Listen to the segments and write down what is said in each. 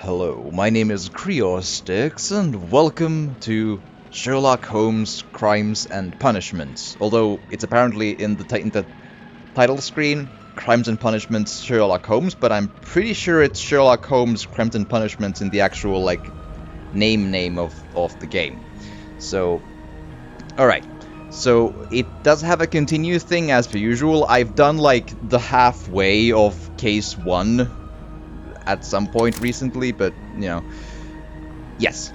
Hello, my name is Creostix, and welcome to Sherlock Holmes Crimes and Punishments. Although it's apparently in the title screen, Crimes and Punishments Sherlock Holmes, but I'm pretty sure it's Sherlock Holmes Crimes and Punishments in the actual, name of the game. So, alright. So, it does have a continue thing as per usual. I've done, the halfway of Case 1 at some point recently, but, yes.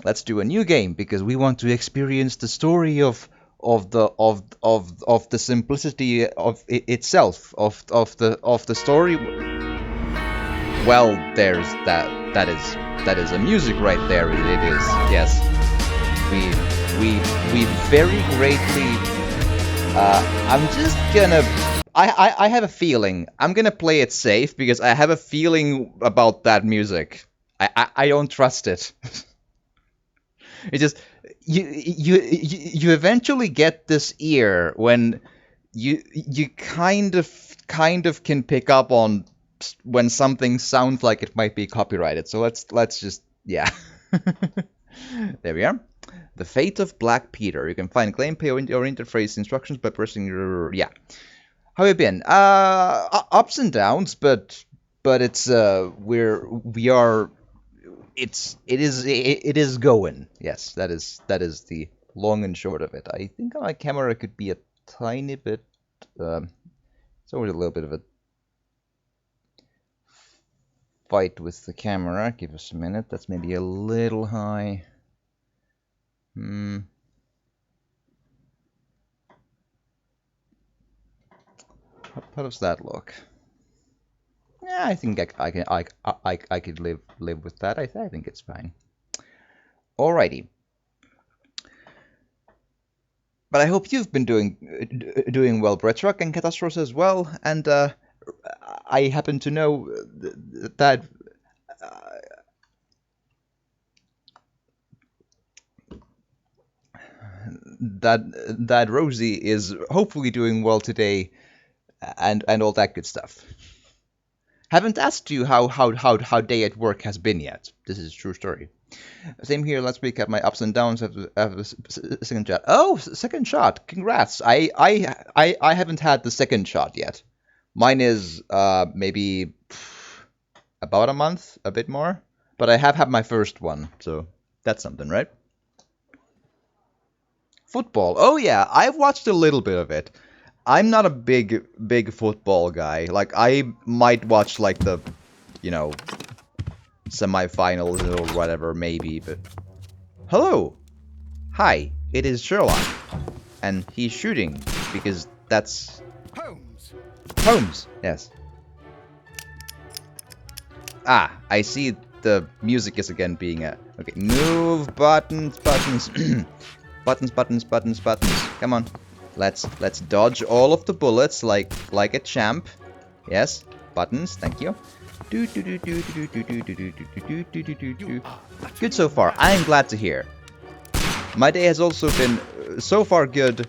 Let's do a new game because we want to experience the story of the simplicity of it itself of the story. Well, there's that is a music right there. It is, yes. We very greatly. I'm just gonna. I have a feeling I'm gonna play it safe because I have a feeling about that music. I don't trust it. It just you eventually get this ear when you kind of can pick up on when something sounds like it might be copyrighted. So let's just yeah. There we are. The Fate of Black Peter. You can find claim pay or interface instructions by pressing your yeah. How have you been? Ups and downs, but it's we are it is going. Yes, that is the long and short of it. I think my camera could be a tiny bit. It's always a little bit of a fight with the camera. Give us a minute. That's maybe a little high. How does that look? Yeah, I think I could live with that. I think it's fine. Alrighty. But I hope you've been doing well, Bretrock and Catastros as well. And I happen to know that that Rosie is hopefully doing well today, and all that good stuff. Haven't asked you how day at work has been yet. This is a true story. Same here. Let's recap my ups and downs after the second shot. Oh, second shot! Congrats. I haven't had the second shot yet. Mine is maybe about a month, a bit more. But I have had my first one, so that's something, right? Football. Oh yeah, I've watched a little bit of it. I'm not a big football guy. Like I might watch the, semifinals or whatever maybe, but hello. Hi, it is Sherlock. And he's shooting because that's Holmes. Holmes. Yes. Ah, I see the music is again being a okay. Move buttons. Buttons. Come on. Let's dodge all of the bullets like a champ. Yes. Buttons, thank you. Good so far. I am glad to hear. My day has also been so far good,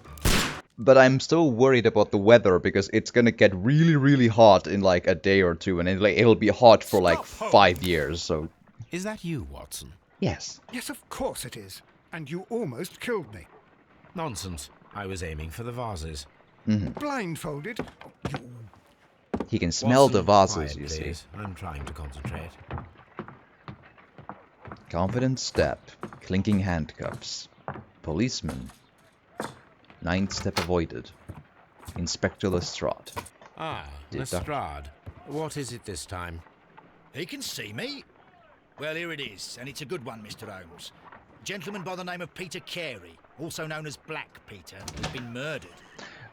but I'm still worried about the weather because it's gonna get really hot in like a day or two, and it'll be hot for like 5 years. So. Is that you, Watson? Yes. Yes, of course it is. And you almost killed me. Nonsense. I was aiming for the vases. Blindfolded? You... He can smell the vases, quiet, you please. see. I'm trying to concentrate. Confident step. Clinking handcuffs. Policeman. Ninth step avoided. Inspector Lestrade. Ah, Lestrade. What is it this time? He can see me. Well, here it is, and it's a good one, Mr. Holmes. A gentleman by the name of Peter Carey, also known as Black Peter, has been murdered.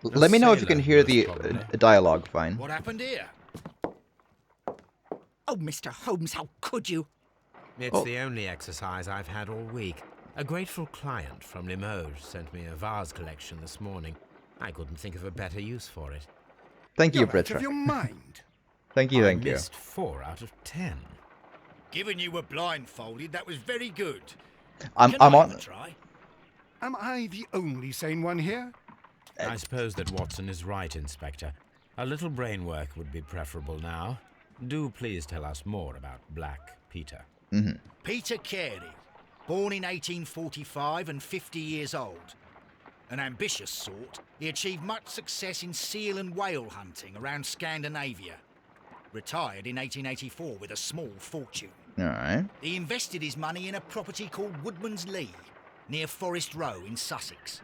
Let me know if you can hear the dialogue fine. What happened here? Oh, Mr. Holmes, how could you? It's the only exercise I've had all week. A grateful client from Limoges sent me a vase collection this morning. I couldn't think of a better use for it. Thank you, You're out Brit. of your mind. Thank you. I missed 4 out of 10. Given you were blindfolded, that was very good. I'm Can I on. have a try? Am I the only sane one here? I suppose that Watson is right, Inspector. A little brain work would be preferable now. Do please tell us more about Black Peter. Peter Carey, born in 1845 and 50 years old. An ambitious sort, he achieved much success in seal and whale hunting around Scandinavia. Retired in 1884 with a small fortune. Alright. He invested his money in a property called Woodman's Lee, near Forest Row in Sussex.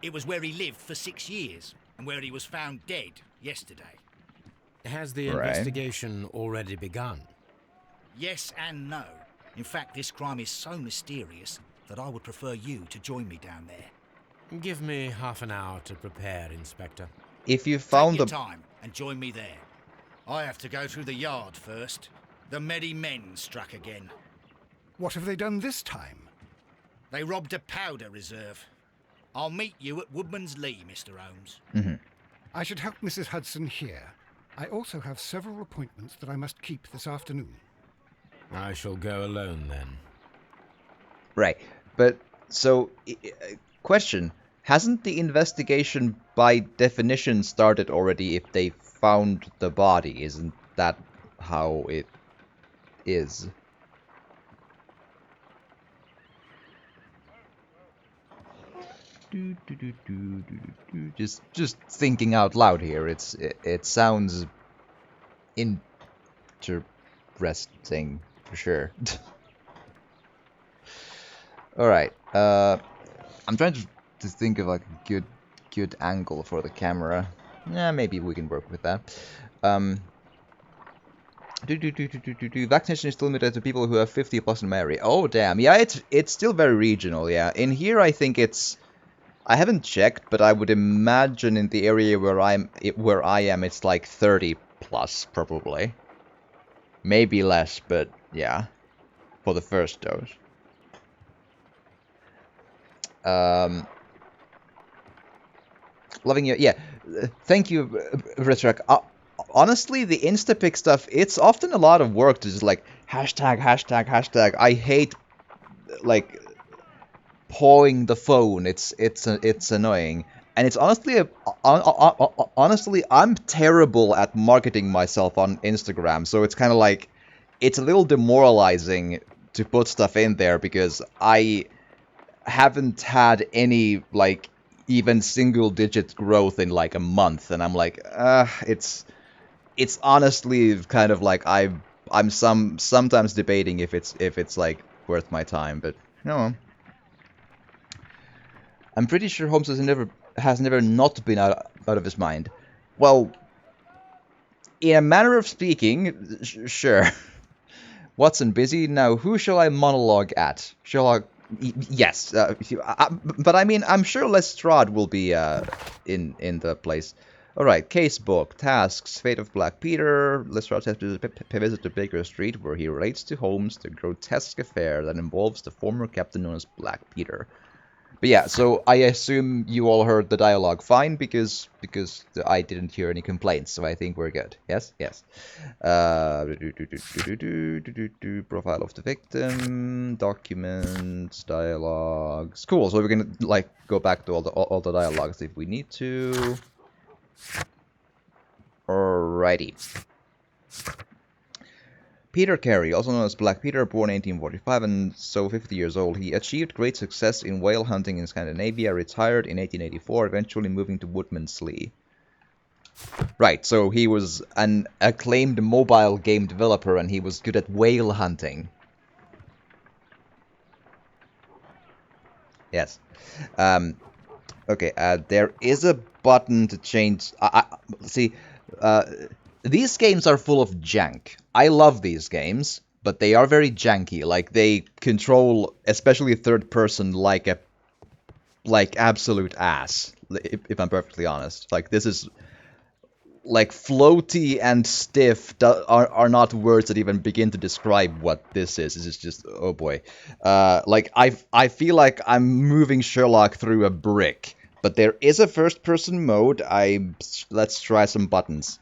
It was where he lived for 6 years, and where he was found dead yesterday. Has the Right. investigation already begun? Yes and no. In fact, this crime is so mysterious that I would prefer you to join me down there. Give me half an hour to prepare, Inspector. If you Take found your the... time and join me there. I have to go through the yard first. The Merry Men struck again. What have they done this time? They robbed a powder reserve. I'll meet you at Woodman's Lee, Mr. Holmes. I should help Mrs. Hudson here. I also have several appointments that I must keep this afternoon. I shall go alone then. Right. But, so, question. Hasn't the investigation by definition started already if they found the body? Isn't that how it is? Just thinking out loud here. It sounds interesting for sure. All right. I'm trying to think of like a good angle for the camera. Yeah, maybe we can work with that. Vaccination is still limited to people who have 50 plus and marry. Oh damn. Yeah, it's still very regional. Yeah, in here I think it's. I haven't checked, but I would imagine in the area where I am, it's like 30 plus probably. Maybe less, but yeah, for the first dose. Loving you, yeah. Thank you, Retrak. Honestly, the Instapic stuff, it's often a lot of work to just like hashtag. I hate like pawing the phone. It's annoying, and it's honestly honestly I'm terrible at marketing myself on Instagram, so it's kind of like it's a little demoralizing to put stuff in there because I haven't had any like even single digit growth in like a month, and I'm like it's honestly kind of like I'm sometimes debating if it's like worth my time, but no. I'm pretty sure Holmes has never not been out of his mind. Well, in a manner of speaking, sure. Watson busy now. Who shall I monologue at? Sherlock. Yes, but I mean, I'm sure Lestrade will be in the place. All right, case book, tasks, fate of Black Peter. Lestrade has to visit to Baker Street, where he relates to Holmes the grotesque affair that involves the former captain known as Black Peter. But yeah, so I assume you all heard the dialogue fine because I didn't hear any complaints, so I think we're good. Yes, yes. Profile of the victim, documents, dialogues. Cool. So we can like go back to all the dialogues if we need to. Alrighty. Peter Carey, also known as Black Peter, born 1845 and so 50 years old. He achieved great success in whale hunting in Scandinavia, retired in 1884, eventually moving to Woodman's Lee. Right, so he was an acclaimed mobile game developer and he was good at whale hunting. Yes. Okay, there is a button to change... see, these games are full of jank. I love these games, but they are very janky. Like, they control, especially third person, like absolute ass, if I'm perfectly honest. Like, this is... Like, floaty and stiff are not words that even begin to describe what this is. This is just, oh boy. Like, I feel like I'm moving Sherlock through a brick. But there is a first-person mode. Let's try some buttons.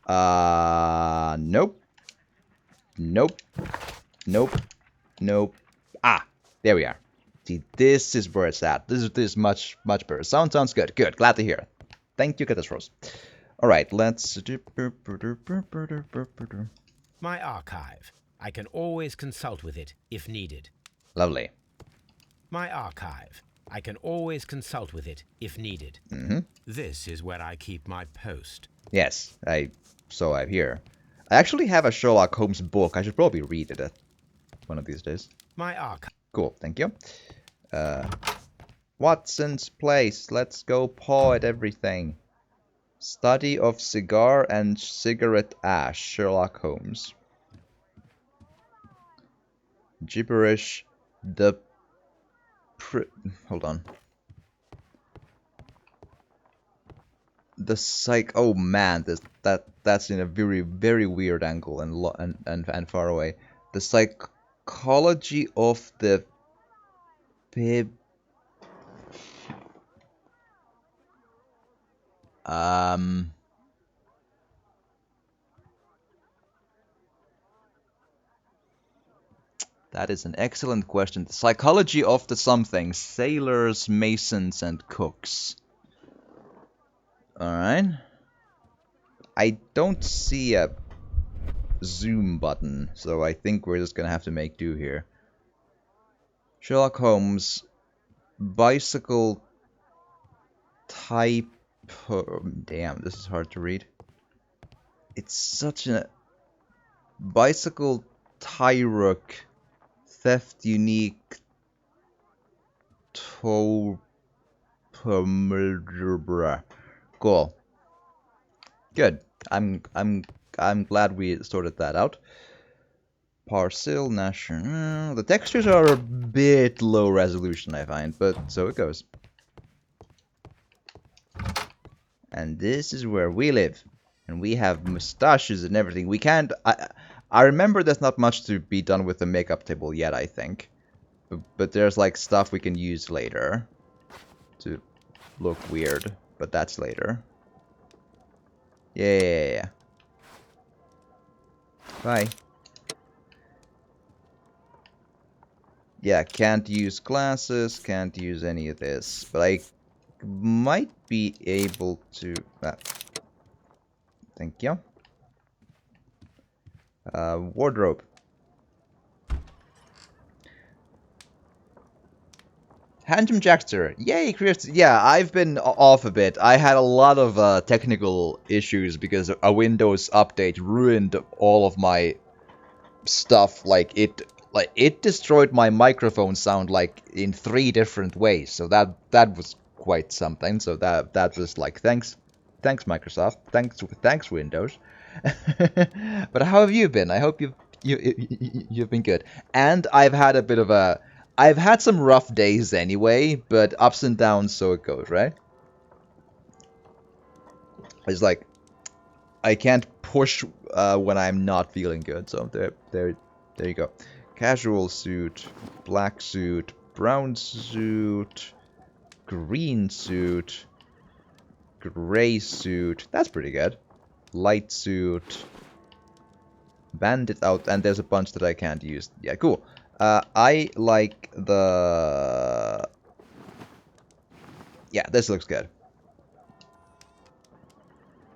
Nope. Nope. Nope. Nope. Ah, there we are. See, this is where it's at. This is much better. Sounds good. Good. Glad to hear. Thank you, Catastrophe. All right, let's. My archive. I can always consult with it if needed. Lovely. My archive. I can always consult with it if needed. This is where I keep my post. Yes, so I hear. I actually have a Sherlock Holmes book. I should probably read it one of these days. My archive. Cool, thank you. Watson's Place. Let's go paw at everything. Study of cigar and cigarette ash. Sherlock Holmes. Gibberish. Hold on. The psych. Oh man, that's in a very very weird angle and far away. The psychology of the pib. That is an excellent question. The psychology of the something. Sailors, masons, and cooks. Alright. I don't see a zoom button, so I think we're just gonna have to make do here. Sherlock Holmes. Bicycle type. Damn, this is hard to read. It's such a bicycle Tyrook theft unique to cool. Good. I'm glad we sorted that out. Parcel National. The textures are a bit low resolution, I find, but so it goes. And this is where we live. And we have mustaches and everything. We can't... I remember there's not much to be done with the makeup table yet, I think. But there's like stuff we can use later. To look weird. But that's later. Yeah. Bye. Yeah, can't use glasses, can't use any of this. But I might be able to... thank you. Wardrobe. Handsome Jackster. Yay, Chris. Yeah, I've been off a bit. I had a lot of technical issues because a Windows update ruined all of my stuff. Like it destroyed my microphone sound like in 3 different ways. So that was quite something. So that was like thanks Microsoft. Thanks Windows. But how have you been? I hope you've been good. And I've had some rough days anyway, but ups and downs, so it goes, right? It's like I can't push when I'm not feeling good. So there you go. Casual suit, black suit, brown suit, green suit, gray suit. That's pretty good. Light suit, bandit out, and there's a bunch that I can't use. Yeah, cool. I like the... Yeah, this looks good.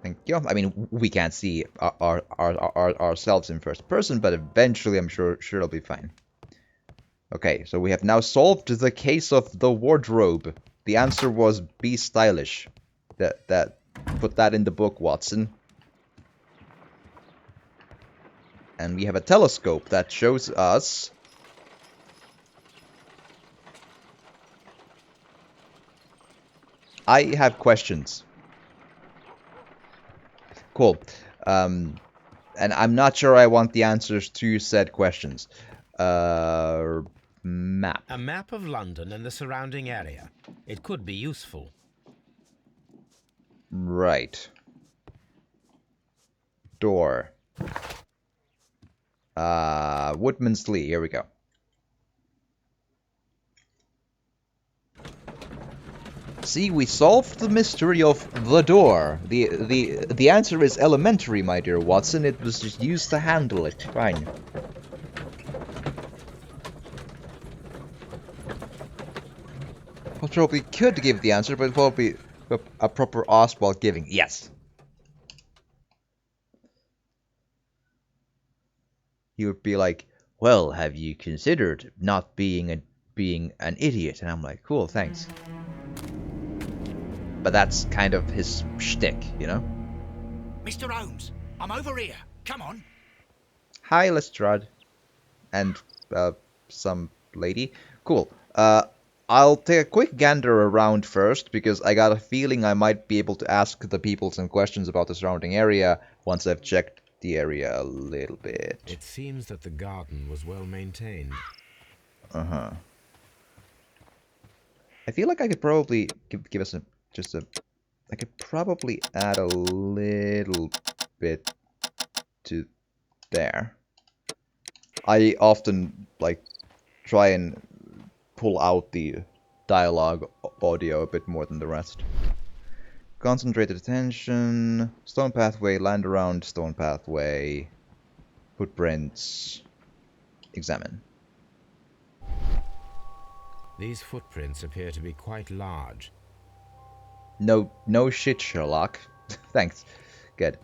Thank you. I mean, we can't see ourselves in first person, but eventually I'm sure it'll be fine. Okay, so we have now solved the case of the wardrobe. The answer was be stylish. Put that in the book, Watson. And we have a telescope that shows us... I have questions. Cool. And I'm not sure I want the answers to said questions. Map. A map of London and the surrounding area. It could be useful. Right. Door. Woodman's Lee. Here we go. See, we solved the mystery of the door. The answer is elementary, my dear Watson. It was just used to handle it. Fine. I probably could give the answer, but it will be a proper Oswald giving. Yes. he would be like, "Well, have you considered not being an idiot?" And I'm like, "Cool, thanks." But that's kind of his shtick, you know? Mr. Holmes, I'm over here. Come on. Hi, Lestrade. And, some lady. Cool. I'll take a quick gander around first, because I got a feeling I might be able to ask the people some questions about the surrounding area once I've checked the area a little bit. It seems that the garden was well maintained. Uh-huh. I feel like I could probably give us I could probably add a little bit to there. I often, like, try and pull out the dialogue audio a bit more than the rest. Concentrated attention, stone pathway, land around stone pathway, footprints, examine. These footprints appear to be quite large. No shit, Sherlock. Thanks. Good.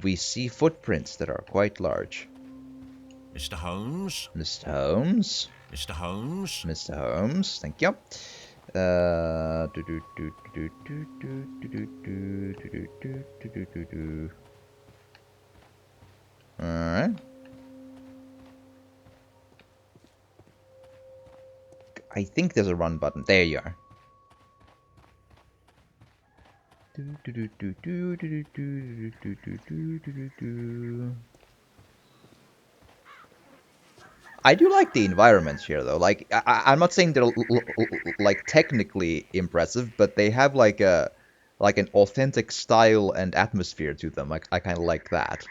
We see footprints that are quite large. Mr. Holmes? Mr. Holmes? Mr. Holmes? Mr. Holmes, thank you. Alright. I think there's a run button. There you are. I do like the environments here, though. Like, I'm not saying they're like technically impressive, but they have like an authentic style and atmosphere to them. Like, I kind of like that.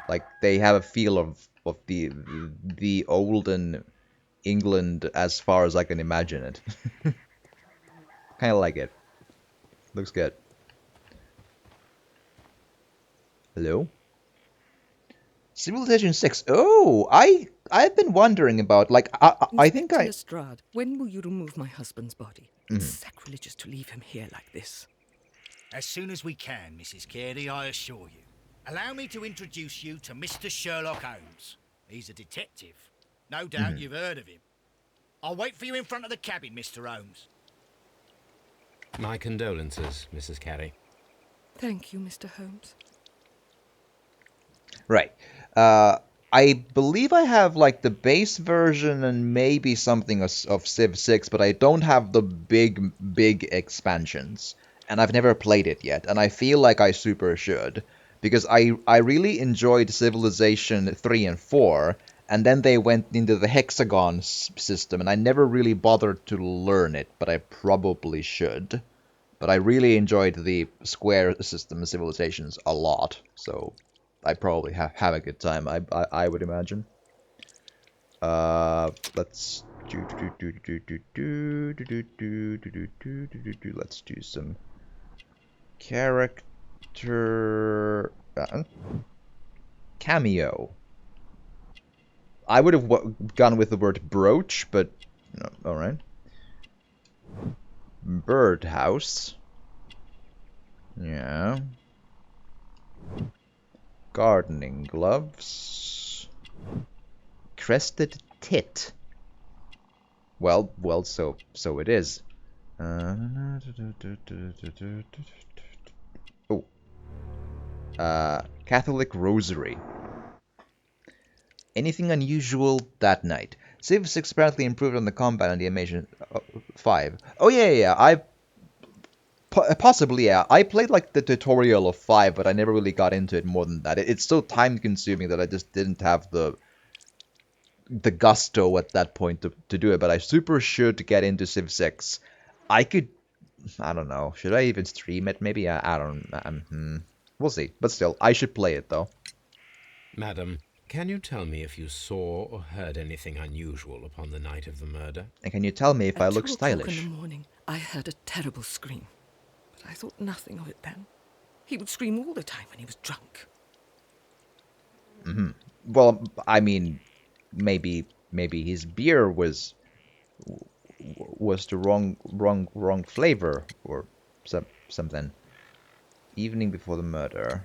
Like, they have a feel of the olden England as far as I can imagine it. Kind of like it. Looks good. Hello? Civilization 6. Oh, I've been wondering about, like, I think Inspector Lestrade, when will you remove my husband's body? It's sacrilegious to leave him here like this. As soon as we can, Mrs. Carey, I assure you. Allow me to introduce you to Mr. Sherlock Holmes. He's a detective. No doubt you've heard of him. I'll wait for you in front of the cabin, Mr. Holmes. My condolences, Mrs. Carey. Thank you, Mr. Holmes. Right. I believe I have, like, the base version and maybe something of Civ 6, but I don't have the big expansions. And I've never played it yet, and I feel like I super should. Because I really enjoyed Civilization 3 and 4, and then they went into the hexagon system, and I never really bothered to learn it, but I probably should. But I really enjoyed the square system civilizations a lot, so I probably have a good time, I would imagine. Let's let's do some character cameo. I would have gone with the word brooch, but no, all right. Birdhouse. Yeah. Gardening gloves. Crested tit. Well, so it is. Oh. Catholic rosary. Anything unusual that night? Civ 6 apparently improved on the combat and the animation. 5. Oh yeah. Possibly, yeah. I played, like, the tutorial of 5, but I never really got into it more than that. It's so time-consuming that I just didn't have the gusto at that point to do it, but I super should get into Civ 6. I don't know. Should I even stream it? Maybe? I don't... We'll see. But still, I should play it, though. Madam, can you tell me if you saw or heard anything unusual upon the night of the murder? And can you tell me if I look At 2 o'clock stylish? in the morning, I heard a terrible scream. But I thought nothing of it then. He would scream all the time when he was drunk. Well, I mean, maybe his beer was the wrong flavor or something. Evening before the murder.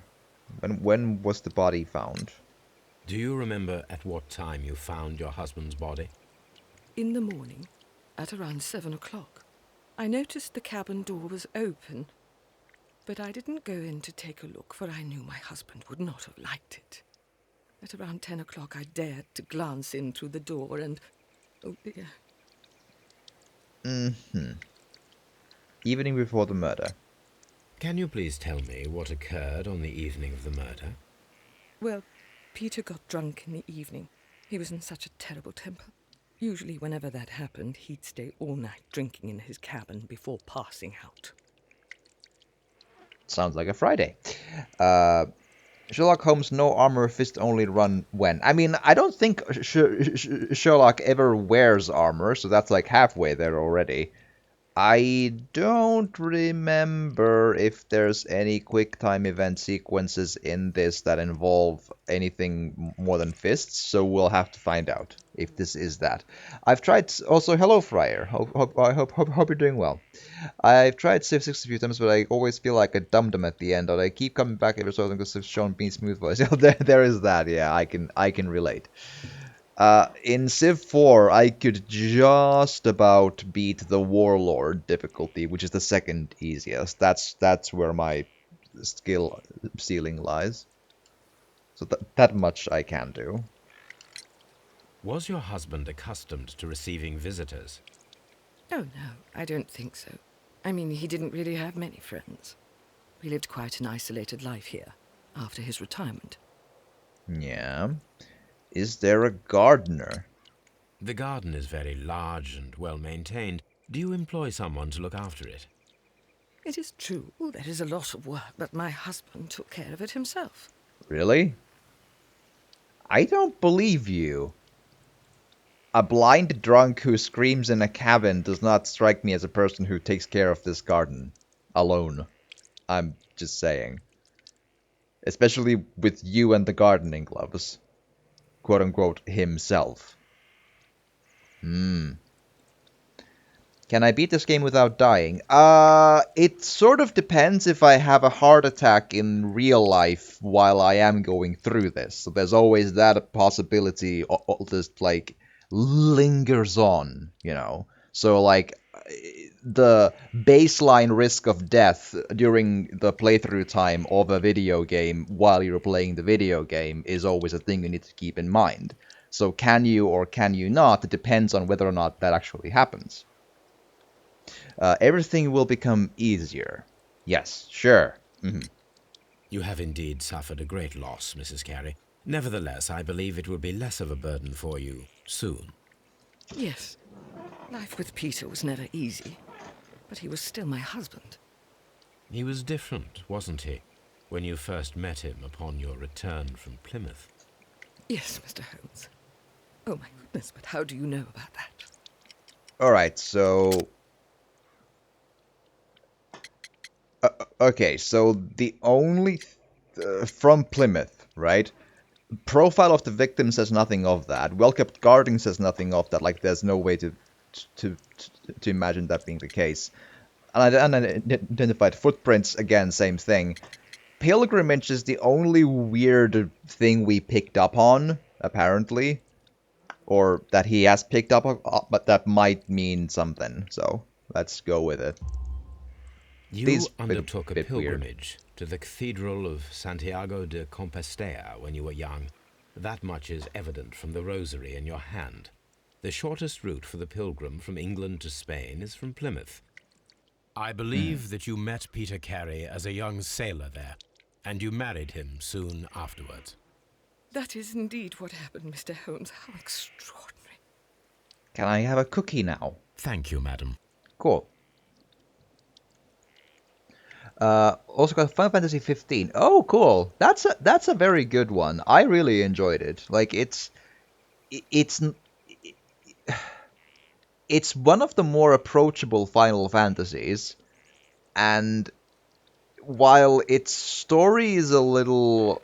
When was the body found? Do you remember at what time you found your husband's body? In the morning, at around 7 o'clock, I noticed the cabin door was open, but I didn't go in to take a look, for I knew my husband would not have liked it. At around 10 o'clock, I dared to glance in through the door and... oh dear. Evening before the murder. Can you please tell me what occurred on the evening of the murder? Well, Peter got drunk in the evening. He was in such a terrible temper. Usually whenever that happened, he'd stay all night drinking in his cabin before passing out. Sounds like a Friday. Sherlock Holmes, no armor, fist only run when? I mean, I don't think Sherlock ever wears armor, so that's like halfway there already. I don't remember if there's any quick time event sequences in this that involve anything more than fists, so we'll have to find out if this is that. I've tried... Also, hello, Friar. I hope you're doing well. I've tried Civ 6 a few times, but I always feel like a dum-dum at the end, or I keep coming back every so often because of Sean Bean's smooth voice. There is that, yeah, I can relate. In Civ 4, I could just about beat the Warlord difficulty, which is the second easiest. That's where my skill ceiling lies. So that much I can do. Was your husband accustomed to receiving visitors? Oh, no, I don't think so. I mean, he didn't really have many friends. He lived quite an isolated life here, after his retirement. Yeah. Is there a gardener? The garden is very large and well maintained. Do you employ someone to look after it? It is true, there is a lot of work, but my husband took care of it himself. Really? I don't believe you. A blind drunk who screams in a cabin does not strike me as a person who takes care of this garden alone. I'm just saying. Especially with you and the gardening gloves. Quote-unquote himself. Can I beat this game without dying? It sort of depends if I have a heart attack in real life while I am going through this. So there's always that possibility, just like lingers on, you know. So like the baseline risk of death during the playthrough time of a video game while you're playing the video game is always a thing you need to keep in mind. So can you or can you not? It depends on whether or not that actually happens. Everything will become easier. Yes, sure. You have indeed suffered a great loss, Mrs. Carey. Nevertheless, I believe it will be less of a burden for you soon. Yes, life with Peter was never easy, but he was still my husband. He was different, wasn't he, when you first met him upon your return from Plymouth? Yes, Mr. Holmes. Oh my goodness, but how do you know about that? Alright, so... okay, so the only... from Plymouth, right? Profile of the victim says nothing of that. Well-kept guarding says nothing of that. Like, there's no way to imagine that being the case. Unidentified footprints, again, same thing. Pilgrimage is the only weird thing we picked up on, apparently. Or that he has picked up, but that might mean something. So, let's go with it. You undertook a pilgrimage to the Cathedral of Santiago de Compostela when you were young. That much is evident from the rosary in your hand. The shortest route for the pilgrim from England to Spain is from Plymouth. I believe that you met Peter Carey as a young sailor there, and you married him soon afterwards. That is indeed what happened, Mr. Holmes. How extraordinary. Can I have a cookie now? Thank you, madam. Cool. Also got Final Fantasy 15. Oh, cool. That's a very good one. I really enjoyed it. Like it's one of the more approachable Final Fantasies, and while its story is a little,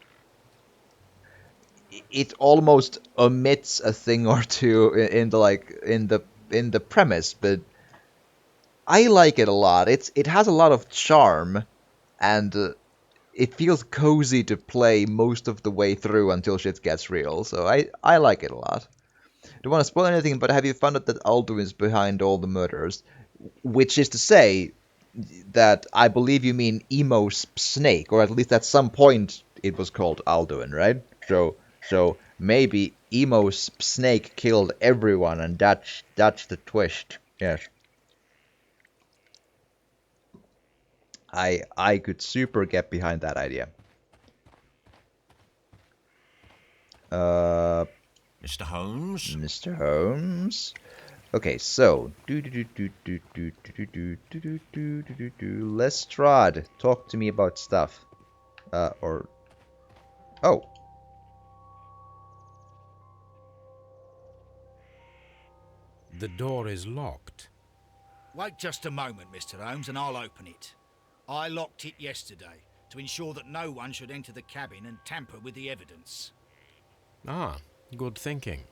it almost omits a thing or two in the premise, but I like it a lot. It has a lot of charm, and it feels cozy to play most of the way through until shit gets real. So I like it a lot. Don't want to spoil anything, but have you found out that Alduin is behind all the murders? Which is to say that I believe you mean Emo Snake, or at least at some point it was called Alduin, right? So maybe Emo Snake killed everyone, and that's the twist. Yes. I could super get behind that idea. Mr. Holmes? Mr. Holmes. Okay, so Lestrade, talk to me about stuff. Oh, The door is locked. Wait just a moment, Mr. Holmes, and I'll open it. I locked it yesterday to ensure that no one should enter the cabin and tamper with the evidence. Ah, good thinking.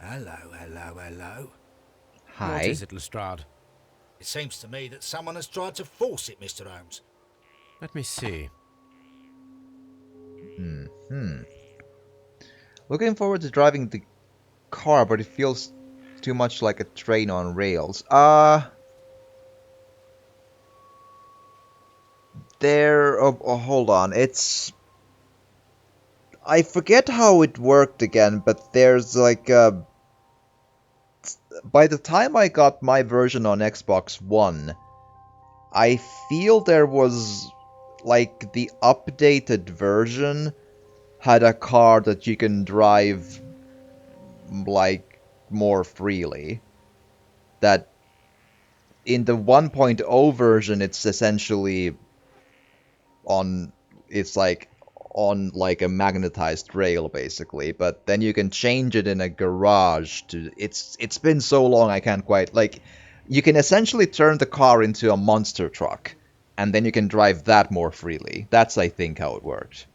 Hello. hi. What is it, Lestrade? It seems to me that someone has tried to force it, Mr. Holmes. Let me see. Looking forward to driving the car, but it feels too much like a train on rails. Hold on. I forget how it worked again, but there's like by the time I got my version on Xbox One, I feel there was like the updated version had a car that you can drive like more freely. That in the 1.0 version it's essentially it's like on like a magnetized rail basically, but then you can change it in a garage to it's been so long I can't quite like you can essentially turn the car into a monster truck and then you can drive that more freely. That's I think how it worked.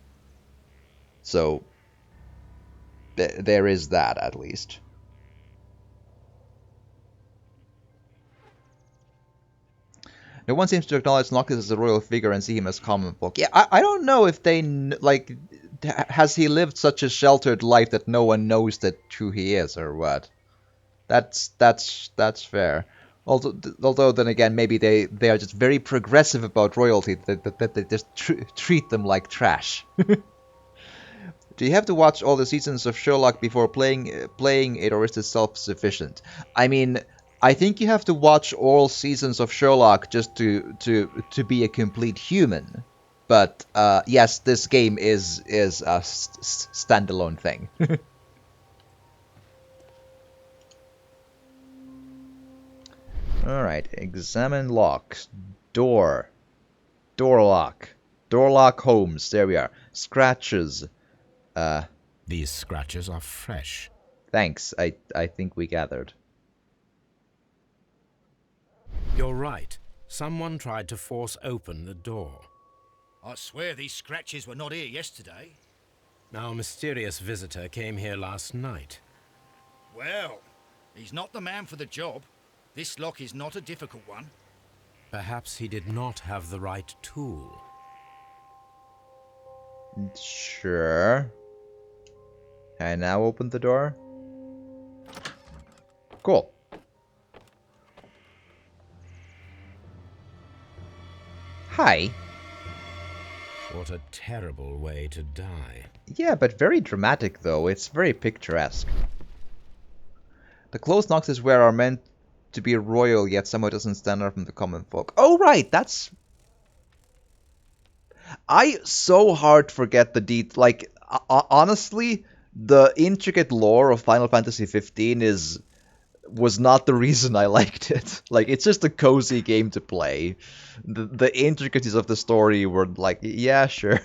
So there is that at least. No one seems to acknowledge Noctis as a royal figure and see him as common folk. Yeah, I don't know if they like has he lived such a sheltered life that no one knows that who he is or what. That's fair. Although then again, maybe they are just very progressive about royalty that they just treat them like trash. Do you have to watch all the seasons of Sherlock before playing it, or is this self-sufficient? I mean, I think you have to watch all seasons of Sherlock just to be a complete human. But yes, this game is a standalone thing. All right, examine locks. Door lock. Door lock Holmes. There we are. Scratches. These scratches are fresh. Thanks. I think we gathered. You're right. Someone tried to force open the door. I swear these scratches were not here yesterday. Our mysterious visitor came here last night. Well, he's not the man for the job. This lock is not a difficult one. Perhaps he did not have the right tool. Sure. Can I now open the door? Cool. Hi. What a terrible way to die. Yeah, but very dramatic though. It's very picturesque. The closed Noxes where are meant to be royal, yet somehow doesn't stand out from the common folk. Oh right, that's... I so hard forget the like, honestly, the intricate lore of Final Fantasy 15 was not the reason I liked it. Like, it's just a cozy game to play. The intricacies of the story were like, yeah, sure.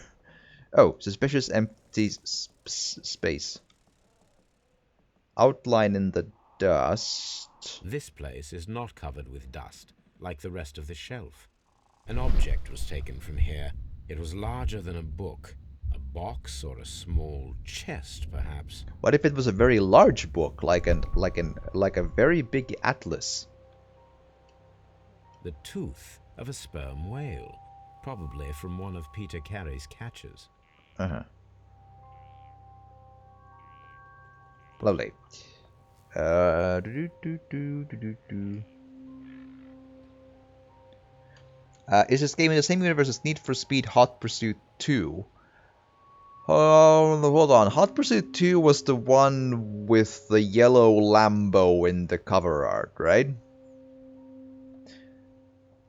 Oh, suspicious empty space. Outline in the dust. This place is not covered with dust, like the rest of the shelf. An object was taken from here. It was larger than a book. A box or a small chest, perhaps. What if it was a very large book, like a very big atlas? The tooth of a sperm whale, probably from one of Peter Carey's catches. Uh-huh. Lovely. Is this game in the same universe as Need for Speed Hot Pursuit 2? Hold on. Hot Pursuit 2 was the one with the yellow Lambo in the cover art, right?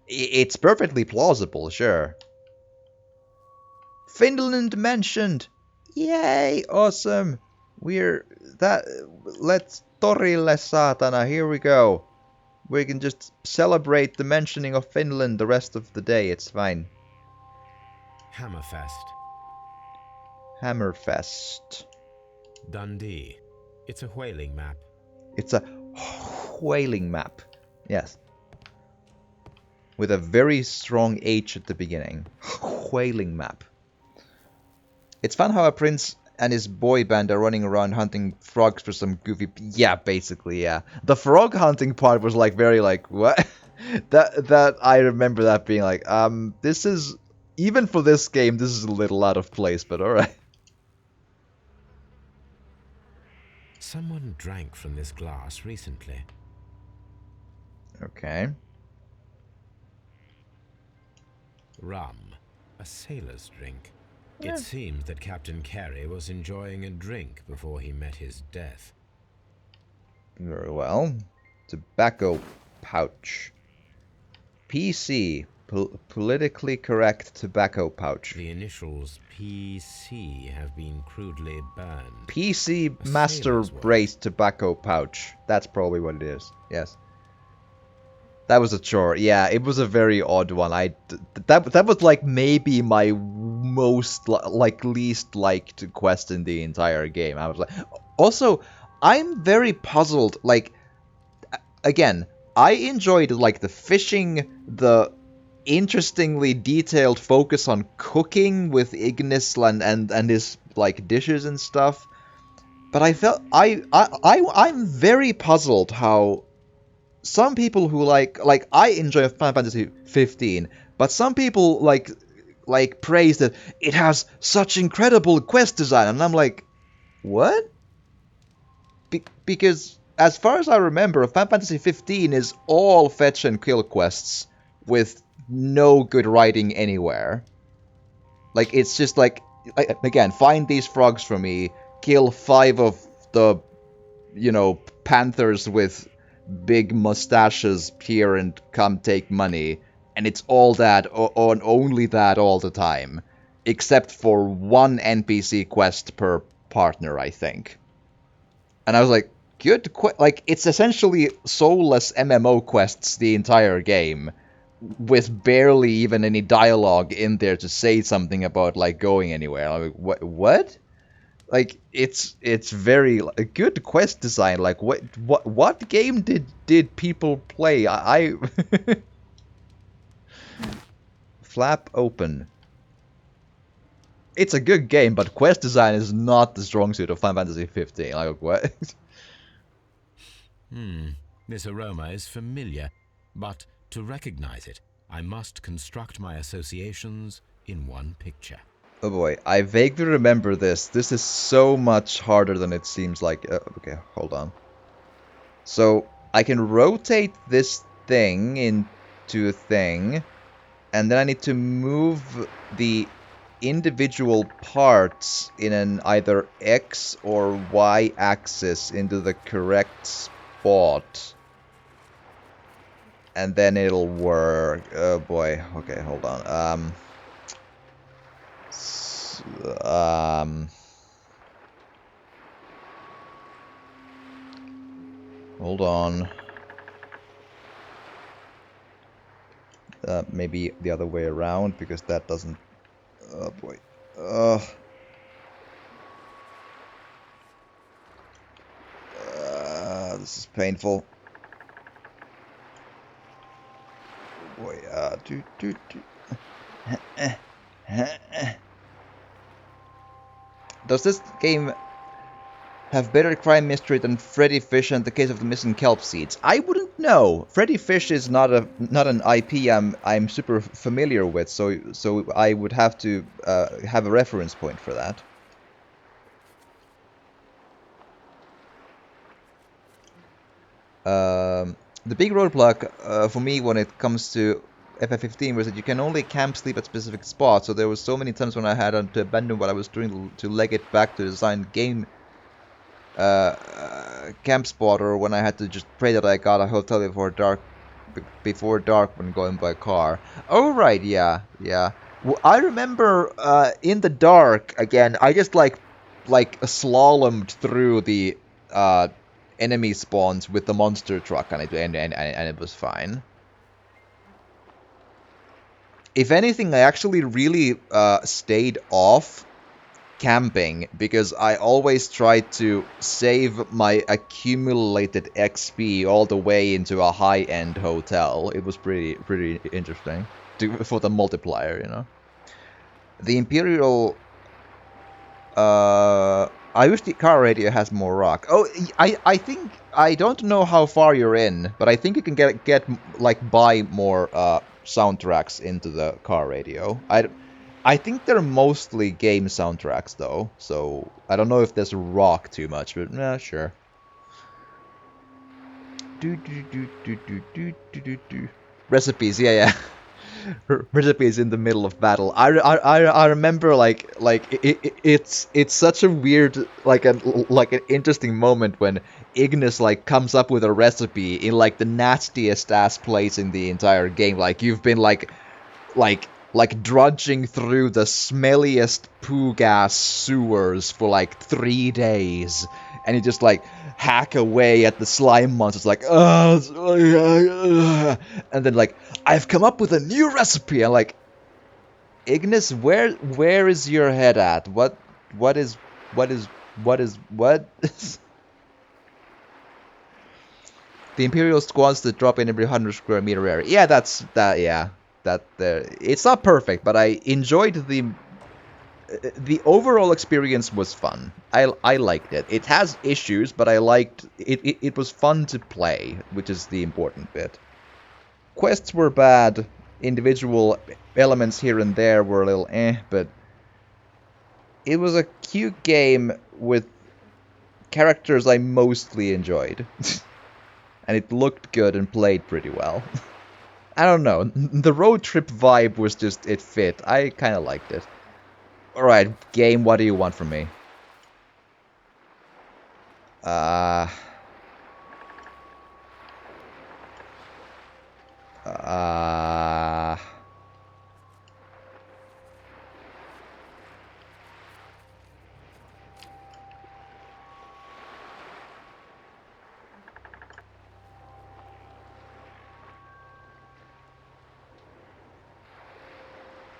It's perfectly plausible, sure. Finland mentioned! Yay! Awesome! Let's torille saatana, here we go. We can just celebrate the mentioning of Finland the rest of the day, it's fine. Hammerfest. Hammerfest. Dundee. It's a whaling map. It's a whaling map. Yes. With a very strong H at the beginning. Whaling map. It's fun how a prince and his boy band are running around hunting frogs for some goofy... Yeah, basically, yeah. The frog hunting part was like very like, what? that I remember that being like, this is... Even for this game, this is a little out of place, but alright. Someone drank from this glass recently. Okay. Rum. A sailor's drink. It seems that Captain Carey was enjoying a drink before he met his death. Very well. Tobacco pouch. PC. Politically correct tobacco pouch. The initials PC have been crudely burned. PC Master Brace tobacco pouch. That's probably what it is. Yes. That was a chore. Yeah, it was a very odd one. That was like maybe my most least liked quest in the entire game. I was like, also, I'm very puzzled. Like, again, I enjoyed like the fishing, the interestingly detailed focus on cooking with Ignis and his like dishes and stuff. But I felt I'm very puzzled how some people who like I enjoy Final Fantasy 15, but some people like praise that it has such incredible quest design, and I'm like, what? Because as far as I remember, Final Fantasy 15 is all fetch and kill quests with no good writing anywhere. Like, it's just like again, find these frogs for me, kill 5 of the, panthers with big mustaches here and come take money, and it's all that, or only that all the time, except for one NPC quest per partner, I think. And I was like, good, like, it's essentially soulless MMO quests the entire game, with barely even any dialogue in there to say something about, like, going anywhere. I'm like, what? Like, it's very a good quest design. Like, what game did people play? I Flap open. It's a good game, but quest design is not the strong suit of Final Fantasy 15. Like, what? This aroma is familiar, but to recognize it, I must construct my associations in one picture. Oh boy, I vaguely remember this. This is so much harder than it seems like. Okay, hold on. So, I can rotate this thing into a thing, and then I need to move the individual parts in an either X or Y axis into the correct spot. And then it'll work. Oh boy. Okay, hold on. Hold on. Maybe the other way around, because that doesn't... Oh boy. This is painful. Oh boy. Does this game have better crime mystery than Freddy Fish and the Case of the Missing Kelp Seeds? I wouldn't know. Freddy Fish is not an IP I'm super familiar with, so I would have to have a reference point for that. The big roadblock for me when it comes to FF15 was that you can only camp sleep at specific spots. So there was so many times when I had to abandon what I was doing to leg it back to the designed game camp spot, or when I had to just pray that I got a hotel before dark when going by car. Oh right, yeah. Well, I remember in the dark again. I just like slalomed through the enemy spawns with the monster truck, and it was fine. If anything, I actually really stayed off camping because I always tried to save my accumulated XP all the way into a high-end hotel. It was pretty interesting for the multiplier, you know. The Imperial. I wish the car radio has more rock. Oh, I think I don't know how far you're in, but I think you can get like buy more soundtracks into the car radio. I think they're mostly game soundtracks, though, so I don't know if there's rock too much, but sure. Recipes, yeah. Recipes in the middle of battle. I remember it's such a weird an interesting moment when Ignis comes up with a recipe in the nastiest ass place in the entire game. Like you've been like drudging through the smelliest poo gas sewers for 3 days, and you just hack away at the slime monsters and then I've come up with a new recipe. I'm like, Ignis, where is your head at? What is the Imperial squads that drop in every 100 square meter area? Yeah, that's that. Yeah. It's not perfect, but I enjoyed the overall experience was fun. I liked it. It has issues, but I liked it. It was fun to play, which is the important bit. Quests were bad. Individual elements here and there were a little but it was a cute game with characters I mostly enjoyed. And it looked good and played pretty well. I don't know. The road trip vibe was just, it fit. I kind of liked it. Alright, game, what do you want from me?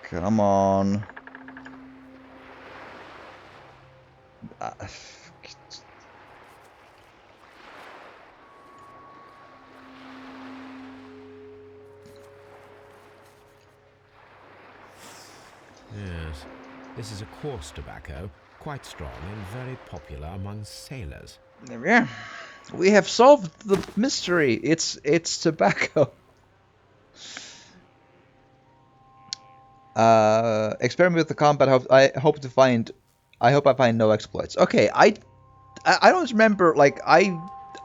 Come on. Yes, this is a coarse tobacco, quite strong and very popular among sailors. Yeah, we have solved the mystery. It's tobacco. Experiment with the combat. I hope I find no exploits. Okay, I don't remember.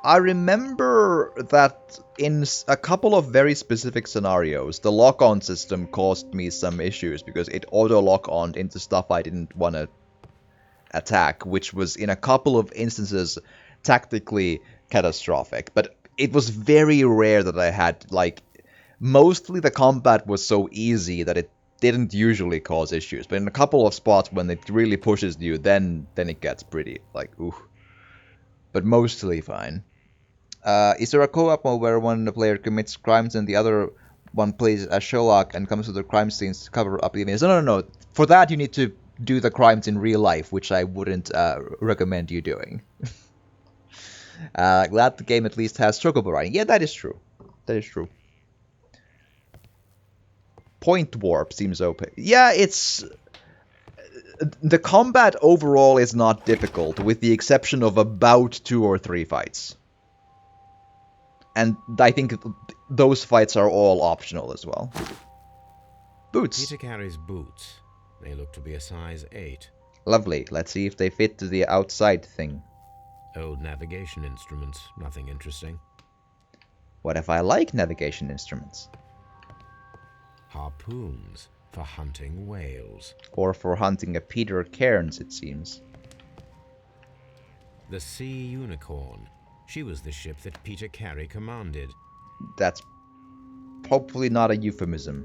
I remember that in a couple of very specific scenarios, the lock-on system caused me some issues because it auto-lock-oned into stuff I didn't want to attack, which was in a couple of instances tactically catastrophic. But it was very rare that I had mostly the combat was so easy that it didn't usually cause issues, but in a couple of spots when it really pushes you, then it gets pretty ooh. But mostly fine. Is there a co-op mode where one player commits crimes and the other one plays as Sherlock and comes to the crime scenes to cover up the evidence? No. For that you need to do the crimes in real life, which I wouldn't recommend you doing. Glad the game at least has chocobo riding. Yeah, that is true. Point warp seems OP. Yeah, it's the combat overall is not difficult, with the exception of about 2 or 3 fights. And I think those fights are all optional as well. Boots. Peter carries boots. They look to be a size 8. Lovely. Let's see if they fit to the outside thing. Old navigation instruments, nothing interesting. What if I like navigation instruments? Harpoons for hunting whales. Or for hunting a Peter Cairns, it seems. The Sea Unicorn. She was the ship that Peter Carey commanded. That's hopefully not a euphemism.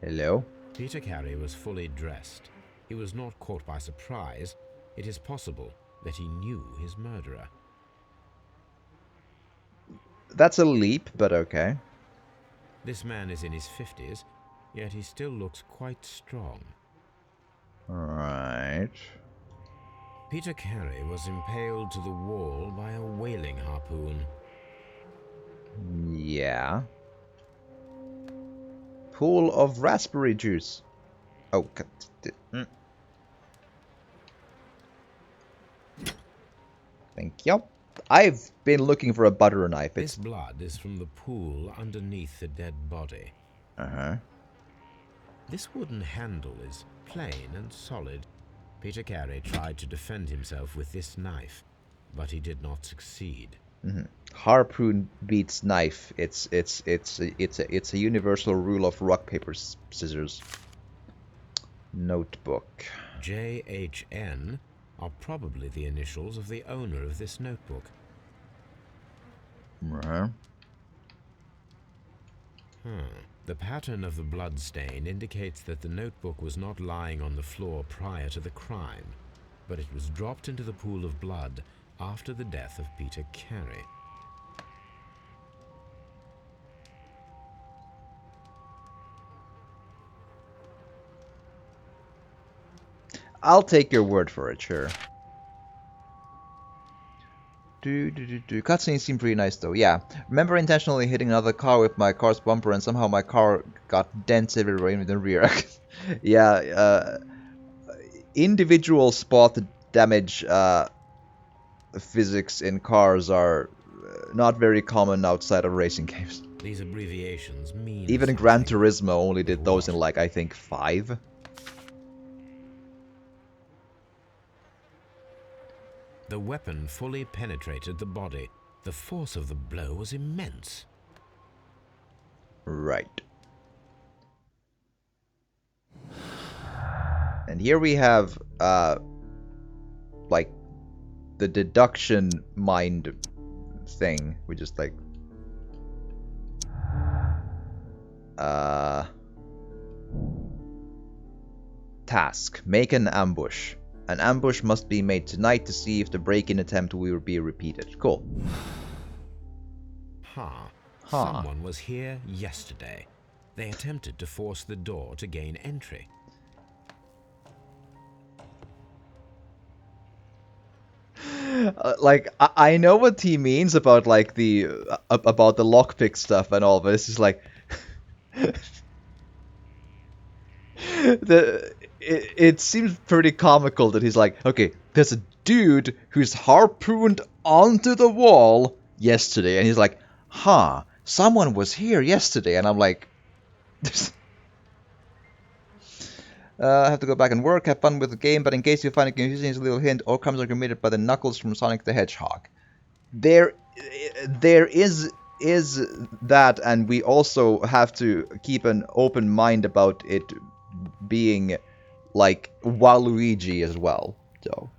Hello? Peter Carey was fully dressed. He was not caught by surprise. It is possible that he knew his murderer. That's a leap, but okay. This man is in his 50s, yet he still looks quite strong. Right. Peter Carey was impaled to the wall by a whaling harpoon. Yeah. Pool of raspberry juice. Oh, thank you. I've been looking for a butter knife. This blood is from the pool underneath the dead body. Uh-huh. This wooden handle is plain and solid. Peter Carey tried to defend himself with this knife, but he did not succeed. Mm-hmm. Harpoon beats knife. It's a universal rule of rock paper scissors. Notebook. JHN are probably the initials of the owner of this notebook. Uh-huh. The pattern of the blood stain indicates that the notebook was not lying on the floor prior to the crime, but it was dropped into the pool of blood after the death of Peter Carey. I'll take your word for it, sure. Cutscenes seem pretty nice though, yeah. Remember intentionally hitting another car with my car's bumper and somehow my car got dents everywhere in the rear. Yeah, individual spot damage physics in cars are not very common outside of racing games. These abbreviations mean Even something. Gran Turismo only did those in like, I think, 5. The weapon fully penetrated the body. The force of the blow was immense. Right. And here we have, like, the deduction mind thing. We just, like... Task. Make an ambush. An ambush must be made tonight to see if the break-in attempt will be repeated. Cool. Someone was here yesterday. They attempted to force the door to gain entry. Like, I know what he means about, like, the lockpick stuff and all, but it's just like... It seems pretty comical that he's like, okay, there's a dude who's harpooned onto the wall yesterday, and he's like, someone was here yesterday, and I'm like, I have to go back and work, have fun with the game, but in case you find it confusing, here's a little hint, all crimes are committed by the Knuckles from Sonic the Hedgehog. There is that, and we also have to keep an open mind about it being like Waluigi as well. So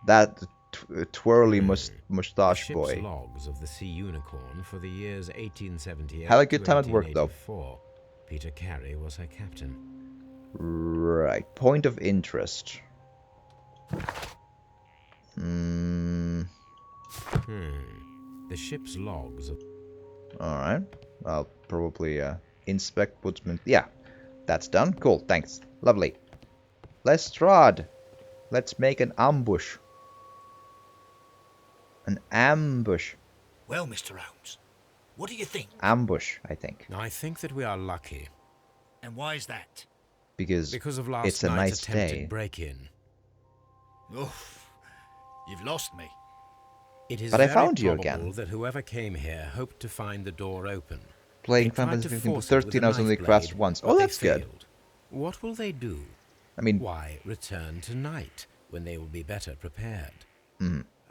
that twirly mustache boy. Ship's logs of the Sea Unicorn for the years 1878 Have a good to time at work, though. 1884. Peter Carey was her captain. Right. Point of interest. The ship's logs of... Alright. I'll probably inspect woodsman. Yeah. That's done. Cool. Thanks. Lovely. Lestrade. Let's make an ambush. An ambush. Well, Mr. Holmes, What do you think? Ambush, I think. I think that we are lucky. And why is that? Because of last it's a night's nice attempted day. break-in. Oof. You've lost me. It is But I very found you probable again. that whoever came here hoped to find the door open. Playing They Final tried Fantasy to 15 force it 13 with a hours only knife crashed blade, once. but Oh, they that's good. failed. What will they do? I mean, Why return tonight when they will be better prepared?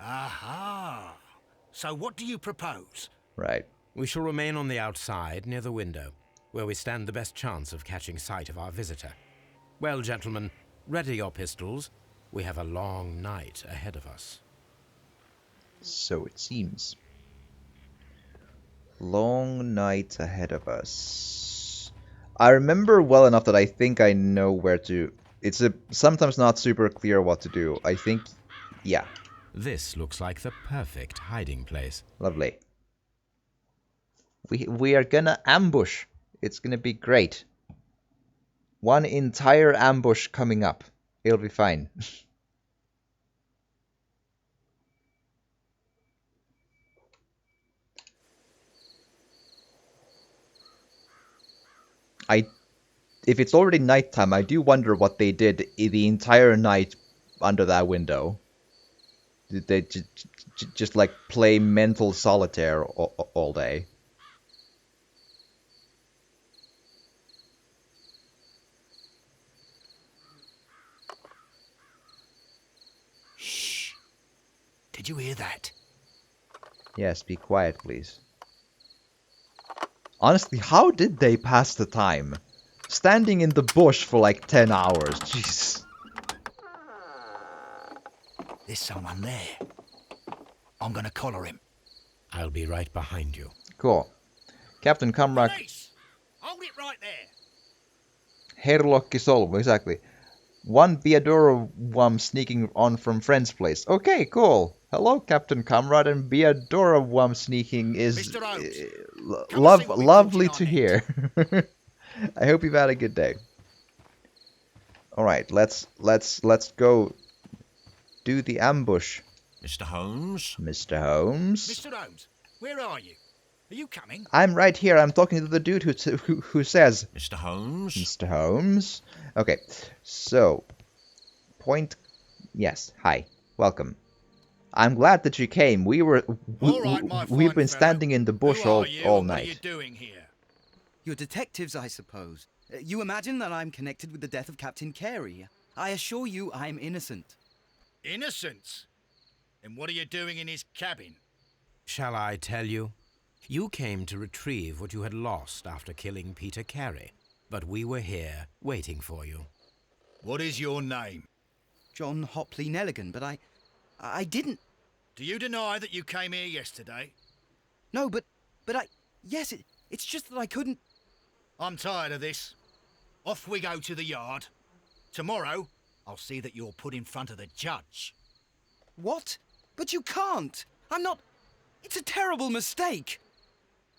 Aha. So what do you propose? right. We shall remain on the outside near the window, where we stand the best chance of catching sight of our visitor. Well, gentlemen, ready your pistols. We have a long night ahead of us. So it seems. Long night ahead of us. I remember well enough that I think I know where to... It's sometimes not super clear what to do. I think... Yeah. This looks like the perfect hiding place. Lovely. We are gonna ambush. It's gonna be great. One entire ambush coming up. It'll be fine. If it's already nighttime, I do wonder what they did the entire night under that window. Did they just like play mental solitaire all day? Shh. Did you hear that? Yes, be quiet, please. Honestly, how did they pass the time? Standing in the bush for like 10 hours, jeez. There's someone there. I'm gonna collar him. I'll be right behind you. Cool. Captain Kamrak, Police! Hold it right there. Herlokki Solmu, exactly. One Biadora sneaking on from friend's place. Okay, cool. Hello, Captain Comrade, and Biadora sneaking is Mr. Holmes, come and see what we've lovely caught to in our hear. I hope you've had a good day. All right, let's go do the ambush. Mr. Holmes? Mr. Holmes? Mr. Holmes, where are you? Are you coming? I'm right here. I'm talking to the dude who says... Mr. Holmes? Mr. Holmes? Okay, so... Point... Yes, hi. Welcome. I'm glad that you came. All right, my We've fine been fellow. standing in the bush Who are you all and What are you night. doing here? You're detectives, I suppose. You imagine that I'm connected with the death of Captain Carey. I assure you I'm innocent. Innocent? And what are you doing in his cabin? Shall I tell you? You came to retrieve what you had lost after killing Peter Carey, but we were here waiting for you. What is your name? John Hopley Nelligan, but I didn't... Do you deny that you came here yesterday? No, but yes, it's just that I couldn't... I'm tired of this. Off we go to the yard. Tomorrow, I'll see that you're put in front of the judge. What? But you can't! I'm not... It's a terrible mistake!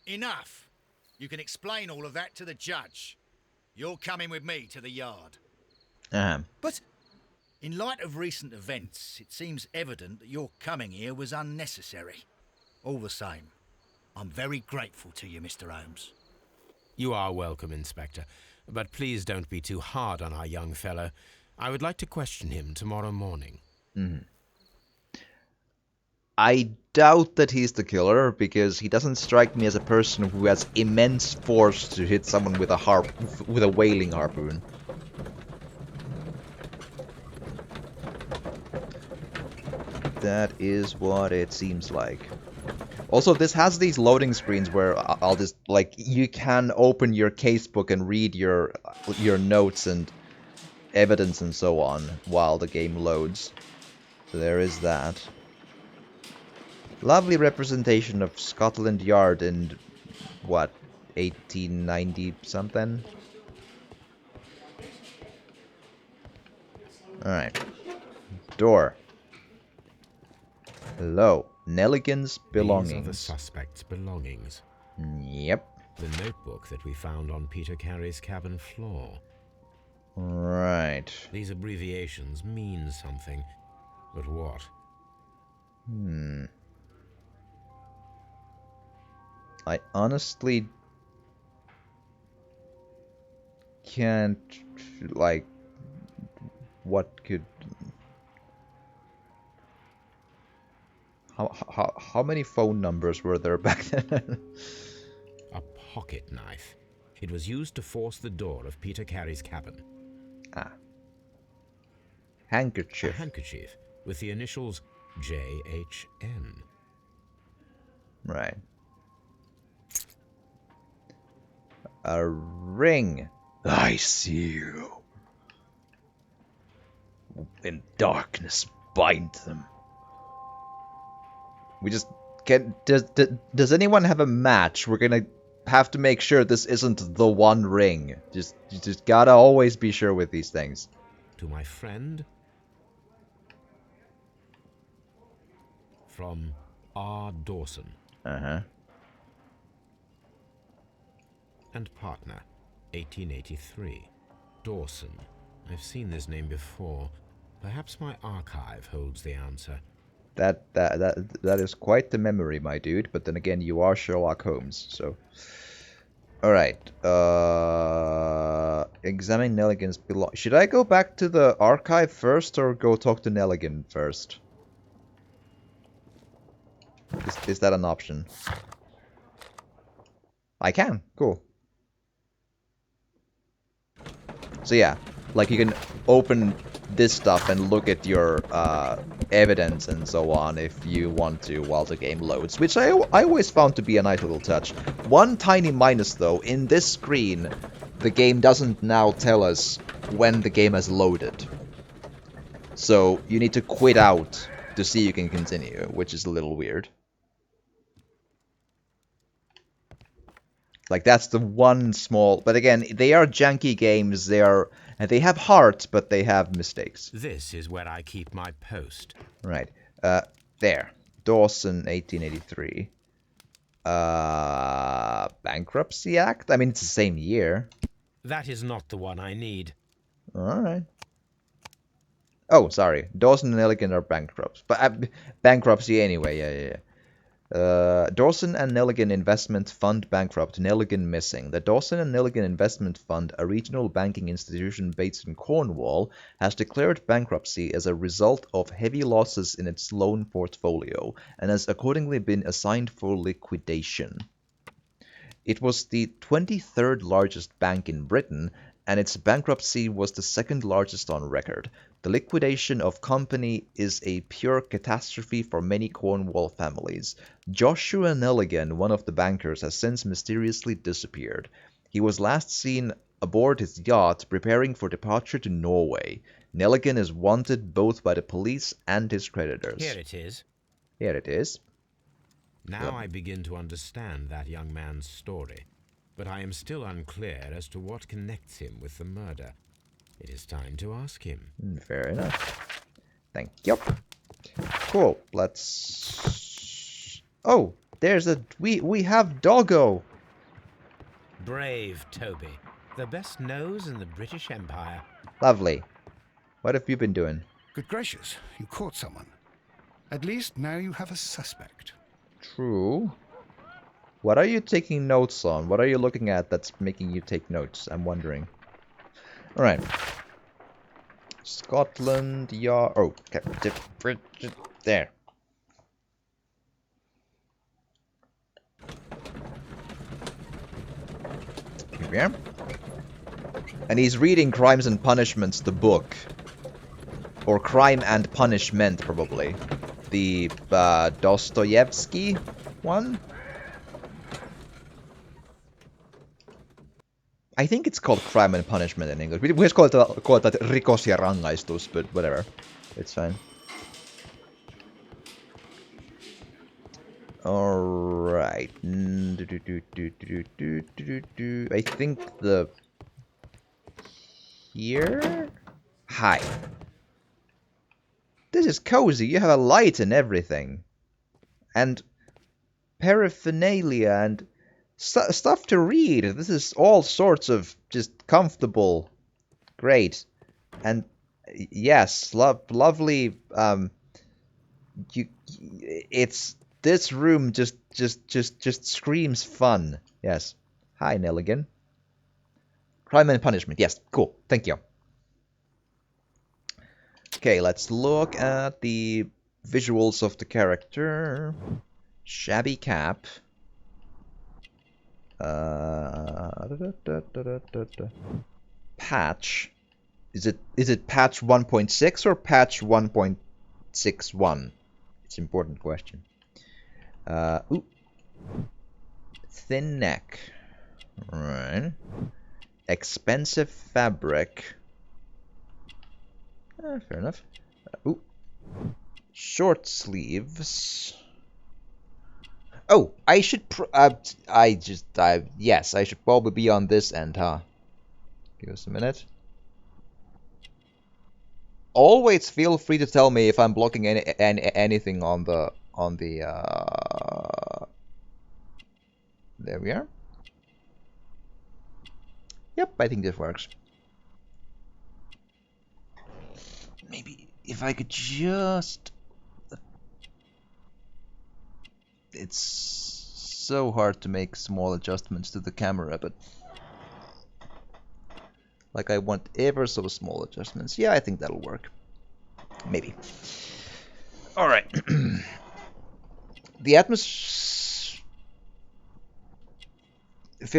Enough. You can explain all of that to the judge. You're coming with me to the yard. But... In light of recent events, it seems evident that your coming here was unnecessary. All the same, I'm very grateful to you, Mr. Holmes. You are welcome, Inspector, but please don't be too hard on our young fellow. I would like to question him tomorrow morning. I doubt that he's the killer, because he doesn't strike me as a person who has immense force to hit someone with a whaling harpoon. That is what it seems like. Also, this has these loading screens where I'll just, like, you can open your casebook and read your notes and evidence and so on while the game loads. So there is that. Lovely representation of Scotland Yard in, what, 1890 something? Alright. Door. Hello. Nelligan's belongings. These are the suspect's belongings. Yep. The notebook that we found on Peter Carey's cabin floor. Right. These abbreviations mean something, but what? I honestly can't, like, what could... How many phone numbers were there back then? A pocket knife. It was used to force the door of Peter Carey's cabin. Ah. A Handkerchief. handkerchief with the initials JHN. Right. A ring. I see you. In darkness, bind them. We just can't... Does anyone have a match? We're gonna have to make sure this isn't the one ring. You just gotta always be sure with these things. To my friend from R. Dawson. Uh-huh. And partner, 1883. Dawson. I've seen this name before. Perhaps my archive holds the answer. That is quite the memory, my dude. But then again, you are Sherlock Holmes, so... Alright. Examine Nelligan's belongings. Should I go back to the archive first, or go talk to Nelligan first? Is that an option? I can. Cool. So yeah, like you can open this stuff and look at your evidence and so on if you want to while the game loads, which I always found to be a nice little touch. One tiny minus though, in this screen, the game doesn't now tell us when the game has loaded. So you need to quit out to see you can continue, which is a little weird. Like, that's the one small... But again, they are janky games. They have heart, but they have mistakes. This is where I keep my post. Right. There. Dawson, 1883. Bankruptcy Act? I mean, it's the same year. That is not the one I need. Alright. Oh, sorry. Dawson and Nelligan are bankrupt. But bankruptcy anyway, yeah. Dawson and Nelligan Investment Fund bankrupt, Nelligan missing. The Dawson and Nelligan Investment Fund, a regional banking institution based in Cornwall, has declared bankruptcy as a result of heavy losses in its loan portfolio and has accordingly been assigned for liquidation. It was the 23rd largest bank in Britain, and its bankruptcy was the second largest on record. The liquidation of company is a pure catastrophe for many Cornwall families. Joshua Nelligan, one of the bankers, has since mysteriously disappeared. He was last seen aboard his yacht preparing for departure to Norway. Nelligan is wanted both by the police and his creditors. Here it is. Here it is. Now I begin to understand that young man's story, but I am still unclear as to what connects him with the murder. It is time to ask him. Fair enough. Thank you. Cool. Let's... Oh, there's a... We have Doggo. Brave Toby. The best nose in the British Empire. Lovely. What have you been doing? Good gracious, you caught someone. At least now you have a suspect. True. What are you taking notes on? What are you looking at that's making you take notes? I'm wondering. Alright. Scotland Yard. Oh, okay. There. Here we are. And he's reading Crimes and Punishments, the book. Or Crime and Punishment, probably. The Dostoevsky one? I think it's called Crime and Punishment in English. We just call it Rikos ja rangaistus, but whatever. It's fine. Alright. I think the... Here? Hi. This is cozy. You have a light and everything. And paraphernalia and... stuff to read. This is all sorts of just comfortable. Great. And yes, lovely. It's this room just screams fun. Yes. Hi, Nelligan. Crime and punishment. Yes, cool. Thank you. Okay, let's look at the visuals of the character. Shabby cap. Patch. Is it patch 1.6 or patch 1.61? It's an important question. Ooh. Thin neck. Right. Expensive fabric. Fair enough. Ooh. Short sleeves. Oh, I should. Yes, I should probably be on this end, huh? Give us a minute. Always feel free to tell me if I'm blocking anything on the There we are. Yep, I think this works. Maybe if I could just... It's so hard to make small adjustments to the camera, but... Like, I want ever so small adjustments. Yeah, I think that'll work. Maybe. Alright. The atmosphere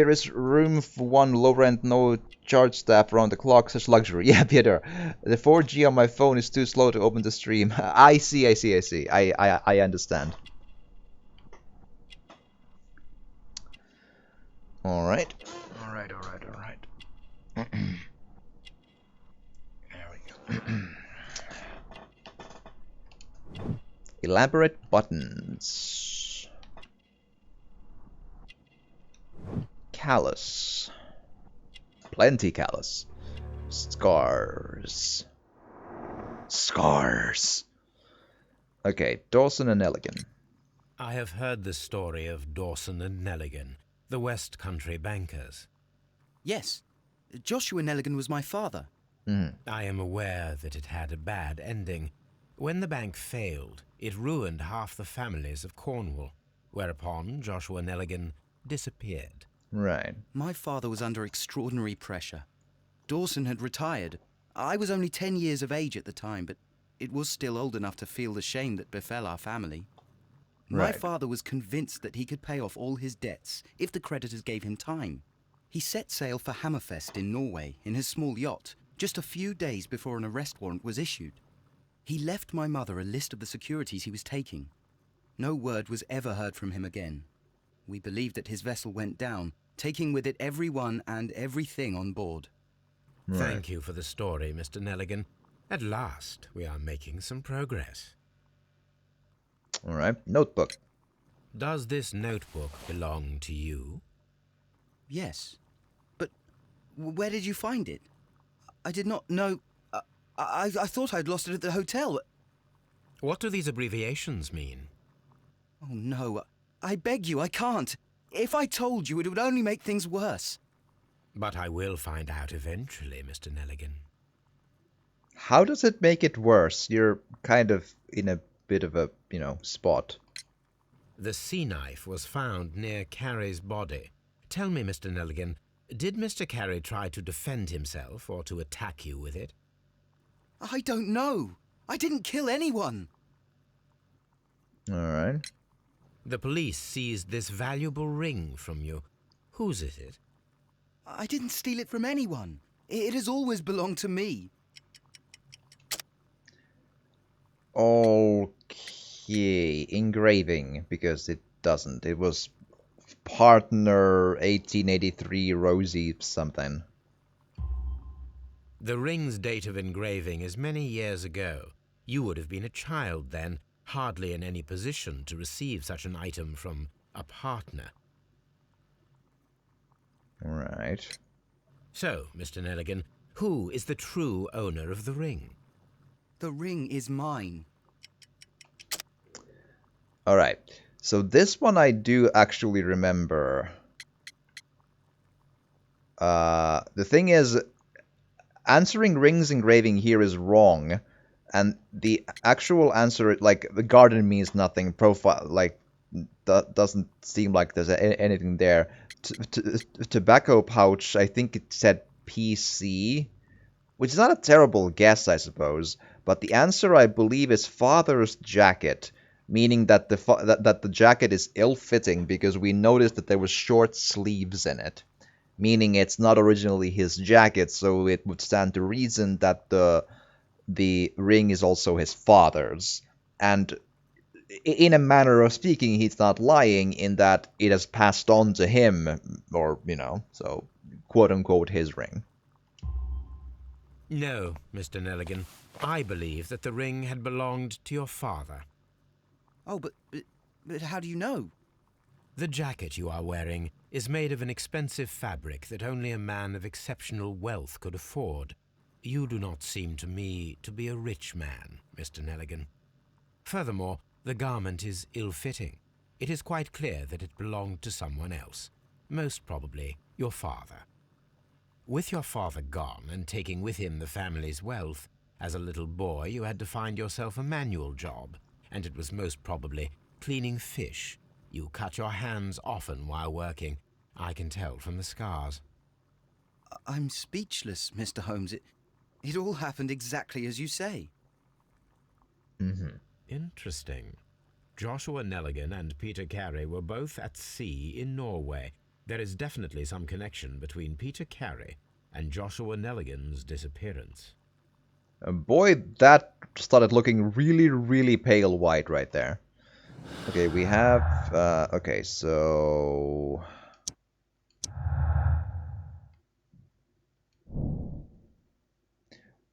is room for one low-rent, no charge staff around the clock, such luxury. Yeah, Peter. The 4G on my phone is too slow to open the stream. I see. I understand. Alright. There we go. Elaborate buttons. Callus. Plenty callus. Scars. Okay, Dawson and Nelligan. I have heard the story of Dawson and Nelligan, the West Country bankers. Yes. Joshua Nelligan was my father. I am aware that it had a bad ending. When the bank failed, it ruined half the families of Cornwall, whereupon Joshua Nelligan disappeared. Right. My father was under extraordinary pressure. Dawson had retired. I was only 10 years of age at the time, but it was still old enough to feel the shame that befell our family. My father was convinced that he could pay off all his debts if the creditors gave him time. He set sail for Hammerfest in Norway in his small yacht, just a few days before an arrest warrant was issued. He left my mother a list of the securities he was taking. No word was ever heard from him again. We believe that his vessel went down, taking with it everyone and everything on board. Thank you for the story, Mr. Nelligan. At last, we are making some progress. Alright, notebook. Does this notebook belong to you? Yes. But where did you find it? I did not know... I thought I'd lost it at the hotel. What do these abbreviations mean? Oh, no. I beg you, I can't. If I told you, it would only make things worse. But I will find out eventually, Mr. Nelligan. How does it make it worse? You're kind of in a bit of a, spot. The sea knife was found near Carey's body. Tell me, Mr. Nelligan, did Mr. Carey try to defend himself or to attack you with it? I don't know. I didn't kill anyone. Alright. The police seized this valuable ring from you. Whose is it? I didn't steal it from anyone. It has always belonged to me. Okay, engraving, because it doesn't. It was partner 1883 Rosie something. The ring's date of engraving is many years ago. You would have been a child then, hardly in any position to receive such an item from a partner. Right. So, Mr. Nelligan, who is the true owner of the ring? The ring is mine. Alright. So this one I do actually remember. The thing is, answering rings engraving here is wrong. And the actual answer, like, the garden means nothing. Profile, like, doesn't seem like there's anything there. Tobacco pouch, I think it said PC, which is not a terrible guess, I suppose. But the answer, I believe, is father's jacket, meaning that the jacket is ill-fitting because we noticed that there was short sleeves in it, meaning it's not originally his jacket, so it would stand to reason that the ring is also his father's. And in a manner of speaking, he's not lying in that it has passed on to him, or, so quote-unquote his ring. No, Mr. Nelligan. I believe that the ring had belonged to your father. Oh, but how do you know? The jacket you are wearing is made of an expensive fabric that only a man of exceptional wealth could afford. You do not seem to me to be a rich man, Mr. Nelligan. Furthermore, the garment is ill-fitting. It is quite clear that it belonged to someone else, most probably your father. With your father gone and taking with him the family's wealth, as a little boy you had to find yourself a manual job, and it was most probably cleaning fish. You cut your hands often while working. I can tell from the scars. I'm speechless, Mr. Holmes. It all happened exactly as you say. Mm-hmm. Interesting. Joshua Nelligan and Peter Carey were both at sea in Norway. There is definitely some connection between Peter Carey and Joshua Nelligan's disappearance. Boy, that started looking really, really pale white right there. Okay, we have... okay, so...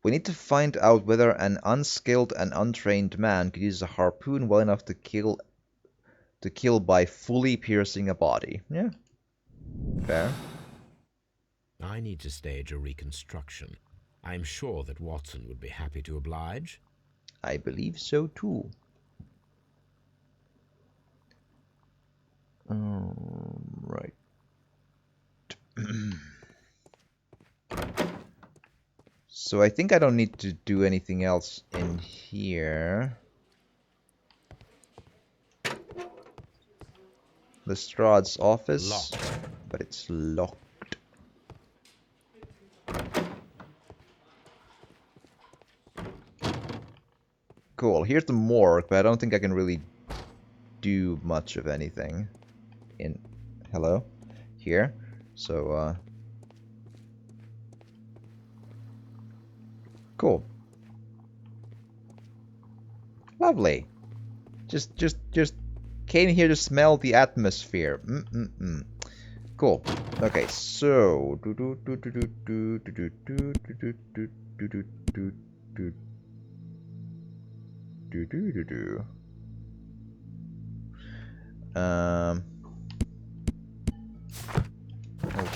We need to find out whether an unskilled and untrained man could use a harpoon well enough to kill by fully piercing a body. Yeah. Fair. I need to stage a reconstruction. I am sure that Watson would be happy to oblige. I believe so too. Right. So I think I don't need to do anything else in here. Lestrade's office, Locked. but it's locked. Cool, here's the morgue, but I don't think I can really do much of anything in... Hello? Here. So, cool. Lovely. Just came here to smell the atmosphere. Cool. Okay, so... Hold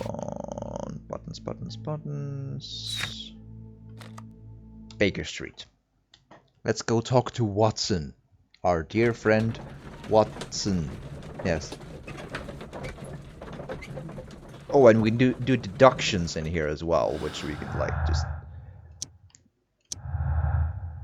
on. Buttons. Baker Street. Let's go talk to Watson. Our dear friend, Watson. Yes. Oh, and we do deductions in here as well, which we could, like, just...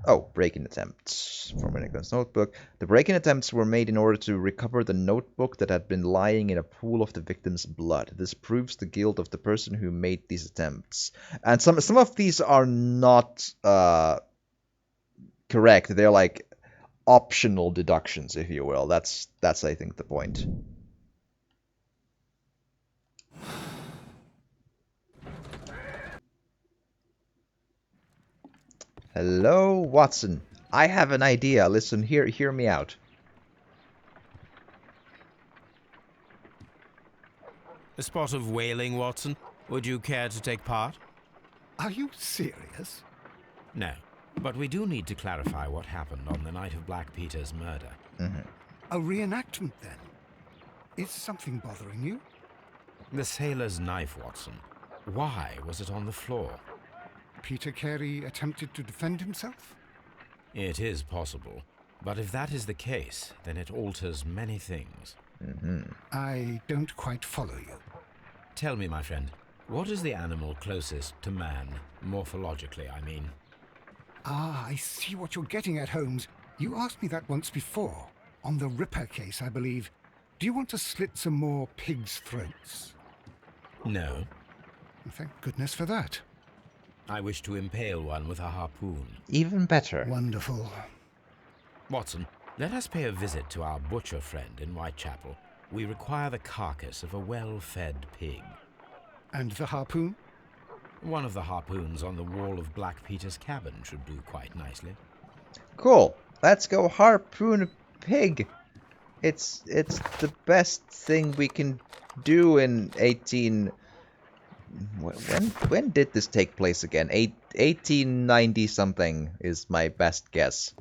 Oh, break-in attempts from Winnicot's notebook. The break-in attempts were made in order to recover the notebook that had been lying in a pool of the victim's blood. This proves the guilt of the person who made these attempts. And some of these are not correct. They're like optional deductions, if you will. That's I think the point. Hello, Watson. I have an idea. Listen, hear me out. A spot of whaling, Watson. Would you care to take part? Are you serious? No, but we do need to clarify what happened on the night of Black Peter's murder. A reenactment, then? Is something bothering you? The sailor's knife, Watson. Why was it on the floor? Peter Carey attempted to defend himself? It is possible, but if that is the case, then it alters many things. I don't quite follow you. Tell me, my friend, what is the animal closest to man, morphologically, I mean? Ah, I see what you're getting at, Holmes. You asked me that once before. On the Ripper case, I believe. Do you want to slit some more pigs' throats? No. Thank goodness for that. I wish to impale one with a harpoon. Even better. Wonderful. Watson, let us pay a visit to our butcher friend in Whitechapel. We require the carcass of a well-fed pig. And the harpoon? One of the harpoons on the wall of Black Peter's cabin should do quite nicely. Cool. Let's go harpoon a pig. It's the best thing we can do in 18... When did this take place again? 1890 something is my best guess.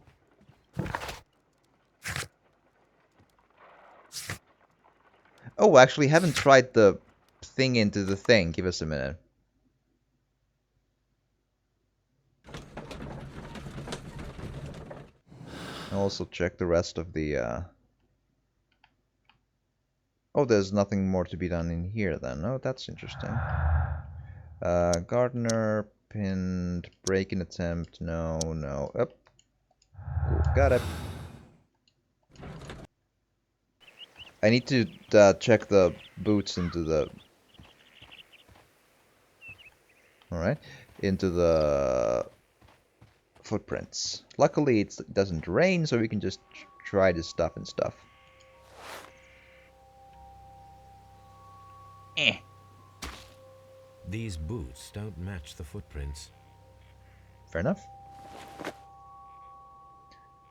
Oh, actually haven't tried the thing into the thing. Give us a minute. I'll also check the rest of the Oh, there's nothing more to be done in here then. Oh, that's interesting. Gardener, pinned, break-in attempt. No, no. Up. Cool, got it. I need to check the boots into the... Alright. Into the footprints. Luckily, it doesn't rain, so we can just try this stuff and stuff. Eh. These boots don't match the footprints. Fair enough.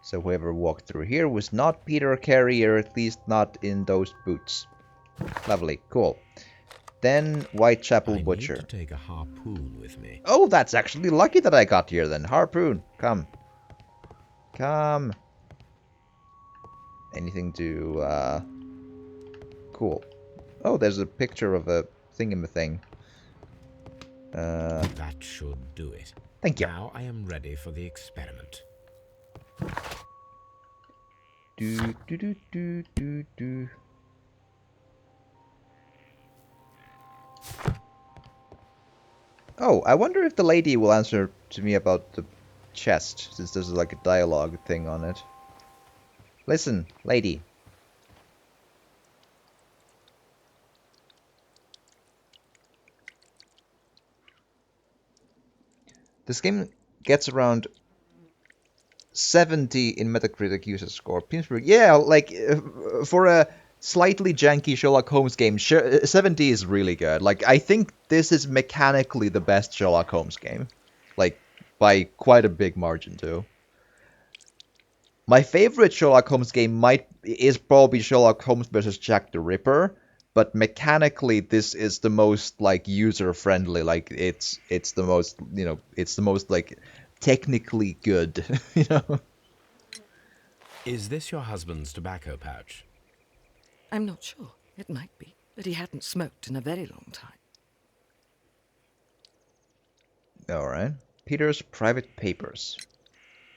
So whoever walked through here was not Peter Carey, or at least not in those boots. Lovely, cool. Then Whitechapel Butcher. I need to take a harpoon with me. Oh, that's actually lucky that I got here then. Harpoon, come. Come. Anything to, cool. Oh, there's a picture of a thingamathing. That should do it. Thank you. Now I am ready for the experiment. Do do do do do do. Oh, I wonder if the lady will answer to me about the chest, since there's like a dialogue thing on it. Listen, lady. This game gets around 70 in Metacritic user score. Yeah, like, for a slightly janky Sherlock Holmes game, 70 is really good. Like, I think this is mechanically the best Sherlock Holmes game. Like, by quite a big margin, too. My favorite Sherlock Holmes game is probably Sherlock Holmes versus Jack the Ripper, but mechanically this is the most, like, user-friendly. Like, it's the most, you know, it's the most, like, technically good, you know? Is this your husband's tobacco pouch? I'm not sure. It might be, but he hadn't smoked in a very long time. Alright. Peter's private papers.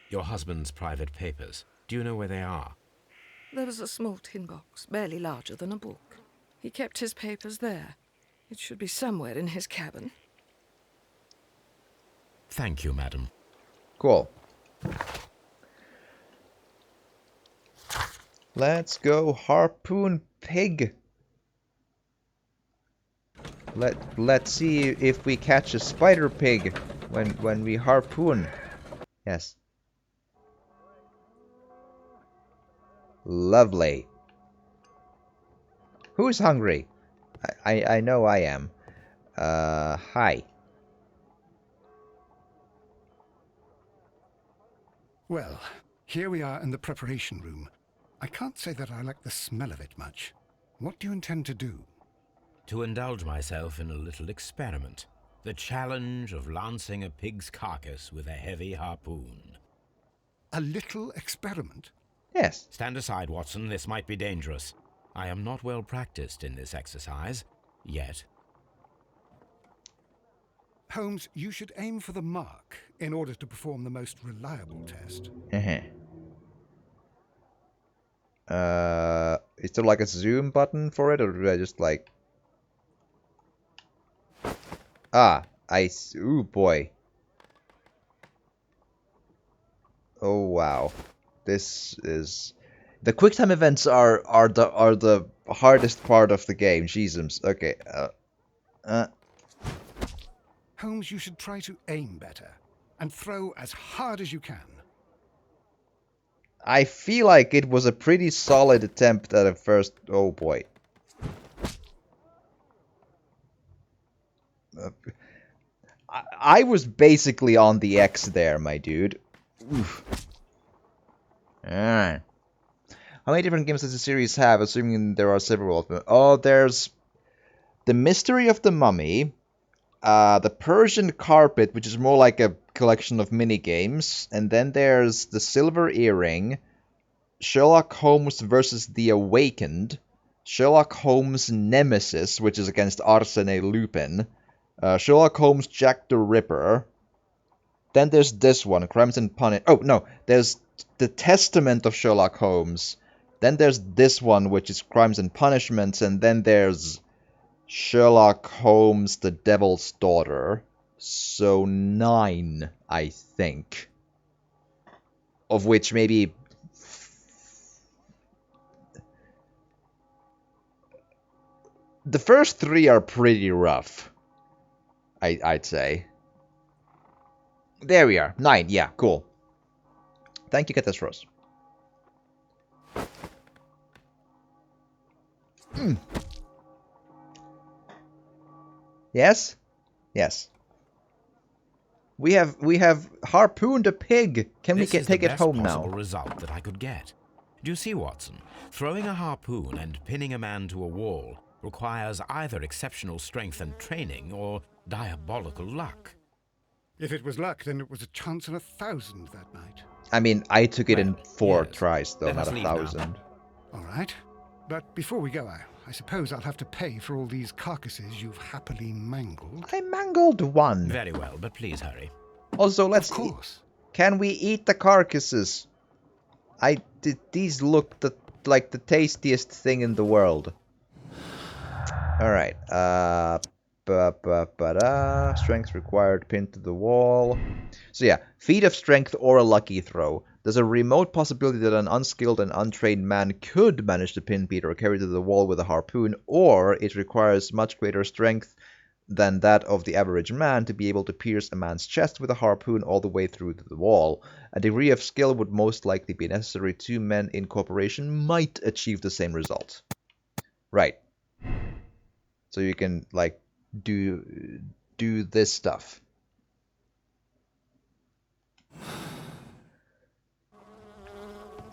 Your husband's private papers. Do you know where they are? There was a small tin box, barely larger than a book. He kept his papers there. It should be somewhere in his cabin. Thank you, madam. Cool. Let's go harpoon pig. Let's see if we catch a spider pig when we harpoon. Yes. Lovely. Who's hungry? I know I am. Hi. Well, here we are in the preparation room. I can't say that I like the smell of it much. What do you intend to do? To indulge myself in a little experiment. The challenge of lancing a pig's carcass with a heavy harpoon. A little experiment? Yes. Stand aside, Watson. This might be dangerous. I am not well practiced in this exercise. Yet. Holmes, you should aim for the mark in order to perform the most reliable test. Is there like a zoom button for it, or do I just like... Ah, ooh boy. Oh wow. This is... The QuickTime events are the hardest part of the game. Jesus. Okay. Holmes, you should try to aim better and throw as hard as you can. I feel like it was a pretty solid attempt at a first. Oh boy. I was basically on the X there, my dude. Oof. Alright. How many different games does the series have, assuming there are several of them? Oh, there's The Mystery of the Mummy, the Persian Carpet, which is more like a collection of mini-games, and then there's The Silver Earring, Sherlock Holmes versus the Awakened, Sherlock Holmes Nemesis, which is against Arsène Lupin, Sherlock Holmes Jack the Ripper. Then there's this one, Crimes and Punishment. Oh, no, there's The Testament of Sherlock Holmes. Then there's this one, which is Crimes and Punishments, and then there's Sherlock Holmes, The Devil's Daughter. So 9, I think. Of which maybe... The first 3 are pretty rough, I'd say. There we are. 9, yeah, cool. Thank you, Catastrophe. Yes? Yes. We have harpooned a pig. Can we take it home now? This is the best possible result that I could get. Do you see, Watson? Throwing a harpoon and pinning a man to a wall requires either exceptional strength and training or diabolical luck. If it was luck, then it was a chance in 1,000 that night. I mean, I took it in 4 yes. tries, though, Let not us leave now. 1,000. All right. But before we go, I suppose I'll have to pay for all these carcasses you've happily mangled. I mangled 1. Very well, but please hurry. Also, let's Of course. Can we eat the carcasses? These look like the tastiest thing in the world. Alright, strength required, pinned to the wall. So yeah, feat of strength or a lucky throw. There's a remote possibility that an unskilled and untrained man could manage to pin Peter or carry to the wall with a harpoon, or it requires much greater strength than that of the average man to be able to pierce a man's chest with a harpoon all the way through to the wall. A degree of skill would most likely be necessary. 2 men in cooperation might achieve the same result. Right. So you can, like, do this stuff.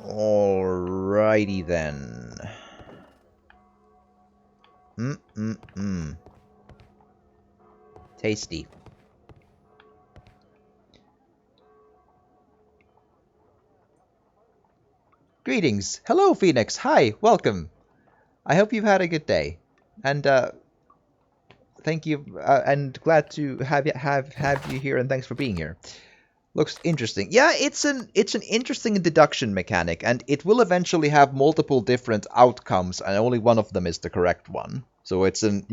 Alrighty then. Tasty. Greetings. Hello, Phoenix. Hi. Welcome. I hope you've had a good day. And, thank you, and glad to have you here, and thanks for being here. Looks interesting. Yeah, it's an interesting deduction mechanic, and it will eventually have multiple different outcomes, and only one of them is the correct one. So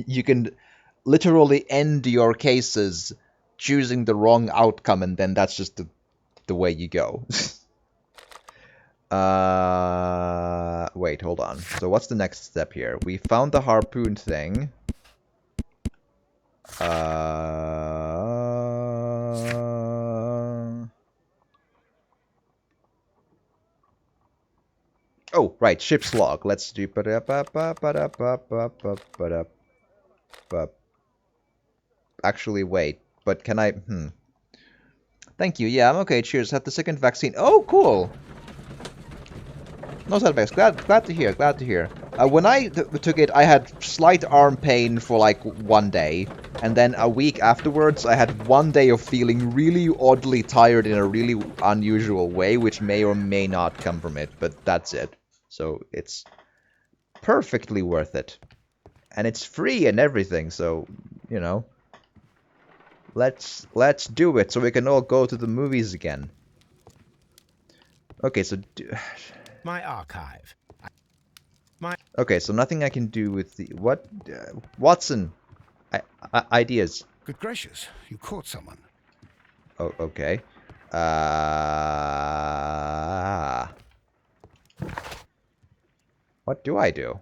you can literally end your cases choosing the wrong outcome, and then that's just the way you go. Wait, hold on. So what's the next step here? We found the harpoon thing. Oh, right, ship's log. Let's do actually wait, but can I Thank you. Yeah, I'm okay. Cheers. Had the second vaccine. Oh, cool. No side effects. Glad to hear. Glad to hear. When I took it, I had slight arm pain for like 1 day, and then a week afterwards, I had 1 day of feeling really oddly tired in a really unusual way, which may or may not come from it, but that's it. So it's perfectly worth it, and it's free and everything. So you know, let's do it so we can all go to the movies again. Okay, so. My archive. Okay, so nothing I can do with the... What? Watson! Ideas. Good gracious, you caught someone. Oh, okay. What do I do?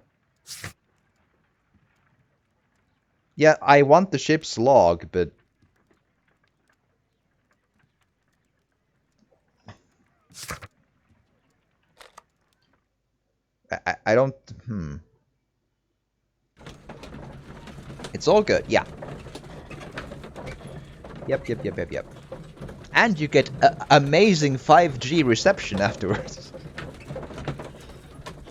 Yeah, I want the ship's log, but... I don't... It's all good, yeah. Yep. And you get amazing 5G reception afterwards.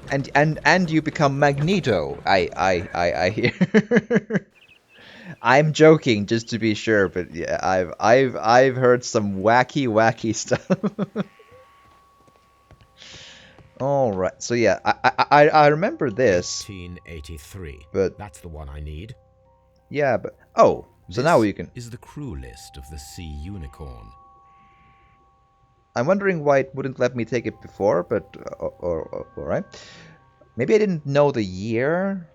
And you become Magneto, I hear. I'm joking, just to be sure, but yeah, I've heard some wacky stuff. All right, so yeah, I remember this. 1883. But that's the one I need. Yeah, but so this now you can. Is the crew list of the Sea Unicorn. I'm wondering why it wouldn't let me take it before, but all right. Maybe I didn't know the year.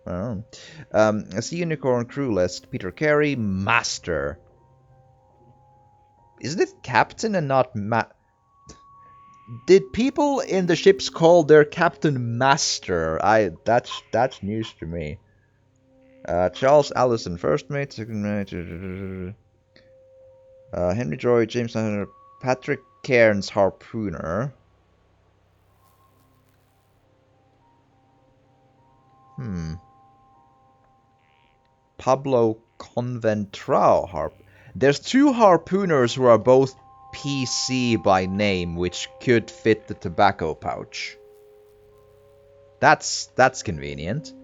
Oh. A Sea Unicorn crew list. Peter Carey, Master. Isn't it Captain and not Did people in the ships call their captain Master? That's news to me. Charles Allison, first mate, second mate. Henry Joy, James Hunter, Patrick Cairns, harpooner. Pablo Conventrao, There's two harpooners who are both PC by name, which could fit the tobacco pouch. That's convenient.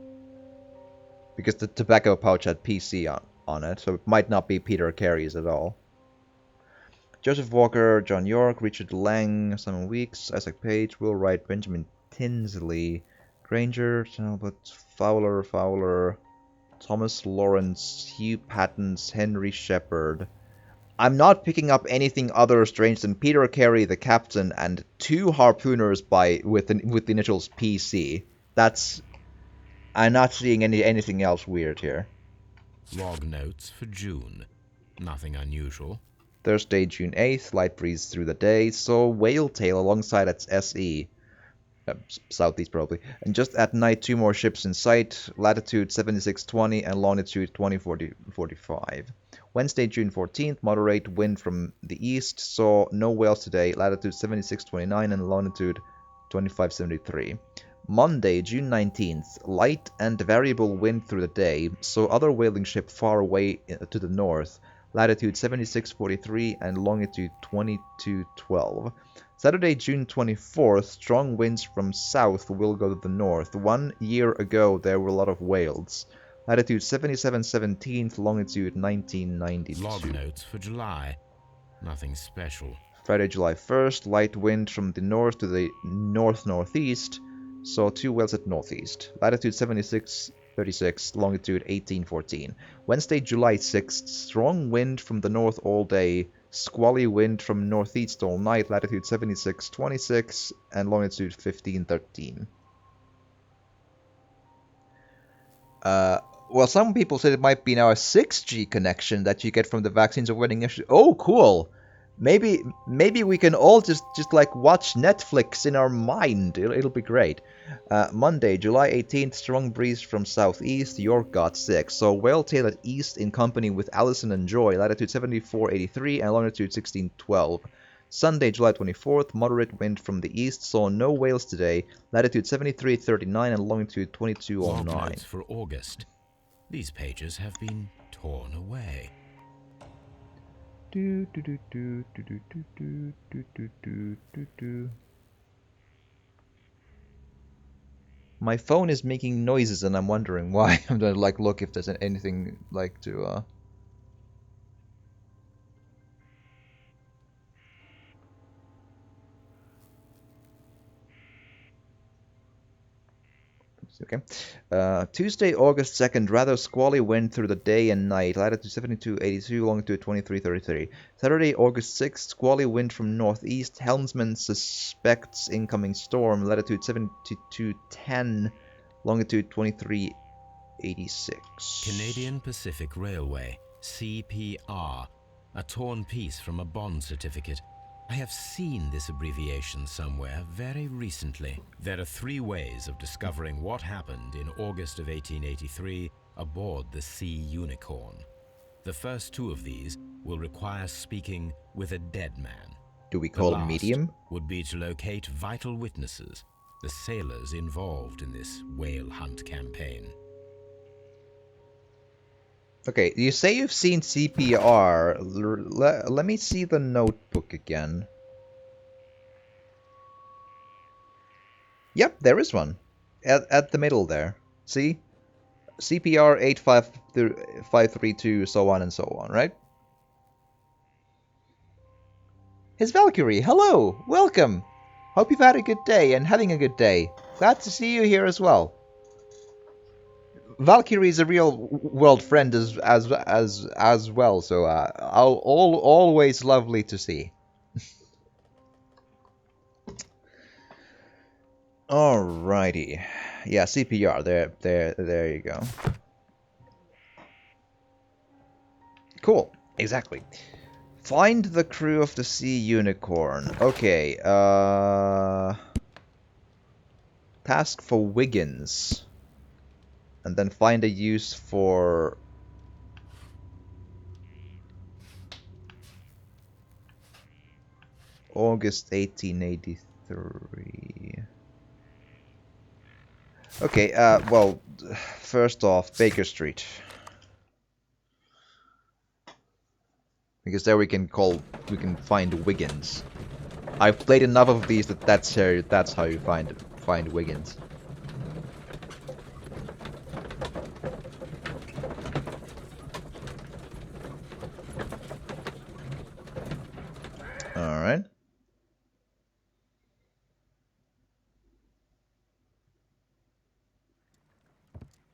Because the tobacco pouch had PC on it, so it might not be Peter Carey's at all. Joseph Walker, John York, Richard Lang, Simon Weeks, Isaac Page, Will Wright, Benjamin Tinsley, Granger, Talbot, Fowler, Thomas Lawrence, Hugh Pattons, Henry Shepard. I'm not picking up anything other strange than Peter Carey, the captain, and two harpooners with the initials PC. I'm not seeing anything else weird here. Log notes for June. Nothing unusual. Thursday, June 8th, light breeze through the day, saw whale tail alongside its SE. Southeast probably. And just at night, two more ships in sight, latitude 7620 and longitude 2045. Wednesday, June 14th, moderate wind from the east, saw no whales today, latitude 7629 and longitude 2573. Monday, June 19th, light and variable wind through the day, saw other whaling ship far away to the north, latitude 7643 and longitude 2212. Saturday, June 24th, strong winds from south will go to the north. 1 year ago, there were a lot of whales. Latitude 7717, longitude 1992. Log notes for July. Nothing special. Friday, July 1st, light wind from the north to the north-northeast. Saw two whales at northeast. Latitude 7636, longitude 1814. Wednesday, July 6th, strong wind from the north all day. Squally wind from northeast all night, latitude 7626 and longitude 1513. Well, some people said it might be now a 6G connection that you get from the vaccines of wedding. Oh, cool! Maybe we can all just like watch Netflix in our mind. It'll be great. Monday, July 18th, strong breeze from southeast. York got sick. So whale tail at east in company with Allison and Joy, latitude 7483 and longitude 1612. Sunday, July 24th, moderate wind from the east. Saw no whales today, latitude 7339 and longitude 2209. Log notes for August. These pages have been torn away. My phone is making noises and I'm wondering why. I'm gonna like look if there's anything like to Okay. Tuesday, August 2nd, rather squally wind through the day and night, latitude 7282, longitude 2333. Saturday, August 6th, squally wind from northeast, helmsman suspects incoming storm, latitude 7210, longitude 2386. Canadian Pacific Railway, CPR, a torn piece from a bond certificate. I have seen this abbreviation somewhere very recently. There are 3 ways of discovering what happened in August of 1883 aboard the Sea Unicorn. The first 2 of these will require speaking with a dead man. Do we The call last medium? would be to locate vital witnesses, the sailors involved in this whale hunt campaign. Okay, you say you've seen CPR. Let me see the notebook again. Yep, there is one. At the middle there. See? CPR 85532, so on and so on, right? His Valkyrie, hello! Welcome! Hope you've had a good day and having a good day. Glad to see you here as well. Valkyrie is a real world friend as well, so always lovely to see. Alrighty, yeah, CPR. There you go. Cool, exactly. Find the crew of the Sea Unicorn. Okay, task for Wiggins. And then find a use for... August 1883. Okay, well, first off, Baker Street. Because there we can find Wiggins. I've played enough of these that's how you find Wiggins. Alright.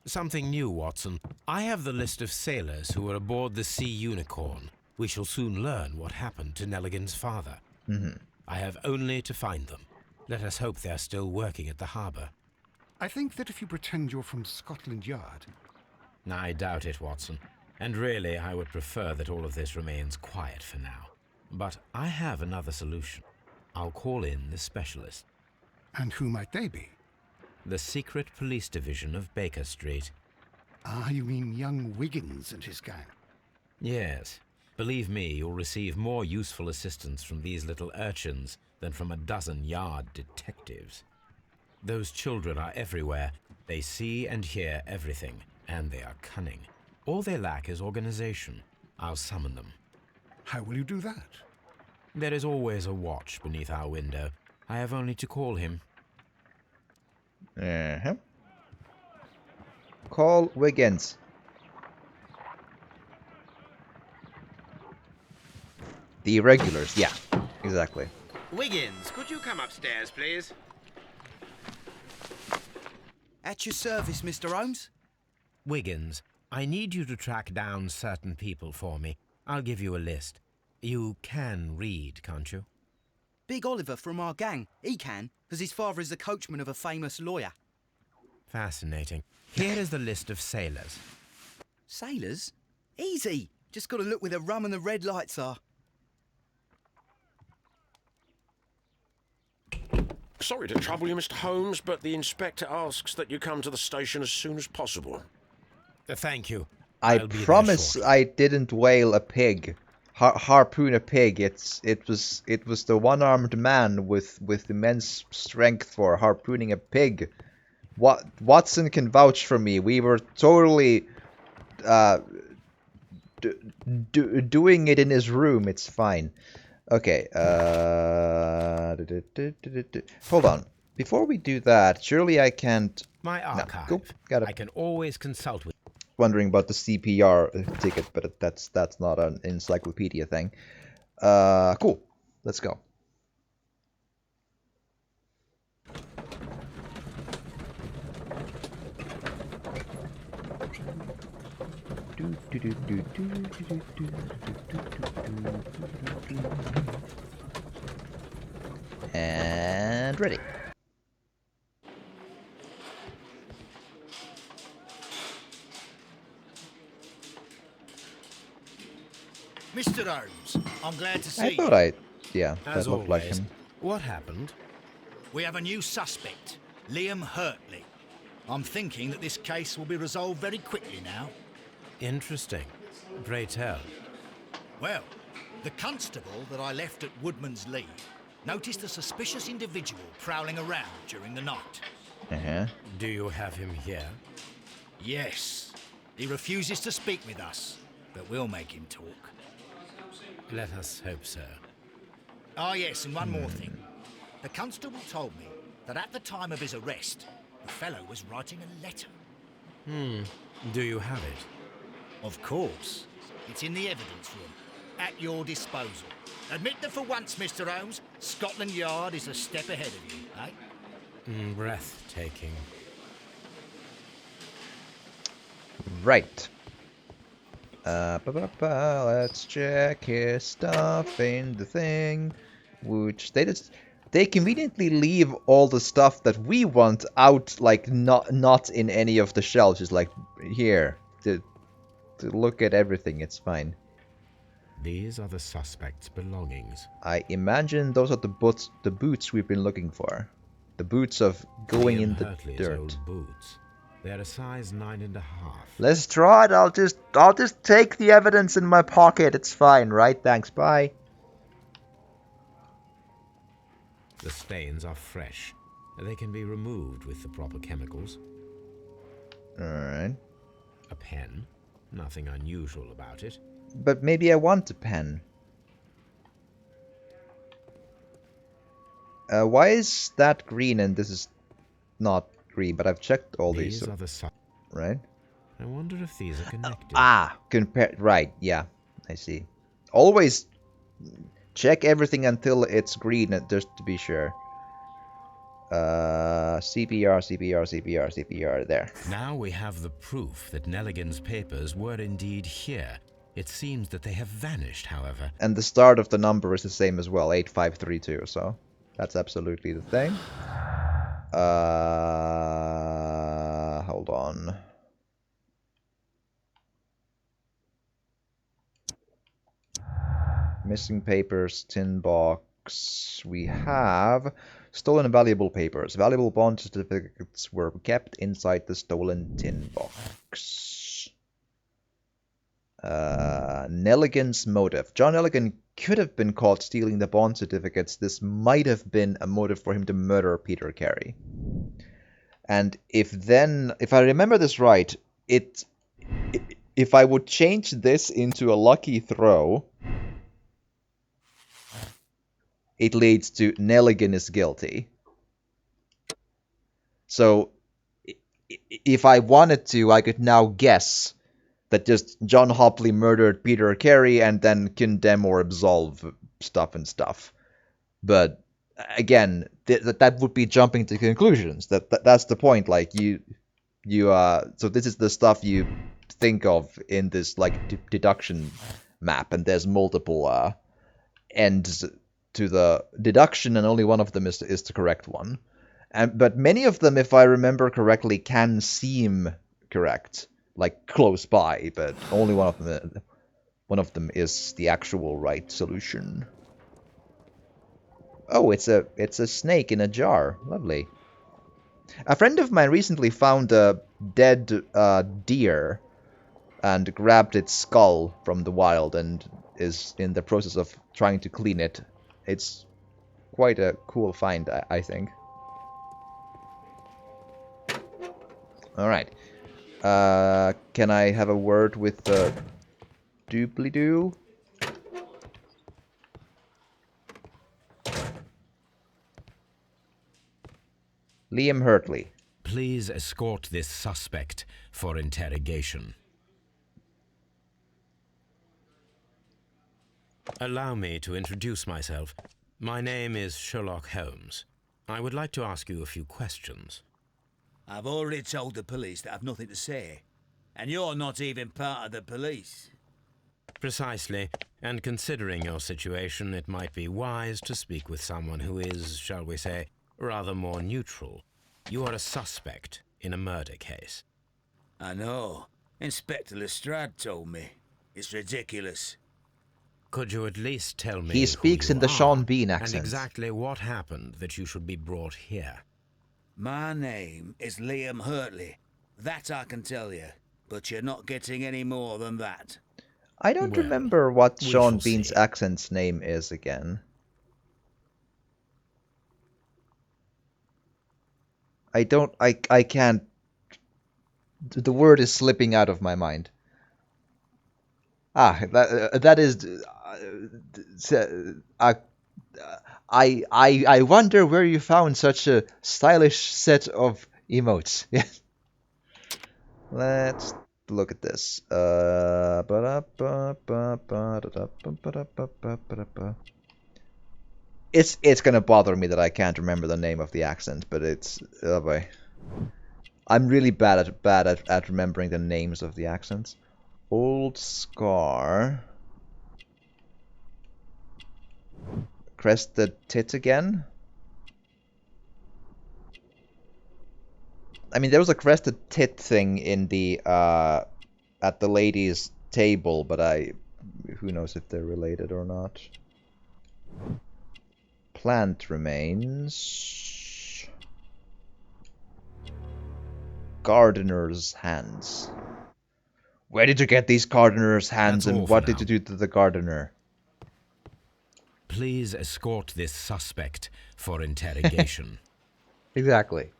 Something new, Watson. I have the list of sailors who were aboard the Sea Unicorn. We shall soon learn what happened to Nelligan's father. I have only to find them. Let us hope they're still working at the harbour. I think that if you pretend you're from Scotland Yard... I doubt it, Watson. And really, I would prefer that all of this remains quiet for now. But I have another solution. I'll call in the specialist. And who might they be? The secret police division of Baker Street. Ah, you mean young Wiggins and his gang? Yes. Believe me, you'll receive more useful assistance from these little urchins than from a dozen yard detectives. Those children are everywhere. They see and hear everything, and they are cunning. All they lack is organization. I'll summon them. How will you do that? There is always a watch beneath our window. I have only to call him. Call Wiggins. The irregulars, yeah, exactly. Wiggins, could you come upstairs, please? At your service, Mr. Holmes. Wiggins, I need you to track down certain people for me. I'll give you a list. You can read, can't you? Big Oliver from our gang. He can, because his father is the coachman of a famous lawyer. Fascinating. Here is the list of sailors. Sailors? Easy. Just got to look where the rum and the red lights are. Sorry to trouble you, Mr. Holmes, but the inspector asks that you come to the station as soon as possible. Thank you. I I'll be there promise shortly. I didn't whale a pig. Harpoon a pig. It was the one-armed man with immense strength for harpooning a pig. Watson can vouch for me. We were totally doing it in his room. It's fine. Okay. Hold on. Before we do that, surely I can't. My archive. Cool. Got it. I can always consult with. Wondering about the CPR ticket, but that's not an encyclopedia thing. Cool. Let's go. And ready. Mr. Holmes, I'm glad to see I you. thought I Yeah, As that looked like always, him. what happened? We have a new suspect, Liam Hurtley. I'm thinking that this case will be resolved very quickly now. Interesting. Pray tell. Well, the constable that I left at Woodman's Lead noticed a suspicious individual prowling around during the night. Uh-huh. Do you have him here? Yes. He refuses to speak with us, but we'll make him talk. Let us hope so. Ah, yes, and one more thing. The constable told me that at the time of his arrest, the fellow was writing a letter. Do you have it? Of course. It's in the evidence room, at your disposal. Admit that for once, Mr. Holmes, Scotland Yard is a step ahead of you, eh? Breathtaking. Right. Let's check his stuff in the thing. Which they conveniently leave all the stuff that we want out, like not in any of the shelves. It's like here to look at everything. It's fine. These are the suspect's belongings. I imagine those are the boots we've been looking for. The boots of going Liam in the Hurtley's dirt. old boots. They're a size 9.5. Let's try it. I'll just take the evidence in my pocket. It's fine, right? Thanks. Bye. The stains are fresh. They can be removed with the proper chemicals. Alright. A pen. Nothing unusual about it. But maybe I want a pen. Why is that green and this is not green? But I've checked all these. These are the right? I wonder if these are connected. Right, yeah. I see. Always check everything until it's green, just to be sure. CPR, there. Now we have the proof that Nelligan's papers were indeed here. It seems that they have vanished, however. And the start of the number is the same as well, 8532, so that's absolutely the thing. Hold on. Missing papers, tin box. We have stolen valuable papers. Valuable bond certificates were kept inside the stolen tin box. Nelligan's motive. John Nelligan could have been caught stealing the bond certificates. This might have been a motive for him to murder Peter Carey. And if I remember this right, if I would change this into a lucky throw, it leads to Nelligan is guilty. So, if I wanted to, I could now guess that just John Hopley murdered Peter Carey and then condemn or absolve stuff. But again, that would be jumping to conclusions. That's the point. Like so this is the stuff you think of in this like deduction map, and there's multiple ends to the deduction, and only one of them is the correct one. But many of them, if I remember correctly, can seem correct, like close by, but only one of them is the actual right solution. Oh, it's a snake in a jar. Lovely. A friend of mine recently found a dead deer and grabbed its skull from the wild and is in the process of trying to clean it. It's quite a cool find, I think. Alright. Can I have a word with the doobly-doo? Liam Hurtley. Please escort this suspect for interrogation. Allow me to introduce myself. My name is Sherlock Holmes. I would like to ask you a few questions. I've already told the police that I've nothing to say. And you're not even part of the police. Precisely. And considering your situation, it might be wise to speak with someone who is, shall we say, rather more neutral. You are a suspect in a murder case. I know. Inspector Lestrade told me. It's ridiculous. Could you at least tell me He speaks who in you the Sean are Bean and accent. exactly what happened that you should be brought here? My name is Liam Hurtley. That I can tell you, but you're not getting any more than that. I don't Well, remember what we Sean shall Bean's see. accent's name is again. I can't... The word is slipping out of my mind. That is... I wonder where you found such a stylish set of emotes. Let's look at this. It's gonna bother me that I can't remember the name of the accent, but it's oh boy. I'm really bad at remembering the names of the accents. Old Scar. Crested Tit again? I mean, there was a Crested Tit thing in the, at the ladies' table, but who knows if they're related or not. Plant remains. Gardener's hands. Where did you get these gardener's hands, and what did you do to the gardener? Please escort this suspect for interrogation. Exactly.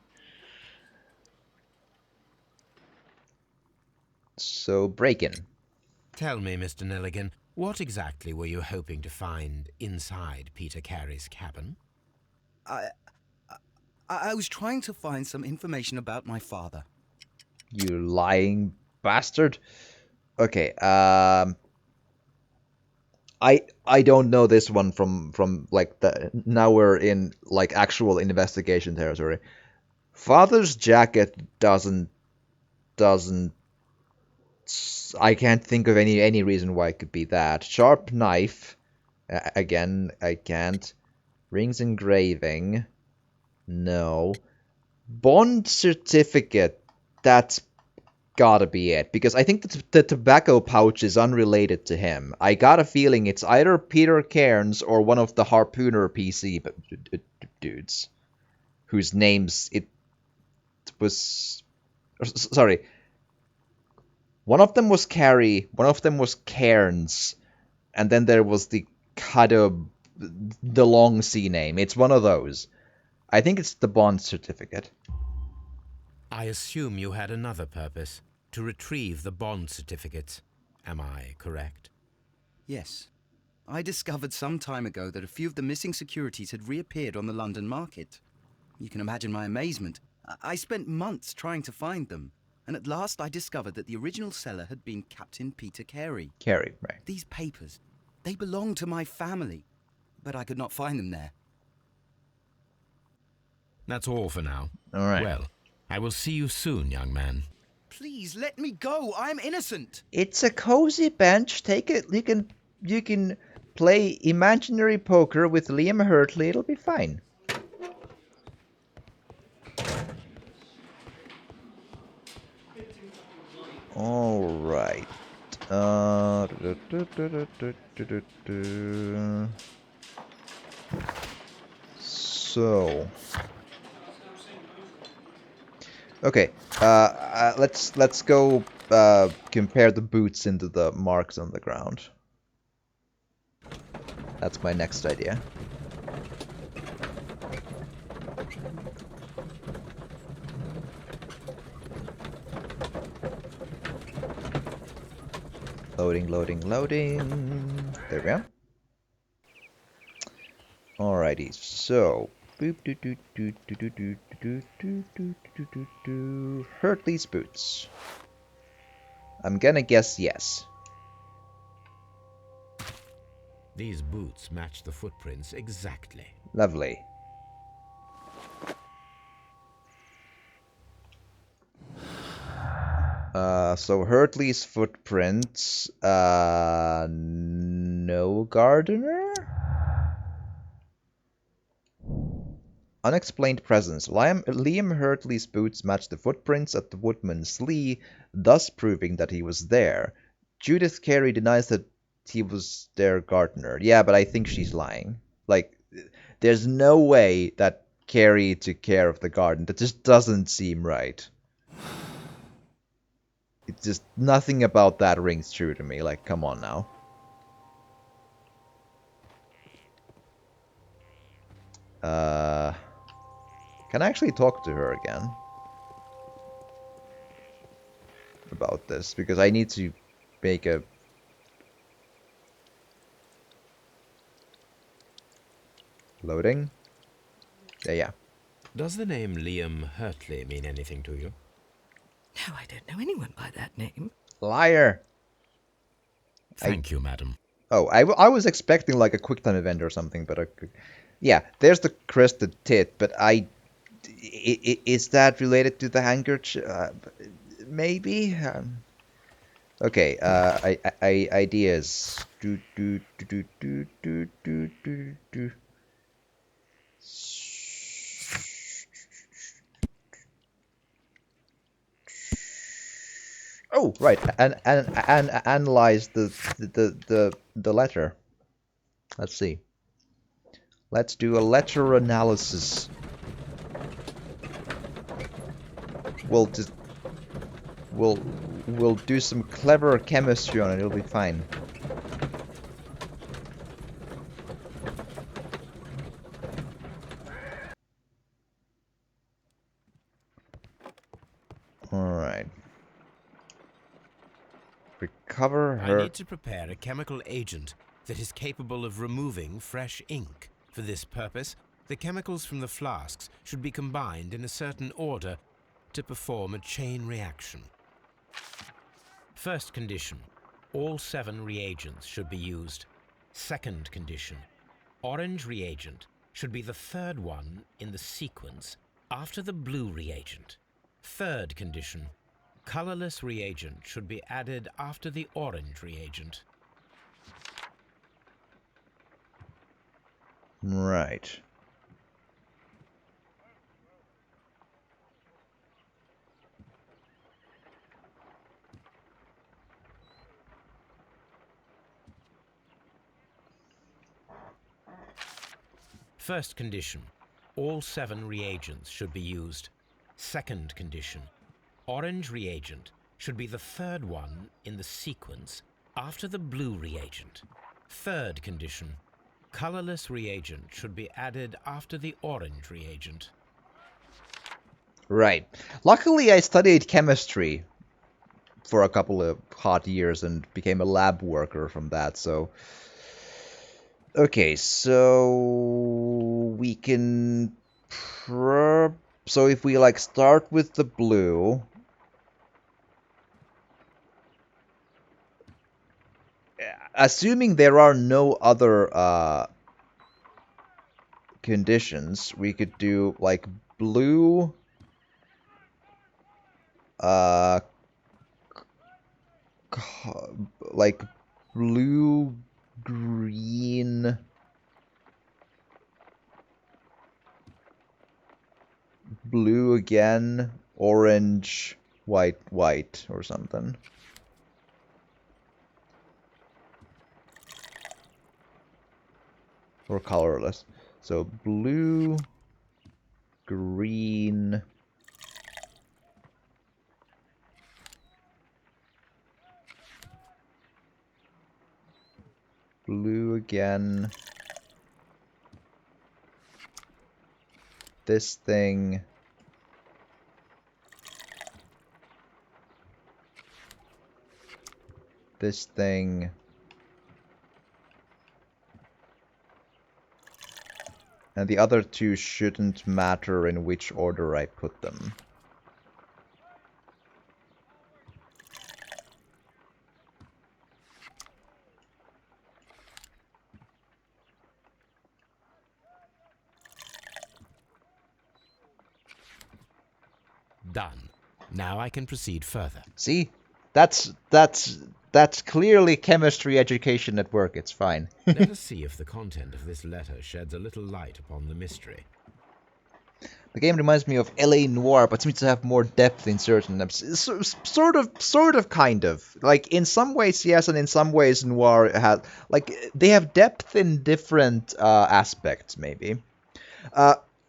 So, break-in. Tell me, Mr. Nelligan, what exactly were you hoping to find inside Peter Carey's cabin? I was trying to find some information about my father. You lying bastard. Okay, I don't know this one from like now we're in like actual investigation territory. Father's jacket doesn't I can't think of any reason why it could be that. Sharp knife, again, I can't. Rings engraving, no. Bond certificate, that's gotta be it, because I think the tobacco pouch is unrelated to him. I got a feeling it's either Peter Cairns or one of the Harpooner PC dudes, whose names it was... Sorry. One of them was Carey, one of them was Cairns, and then there was the kind of the long C name. It's one of those. I think it's the Bond certificate. I assume you had another purpose, to retrieve the Bond certificates. Am I correct? Yes. I discovered some time ago that a few of the missing securities had reappeared on the London market. You can imagine my amazement. I spent months trying to find them, and at last I discovered that the original seller had been Captain Peter Carey. Carey, right. These papers, they belonged to my family, but I could not find them there. That's all for now. All right. Well, I will see you soon, young man. Please let me go. I'm innocent. It's a cozy bench. Take it. You can play imaginary poker with Liam Hurtley. It'll be fine. All right. So. Okay. Let's go compare the boots into the marks on the ground. That's my next idea. Loading, loading, loading. There we are. Alrighty, so Hurtley's boots. I'm gonna guess yes. These boots match the footprints exactly. Lovely. So Hurtley's footprints, no gardener? Unexplained presence. Liam Hurtley's boots match the footprints at the woodman's Lee, thus proving that he was there. Judith Carey denies that he was their gardener. Yeah, but I think she's lying. Like, there's no way that Carrie took care of the garden. That just doesn't seem right. It's just nothing about that rings true to me. Like, come on now. Can I actually talk to her again about this? Because I need to make a... Loading? Yeah. Does the name Liam Hurtley mean anything to you? No, I don't know anyone by that name. Liar! Thank you, madam. Oh, I was expecting like a QuickTime event or something, but yeah, there's the crested tit, but is that related to the handkerchief? Maybe. Okay. Ideas. Oh, right, and analyze the letter. Let's see. Let's do a letter analysis. We'll do some clever chemistry on it. It'll be fine. All right. Recover her. I need to prepare a chemical agent that is capable of removing fresh ink. For this purpose, the chemicals from the flasks should be combined in a certain order to perform a chain reaction. First condition, all 7 reagents should be used. Second condition, orange reagent should be the third one in the sequence after the blue reagent. Third condition, colorless reagent should be added after the orange reagent. Right. First condition, all 7 reagents should be used. Second condition, orange reagent should be the third one in the sequence after the blue reagent. Third condition, colorless reagent should be added after the orange reagent. Right. Luckily, I studied chemistry for a couple of hot years and became a lab worker from that, so... Okay, so... we can... So if we, like, start with the blue... Assuming there are no other, conditions, we could do, like, blue... like blue, green, blue again, orange, white, white, or something. Or colorless. So blue, green, blue again. This thing. This thing. And the other two shouldn't matter in which order I put them. Done. Now I can proceed further. See? That's clearly chemistry education at work. It's fine. Let us see if the content of this letter sheds a little light upon the mystery. The game reminds me of LA Noire, but seems to have more depth in certain sort of, kind of. Like, in some ways, yes, and in some ways, Noir has... Like, they have depth in different aspects, maybe.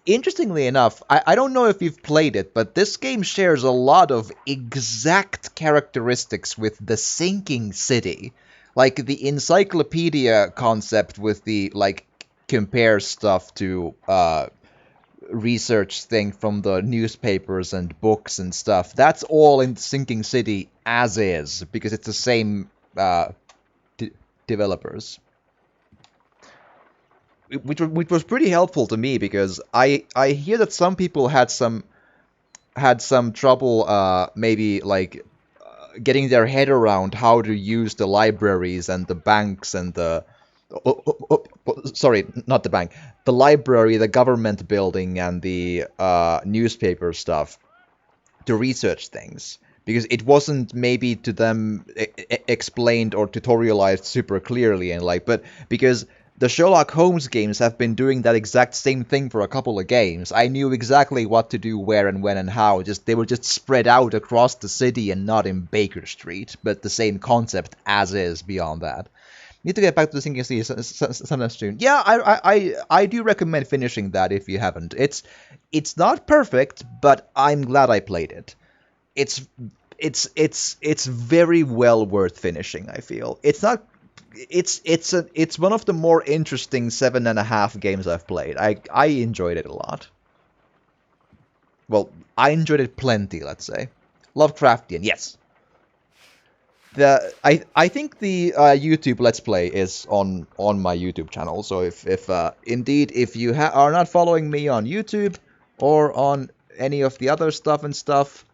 Interestingly enough, I don't know if you've played it, but this game shares a lot of exact characteristics with The Sinking City. Like, the encyclopedia concept with the, like, compare stuff to research thing from the newspapers and books and stuff. That's all in Sinking City as is, because it's the same developers. Which was pretty helpful to me, because I hear that some people had some trouble maybe like getting their head around how to use the libraries and the banks and the sorry, not the bank, the library, the government building, and the newspaper stuff to research things, because it wasn't maybe to them explained or tutorialized super clearly, and like, but because the Sherlock Holmes games have been doing that exact same thing for a couple of games. I knew exactly what to do, where and when and how. Just they were just spread out across the city and not in Baker Street, but the same concept as is beyond that. Need to get back to the Sinking City sometime soon. Yeah, I do recommend finishing that if you haven't. It's not perfect, but I'm glad I played it. It's very well worth finishing, I feel. It's one of the more interesting 7.5 games I've played. I enjoyed it a lot. Well, I enjoyed it plenty, let's say. Lovecraftian, yes. I think the YouTube Let's Play is on my YouTube channel. So if indeed if you are not following me on YouTube or on any of the other stuff,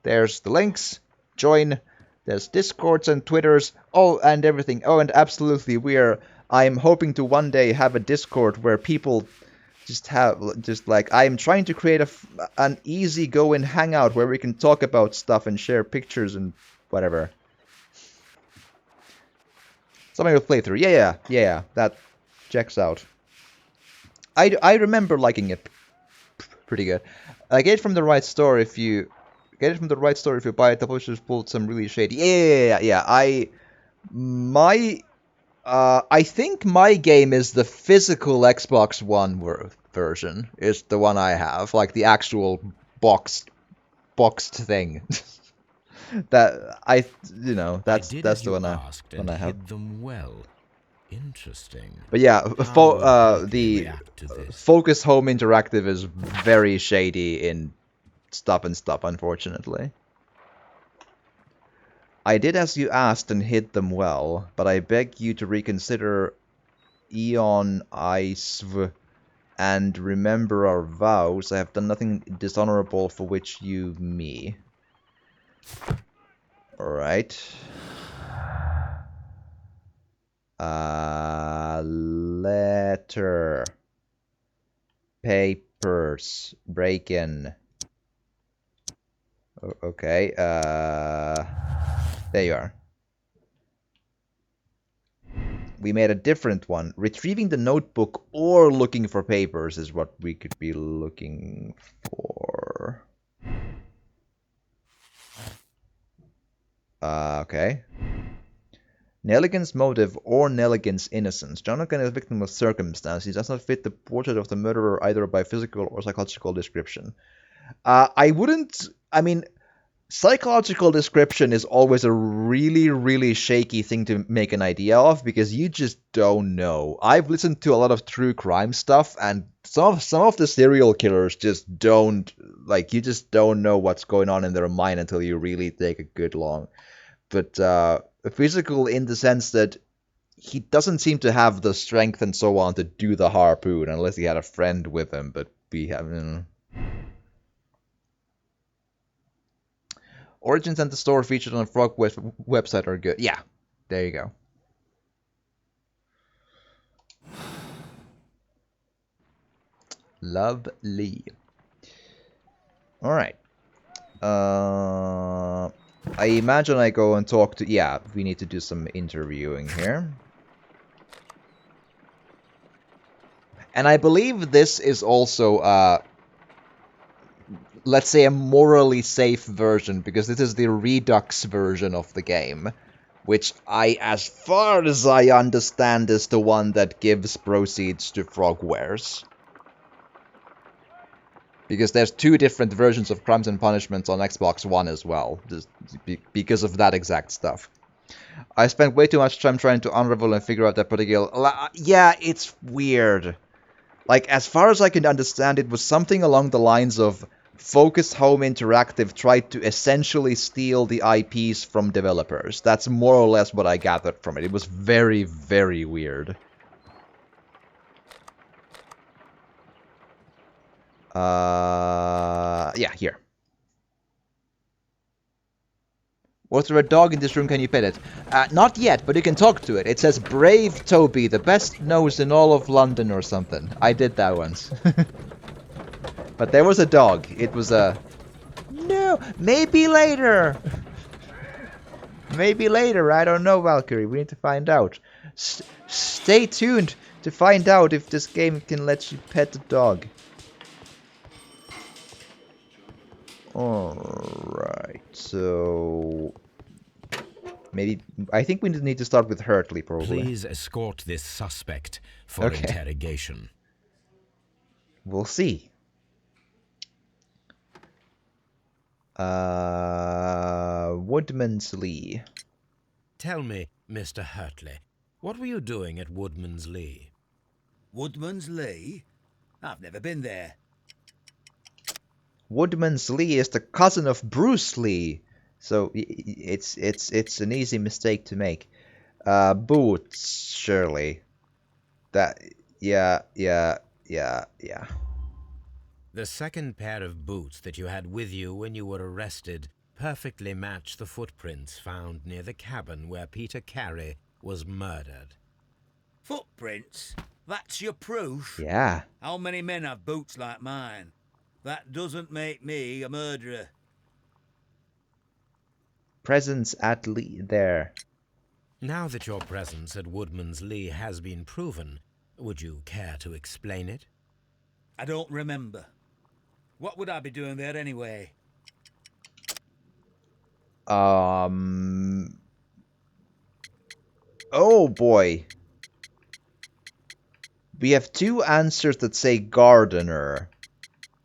there's the links. Join. There's Discords and Twitters. Oh, and everything. Oh, and absolutely, I'm hoping to one day have a Discord where people I'm trying to create an easy-going hangout where we can talk about stuff and share pictures and whatever. Something with playthrough. Yeah, that checks out. I remember liking it pretty good. I get it from the right store if you buy it. The publishers pulled some really shady. Yeah. I think my game is the physical Xbox One version. Is the one I have, like the actual boxed thing. That's the one I have. Hid them well. Interesting. But yeah, the Focus Home Interactive is very shady in Stop and Stop, unfortunately. I did as you asked and hid them well, but I beg you to reconsider Eon Isv and remember our vows. I have done nothing dishonorable for which you me. Alright. Letter. Papers. Break-in. Okay, there you are. We made a different one. Retrieving the notebook or looking for papers is what we could be looking for. Okay. Nelligan's motive or Nelligan's innocence. Jonathan is a victim of circumstance. He does not fit the portrait of the murderer either by physical or psychological description. Psychological description is always a really, really shaky thing to make an idea of, because you just don't know. I've listened to a lot of true crime stuff, and some of the serial killers just don't, you just don't know what's going on in their mind until you really take a good long. But physical in the sense that he doesn't seem to have the strength and so on to do the harpoon, unless he had a friend with him, but we haven't... Origins and the store featured on the Frog website are good. Yeah, there you go. Lovely. Alright. I imagine I go and talk to... Yeah, we need to do some interviewing here. And I believe this is also, let's say, a morally safe version, because this is the Redux version of the game, which as far as I understand, is the one that gives proceeds to Frogwares. Because there's 2 different versions of Crimes and Punishments on Xbox One as well, just because of that exact stuff. I spent way too much time trying to unravel and figure out that particular... Yeah, it's weird. Like, as far as I can understand, it was something along the lines of Focus Home Interactive tried to essentially steal the IPs from developers. That's more or less what I gathered from it. It was very, very weird. Yeah, here. Was there a dog in this room? Can you pet it? Not yet, but you can talk to it. It says, Brave Toby, the best nose in all of London or something. I did that once. But there was a dog. It was a... No, maybe later. Maybe later, I don't know, Valkyrie. We need to find out. Stay tuned to find out if this game can let you pet the dog. Alright, so... Maybe... I think we need to start with Hurtley, probably. Please escort this suspect for interrogation. We'll see. Woodman's Lee. Tell me, Mr. Hurtley, what were you doing at Woodman's Lee? Woodman's Lee? I've never been there. Woodman's Lee is the cousin of Bruce Lee, so it's an easy mistake to make. Boots, surely. That, yeah. The second pair of boots that you had with you when you were arrested perfectly match the footprints found near the cabin where Peter Carey was murdered. Footprints? That's your proof? Yeah. How many men have boots like mine? That doesn't make me a murderer. Presence at Lee there. Now that your presence at Woodman's Lee has been proven, would you care to explain it? I don't remember. What would I be doing there anyway? Oh boy. We have 2 answers that say gardener.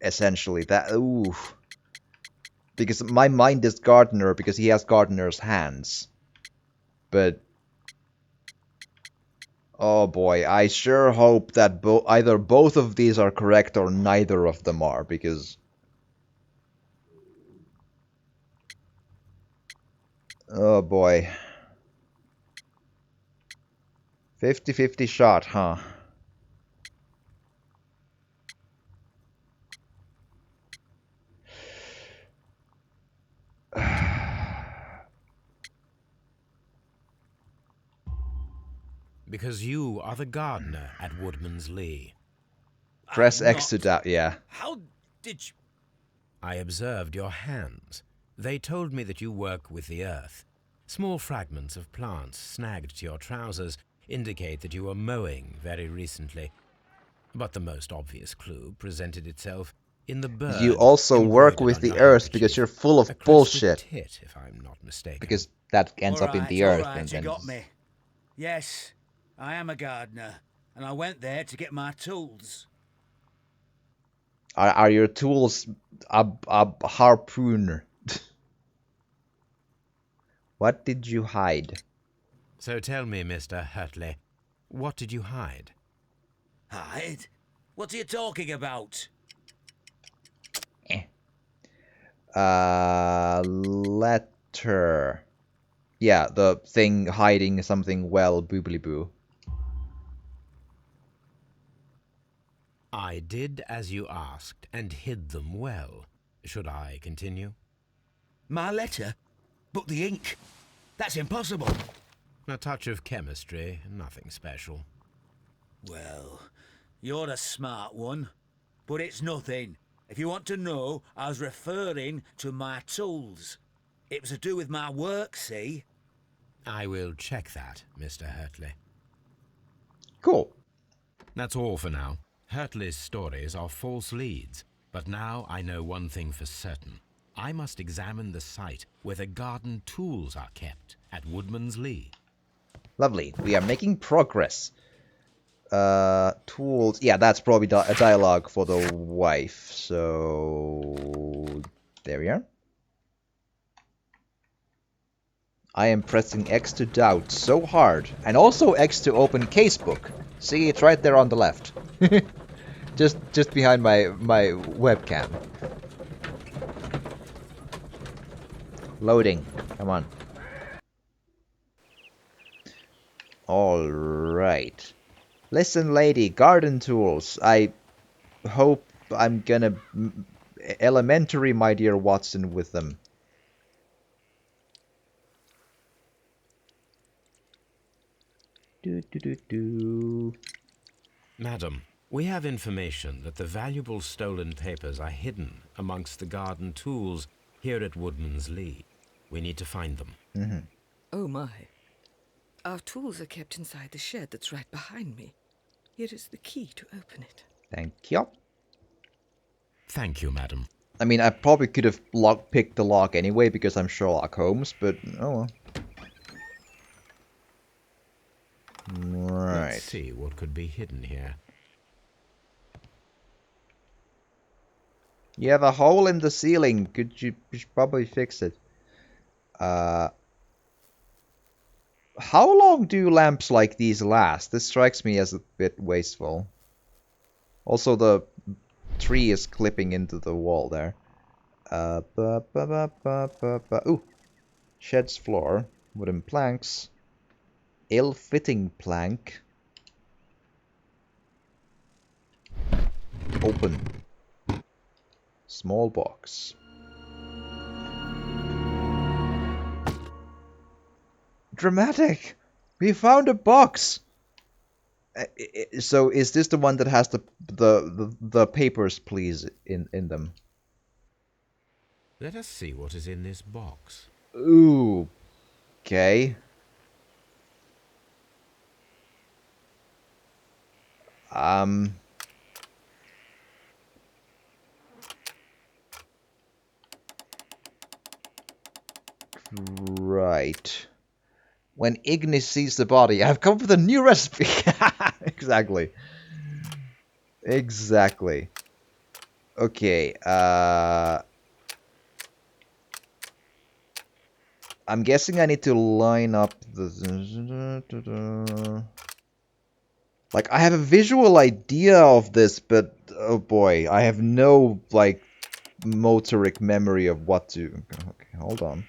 Essentially, that... Ooh. Because my mind is gardener because he has gardener's hands. But... Oh boy, I sure hope that either both of these are correct or neither of them are, because... Oh boy. 50-50 shot, huh? Because you are the gardener at Woodman's Lee. Press X to doubt, yeah. How did you... I observed your hands. They told me that you work with the earth. Small fragments of plants snagged to your trousers indicate that you were mowing very recently. But the most obvious clue presented itself in the bird. You also work with the earth because you're full of bullshit. Tit, if I'm not mistaken. Because that ends up in the earth. And you then... got me. Yes, I am a gardener, and I went there to get my tools. Are your tools a harpoon? What did you hide? So tell me, Mr. Hurtley, what did you hide? Hide? What are you talking about? Letter. Yeah, the thing hiding something well, boobly boo. I did as you asked and hid them well. Should I continue? My letter? But the ink? That's impossible. A touch of chemistry, nothing special. Well, you're a smart one, but it's nothing. If you want to know, I was referring to my tools. It was to do with my work, see? I will check that, Mr. Hurtley. Cool. That's all for now. Hurtley's stories are false leads, but now I know one thing for certain. I must examine the site where the garden tools are kept at Woodman's Lee. Lovely. We are making progress. Tools. Yeah, that's probably a dialogue for the wife. So there we are. I am pressing X to doubt so hard, and also X to open casebook. See, it's right there on the left, just behind my webcam. Loading. Come on. All right. Listen, lady, garden tools. I hope I'm gonna elementary, my dear Watson, with them. Madam, we have information that the valuable stolen papers are hidden amongst the garden tools here at Woodman's Lee. We need to find them. Mm-hmm. Oh my. Our tools are kept inside the shed that's right behind me. Here is the key to open it. Thank you. Thank you, madam. I mean, I probably could have picked the lock anyway because I'm Sherlock Holmes, but oh well. Right. Let's see what could be hidden here. You have a hole in the ceiling. You should probably fix it. How long do lamps like these last? This strikes me as a bit wasteful. Also, the tree is clipping into the wall there. Ooh. Shed's floor. Wooden planks. Ill-fitting plank. Open. Small box. Dramatic! We found a box! So is this the one that has the papers, please, in them? Let us see what is in this box. Ooh. Okay. Right. When Ignis sees the body, I've come up with a new recipe. Exactly. Exactly. Okay, I'm guessing I need to line up the... Like, I have a visual idea of this, but, oh boy, I have no, like, motoric memory of what to... Okay, hold on.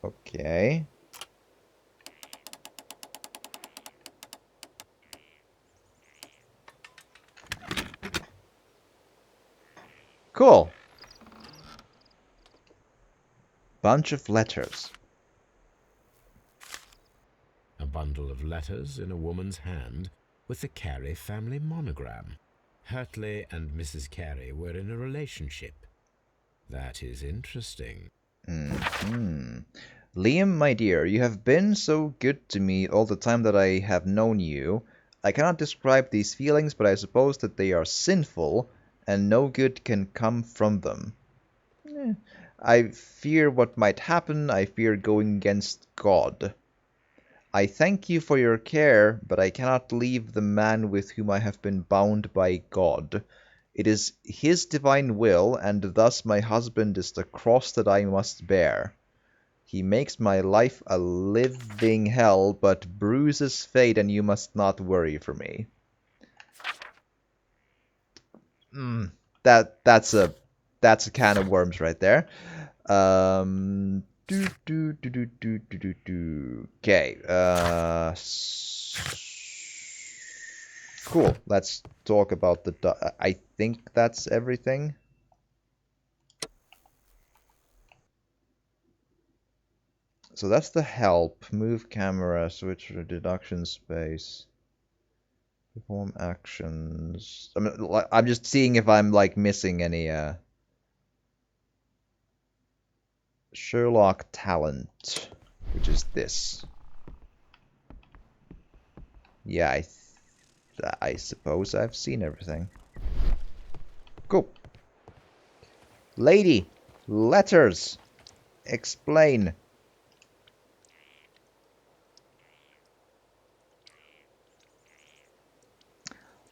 Okay. Cool. Bunch of letters. A bundle of letters in a woman's hand with the Carey family monogram. Hurtley and Mrs. Carey were in a relationship. That is interesting. Liam, my dear, you have been so good to me all the time that I have known you. I cannot describe these feelings, but I suppose that they are sinful, and no good can come from them. I fear what might happen. I fear going against God. I thank you for your care, but I cannot leave the man with whom I have been bound by God. It is his divine will, and thus my husband is the cross that I must bear. He makes my life a living hell, but bruises fate, and you must not worry for me. That's a can of worms right there. Okay. Cool. Let's talk about the. I think that's everything. So that's the help. Move camera. Switch to deduction space. Perform actions. I'm just seeing if I'm like missing any Sherlock talent, which is this. Yeah, I suppose I've seen everything. Cool. Lady, letters. Explain.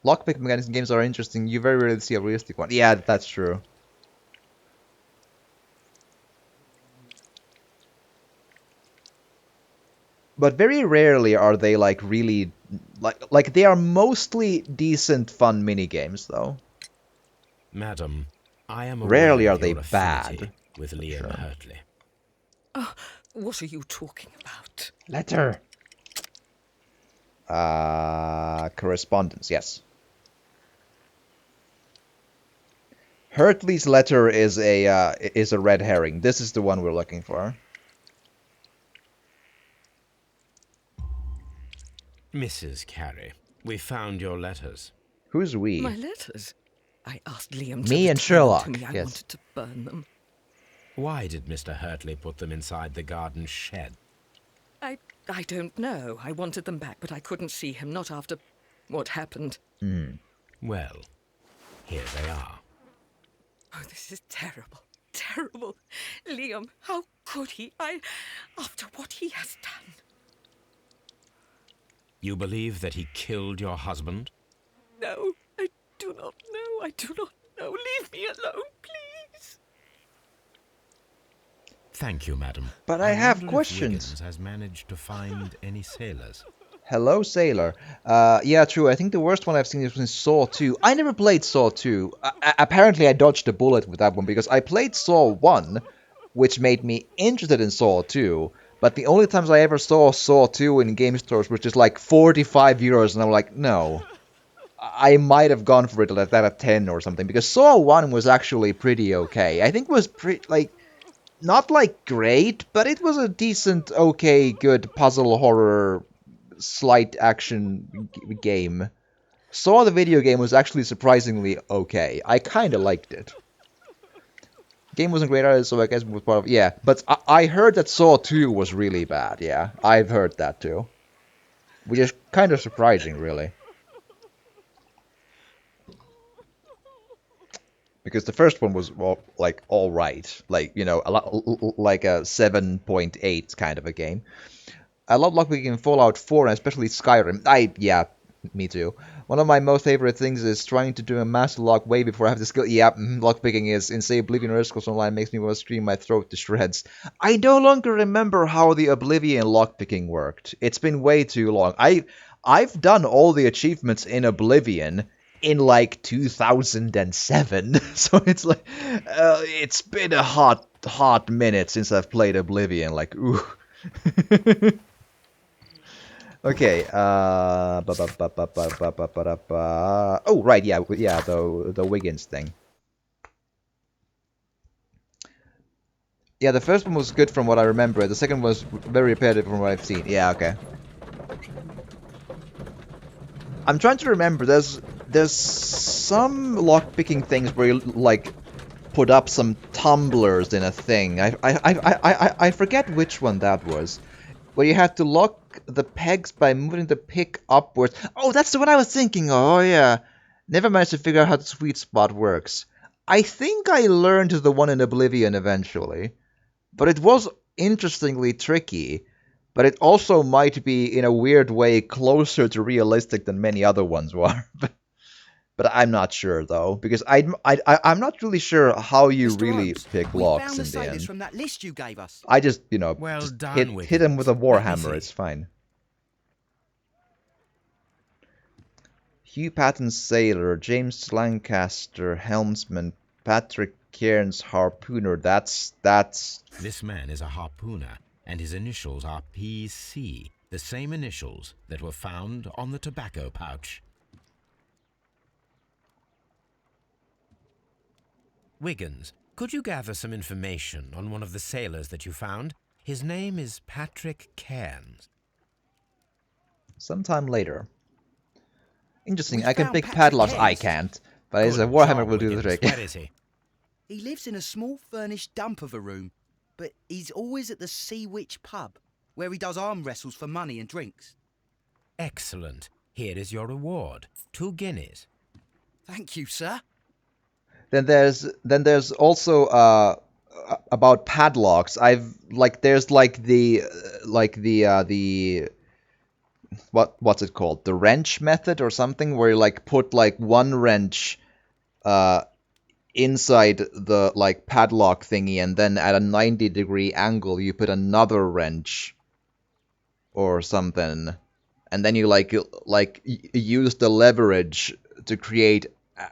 Lockpick mechanism games are interesting. You very rarely see a realistic one. Yeah, that's true. But very rarely are they like really like they are mostly decent fun mini games though. Madam, I am Rarely aware are of they your affinity bad. with Liam Hurtley. Oh, what are you talking about? Letter. Correspondence, yes. Hurtley's letter is a red herring. This is the one we're looking for. Mrs. Carey, we found your letters. Who's we? My letters? I asked Liam to Me and return them Sherlock, to me. I yes. wanted to burn them. Why did Mr. Hurtley put them inside the garden shed? I don't know. I wanted them back, but I couldn't see him, not after what happened. Well, here they are. Oh, this is terrible. Terrible. Liam, how could he? After what he has done. You believe that he killed your husband? No, I do not know. I do not know. Leave me alone, please. Thank you, madam. But I have wonder if questions. Wiggins has managed to find any sailors. Hello, Sailor. Yeah, true. I think the worst one I've seen is in Saw 2. I never played Saw 2. Apparently, I dodged a bullet with that one because I played Saw 1, which made me interested in Saw 2. But the only times I ever saw Saw 2 in game stores was just like 45 euros, and I'm like, no. I might have gone for it like that at 10 or something, because Saw 1 was actually pretty okay. I think it was pretty, like, not like great, but it was a decent, okay, good puzzle horror slight action game. Saw the video game was actually surprisingly okay. I kind of liked it. Game wasn't great either, so I guess it was part of... Yeah, but I heard that Saw 2 was really bad, yeah. I've heard that too. Which is kind of surprising, really. Because the first one was, well, like, alright. Like, you know, like a 7.8 kind of a game. I love lockpicking in Fallout 4 and especially Skyrim. Yeah, me too. One of my most favorite things is trying to do a master lock way before I have the skill. Yeah, lockpicking is insane. Oblivion Riscos Online makes me want to scream my throat to shreds. I no longer remember how the Oblivion lockpicking worked. It's been way too long. I've done all the achievements in Oblivion in like 2007, so it's like it's been a hot minute since I've played Oblivion. Like, ooh. Okay, oh, right, yeah, the Wiggins thing. Yeah, the first one was good from what I remember. The second was very repetitive from what I've seen. Yeah, okay. I'm trying to remember. There's some lockpicking things where you like put up some tumblers in a thing. I forget which one that was. Where you have to lock the pegs by moving the pick upwards. Oh, that's the one I was thinking. Oh, yeah. Never managed to figure out how the sweet spot works. I think I learned the one in Oblivion eventually. But it was interestingly tricky. But it also might be, in a weird way, closer to realistic than many other ones were. But I'm not sure, though, because I'm not really sure how you Mr. really Holmes, pick we locks found in the the sailors end. from that list you gave us. I just, you know, Well just done, hit him with a Wiggins. Let me warhammer. see. It's fine. Hugh Patton's sailor, James Lancaster, helmsman, Patrick Cairns, harpooner. That's... This man is a harpooner, and his initials are PC, the same initials that were found on the tobacco pouch. Wiggins, could you gather some information on one of the sailors that you found? His name is Patrick Cairns. Sometime later. Interesting. We I can found pick Patrick padlocks. I Hest. can't. But his Good Warhammer job, will do the Wiggins. trick. Where is he? He lives in a small furnished dump of a room, but he's always at the Sea Witch pub, where he does arm wrestles for money and drinks. Excellent. Here is your reward. 2 guineas. Thank you, sir. Then there's also about padlocks. There's the what's it called? The wrench method or something, where you like put like one wrench inside the like padlock thingy, and then at a 90-degree angle you put another wrench or something, and then you use the leverage to create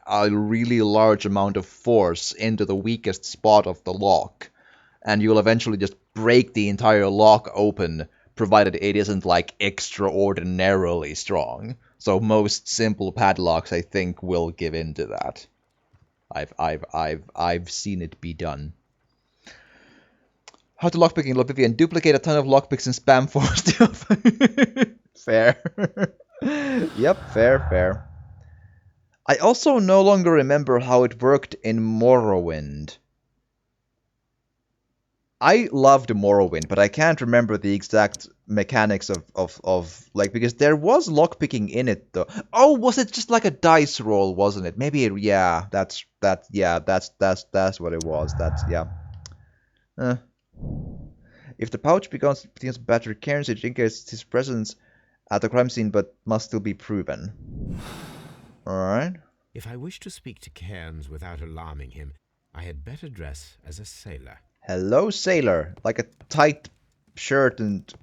a really large amount of force into the weakest spot of the lock, and you'll eventually just break the entire lock open, provided it isn't like extraordinarily strong. So most simple padlocks, I think, will give in to that. I've seen it be done. How to lockpicking Lopivian. Duplicate a ton of lockpicks in spam force. Fair. Yep, fair. I also no longer remember how it worked in Morrowind. I loved Morrowind, but I can't remember the exact mechanics of like, because there was lockpicking in it though. Oh, was it just like a dice roll, wasn't it? Maybe that's what it was. If the pouch becomes battery carries it indicates his presence at the crime scene, but must still be proven. Alright. If I wish to speak to Cairns without alarming him, I had better dress as a sailor. Hello, sailor. Like a tight shirt and...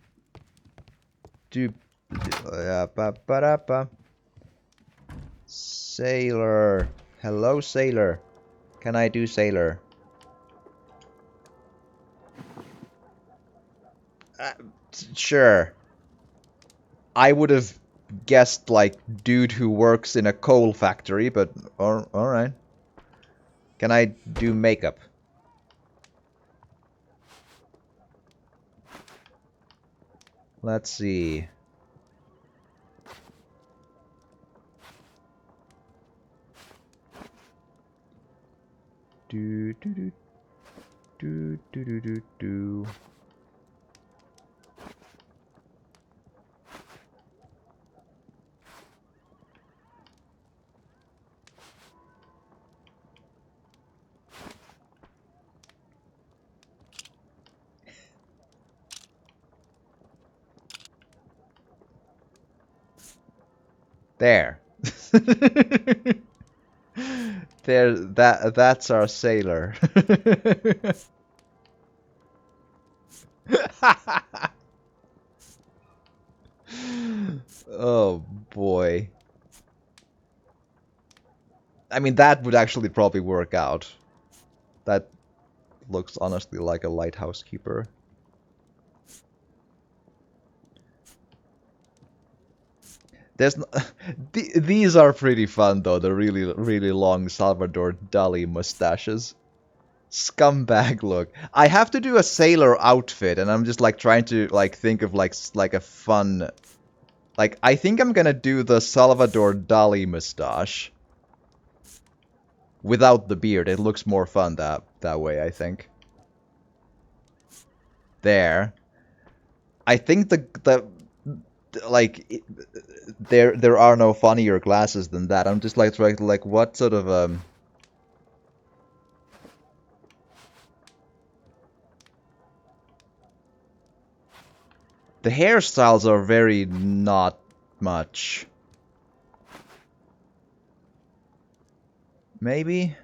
Sailor. Hello, sailor. Can I do sailor? Sure. I would have guessed, like, dude who works in a coal factory, but alright. Can I do makeup? Let's see. Do. There. That's our sailor. Oh boy. I mean, that would actually probably work out. That looks honestly like a lighthouse keeper. There's these are pretty fun though, the really long Salvador Dali mustaches. Scumbag look. I have to do a sailor outfit, and I'm just like trying to like think of like a fun, like, I think I'm gonna do the Salvador Dali mustache without the beard. It looks more fun that way, I think. There. I think like there are no funnier glasses than that. I'm just like trying to like what sort of the hairstyles are very not much. Maybe?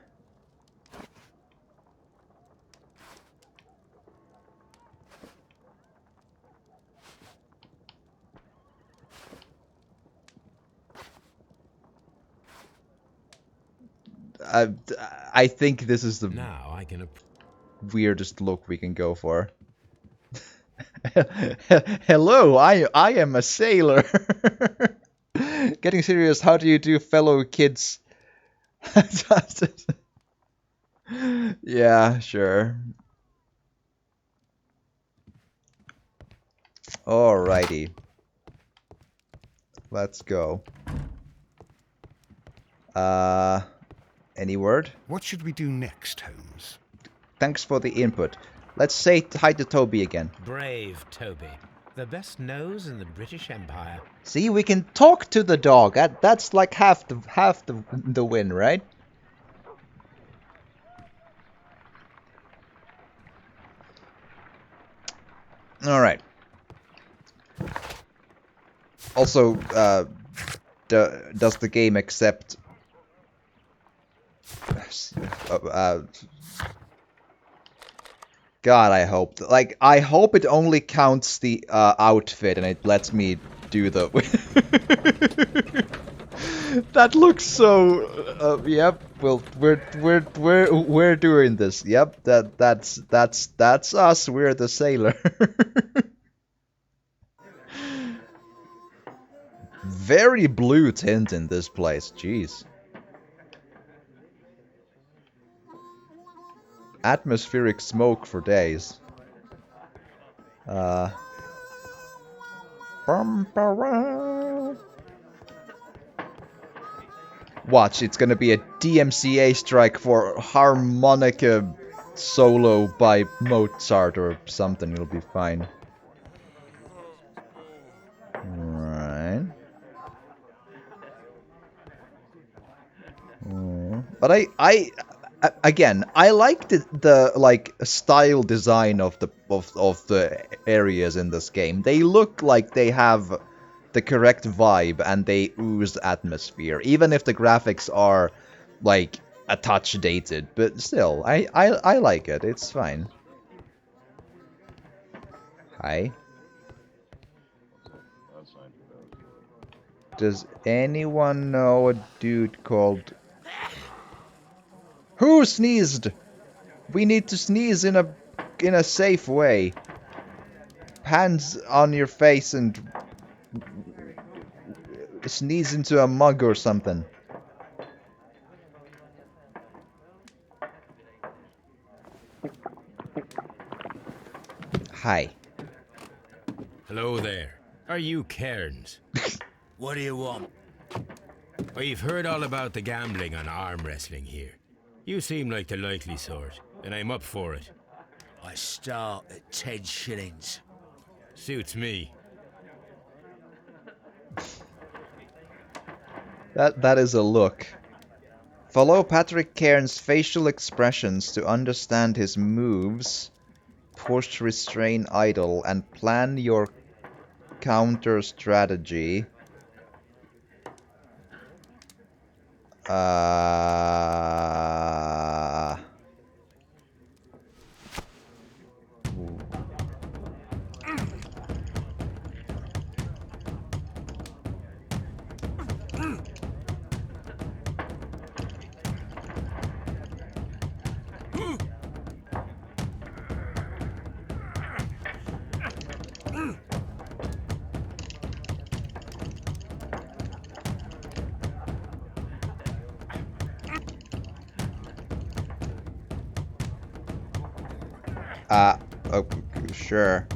I think this is the Now I can weirdest look we can go for. Hello, I am a sailor. Getting serious, how do you do, fellow kids? Yeah, sure. Alrighty. Let's go. Any word? What should we do next, Holmes? Thanks for the input. Let's say hi to Toby again. Brave Toby. The best nose in the British Empire. See, we can talk to the dog. That's like half the win, right? All right. Also, does the game accept? God, I hope. Like, I hope it only counts the outfit and it lets me do the. That looks so. Yep. Well, we're doing this. Yep. That's us. We're the sailor. Very blue tint in this place. Jeez. Atmospheric smoke for days. Watch, it's gonna be a DMCA strike for harmonica solo by Mozart or something. It'll be fine. Right. But again, I like the like style design of the areas in this game. They look like they have the correct vibe and they ooze atmosphere, even if the graphics are like a touch dated. But still, I like it. It's fine. Hi. Does anyone know a dude called... Who sneezed? We need to sneeze in a safe way. Hands on your face and sneeze into a mug or something. Hi. Hello there. Are you Cairns? What do you want? I've heard all about the gambling on arm wrestling here. You seem like the likely sort, and I'm up for it. I start at 10 shillings. Suits me. That is a look. Follow Patrick Cairns' facial expressions to understand his moves, push, restrain, idle, and plan your counter strategy. Oh, sure.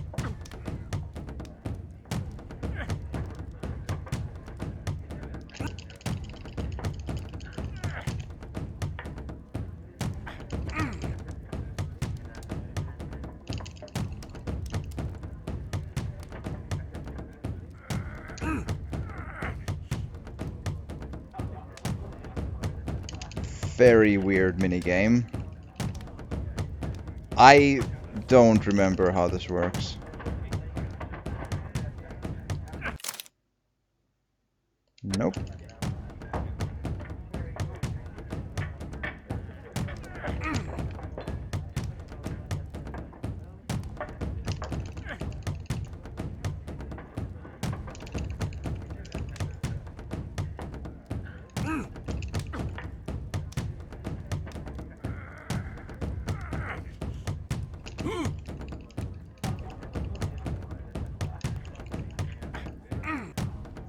Very weird minigame. I don't remember how this works. Nope.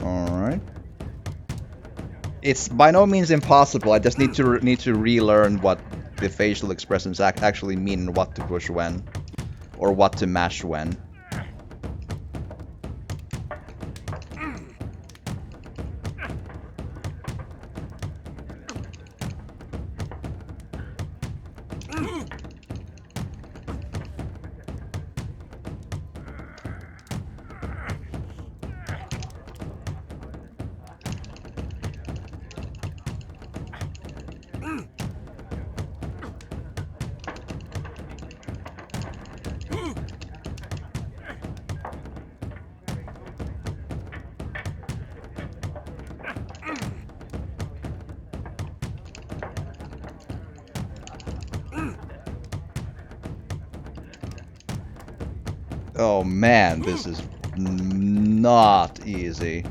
Alright. It's by no means impossible. I just need to relearn what the facial expressions actually mean and what to push when, or what to mash when. Oh man, this is not easy.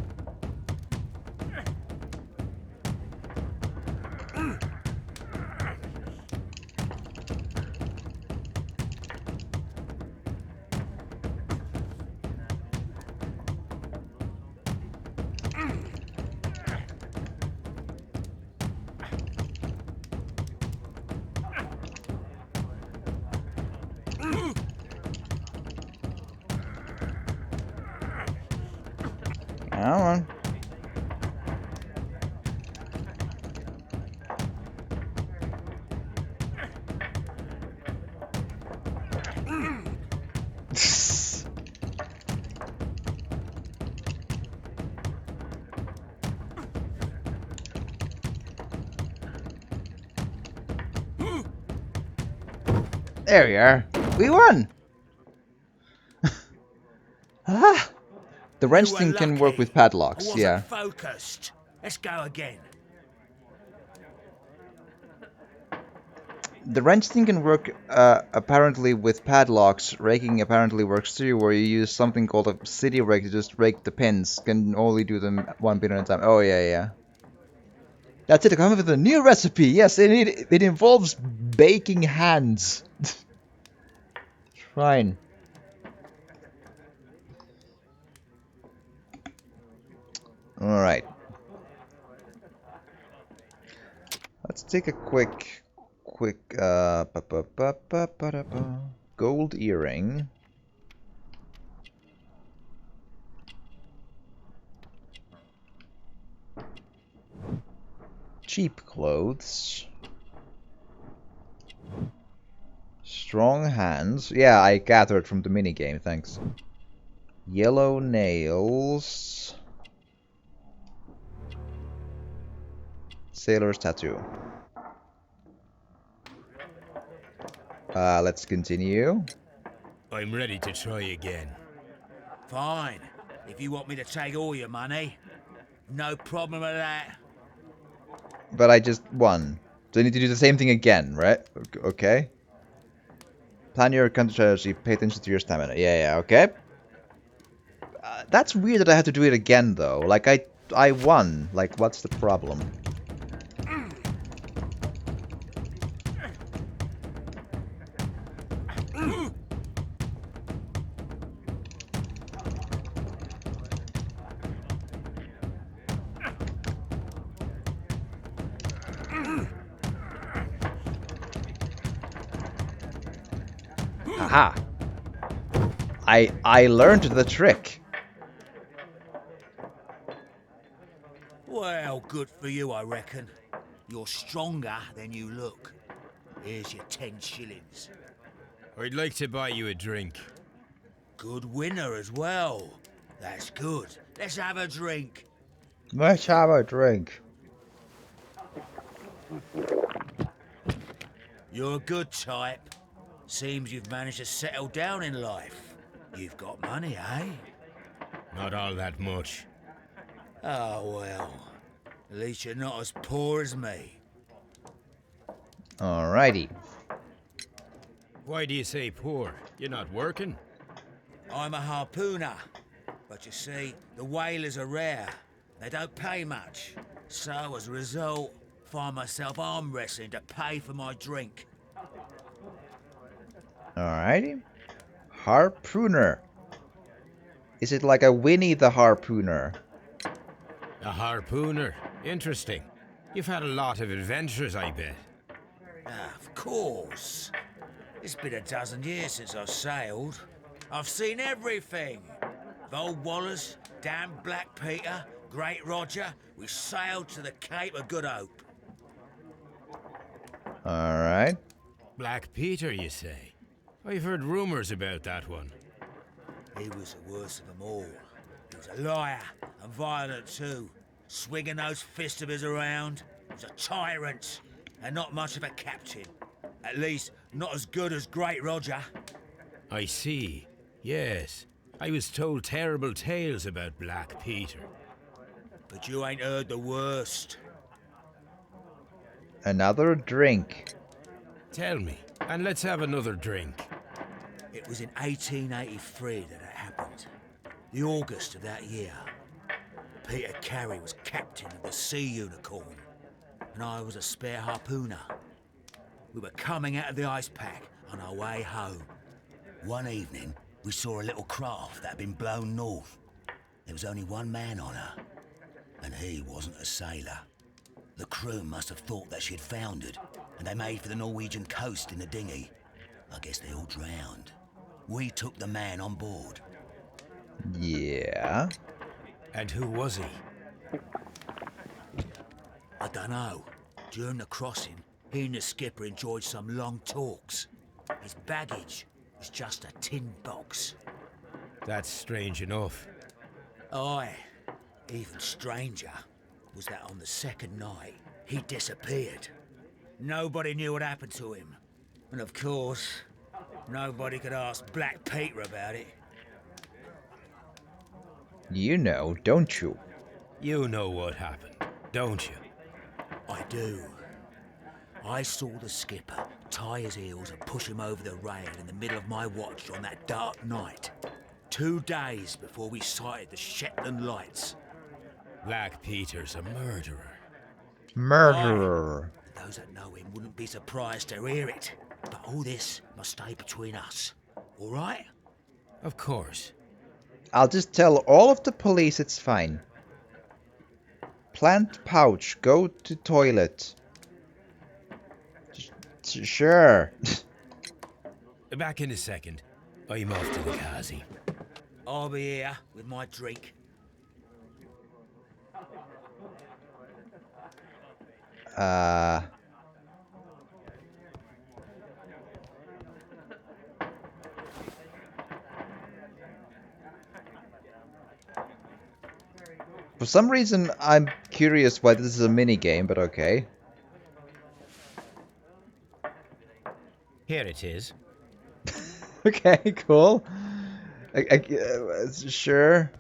Come on. There we are. We won! Ah! The wrench You were thing can work lucky. with padlocks, I wasn't yeah. focused. Let's go again. The wrench thing can work apparently with padlocks. Raking apparently works too, where you use something called a city rake to just rake the pins. Can only do them one pin at a time. Oh yeah, yeah. That's it. I come up with a new recipe. Yes, it involves baking hands. Fine. All right. Let's take a quick gold earring. Cheap clothes. Strong hands. Yeah, I gathered from the minigame, thanks. Yellow nails. Sailor's tattoo. Let's continue. I'm ready to try again. Fine. If you want me to take all your money, no problem with that. But I just won. So I need to do the same thing again, right? Okay. Plan your counter strategy, pay attention to your stamina. Yeah, okay. That's weird that I had to do it again, though. Like, I won. Like, what's the problem? Haha. I learned the trick. Well, good for you, I reckon. You're stronger than you look. Here's your 10 shillings. I'd like to buy you a drink. Good winner as well. That's good. Let's have a drink. Let's have a drink. You're a good type. Seems you've managed to settle down in life. You've got money, eh? Not all that much. Oh, well. At least you're not as poor as me. Alrighty. Why do you say poor? You're not working? I'm a harpooner. But you see, the whalers are rare. They don't pay much. So, as a result, find myself arm wrestling to pay for my drink. Alrighty. Harpooner. Is it like a Winnie the Harpooner? A harpooner? Interesting. You've had a lot of adventures, I bet. Of course. It's been a dozen years since I've sailed. I've seen everything. Old Wallace, damn Black Peter, Great Roger, we sailed to the Cape of Good Hope. Alright. Black Peter, you say? I've heard rumours about that one. He was the worst of them all. He was a liar and violent too. Swinging those fists of his around. He was a tyrant and not much of a captain. At least, not as good as Great Roger. I see. Yes. I was told terrible tales about Black Peter. But you ain't heard the worst. Another drink. Tell me, and let's have another drink. It was in 1883 that it happened. The August of that year. Peter Carey was captain of the Sea Unicorn, and I was a spare harpooner. We were coming out of the ice pack on our way home. One evening, we saw a little craft that had been blown north. There was only one man on her, and he wasn't a sailor. The crew must have thought that she'd foundered, and they made for the Norwegian coast in the dinghy. I guess they all drowned. We took the man on board. Yeah. And who was he? I don't know. During the crossing, he and the skipper enjoyed some long talks. His baggage was just a tin box. That's strange enough. Aye. Even stranger was that on the second night, he disappeared. Nobody knew what happened to him. And of course, nobody could ask Black Peter about it. You know, don't you? You know what happened, don't you? I do. I saw the skipper tie his heels and push him over the rail in the middle of my watch on that dark night. 2 days before we sighted the Shetland lights. Black Peter's a murderer. Murderer. Aye. Those that know him wouldn't be surprised to hear it. But all this must stay between us. All right? Of course. I'll just tell all of the police it's fine. Plant pouch, go to toilet. Sure. Back in a second. I'm off to the Kazi. I'll be here with my drink. For some reason, I'm curious why this is a mini game, but okay. Here it is. Okay, cool. Sure.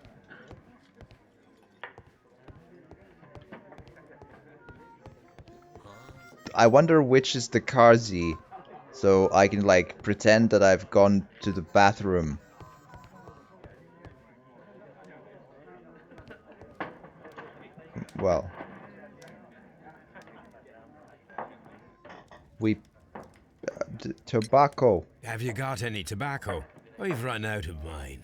I wonder which is the Kazi, so I can like pretend that I've gone to the bathroom. Well, we tobacco. Have you got any tobacco? I've run out of mine.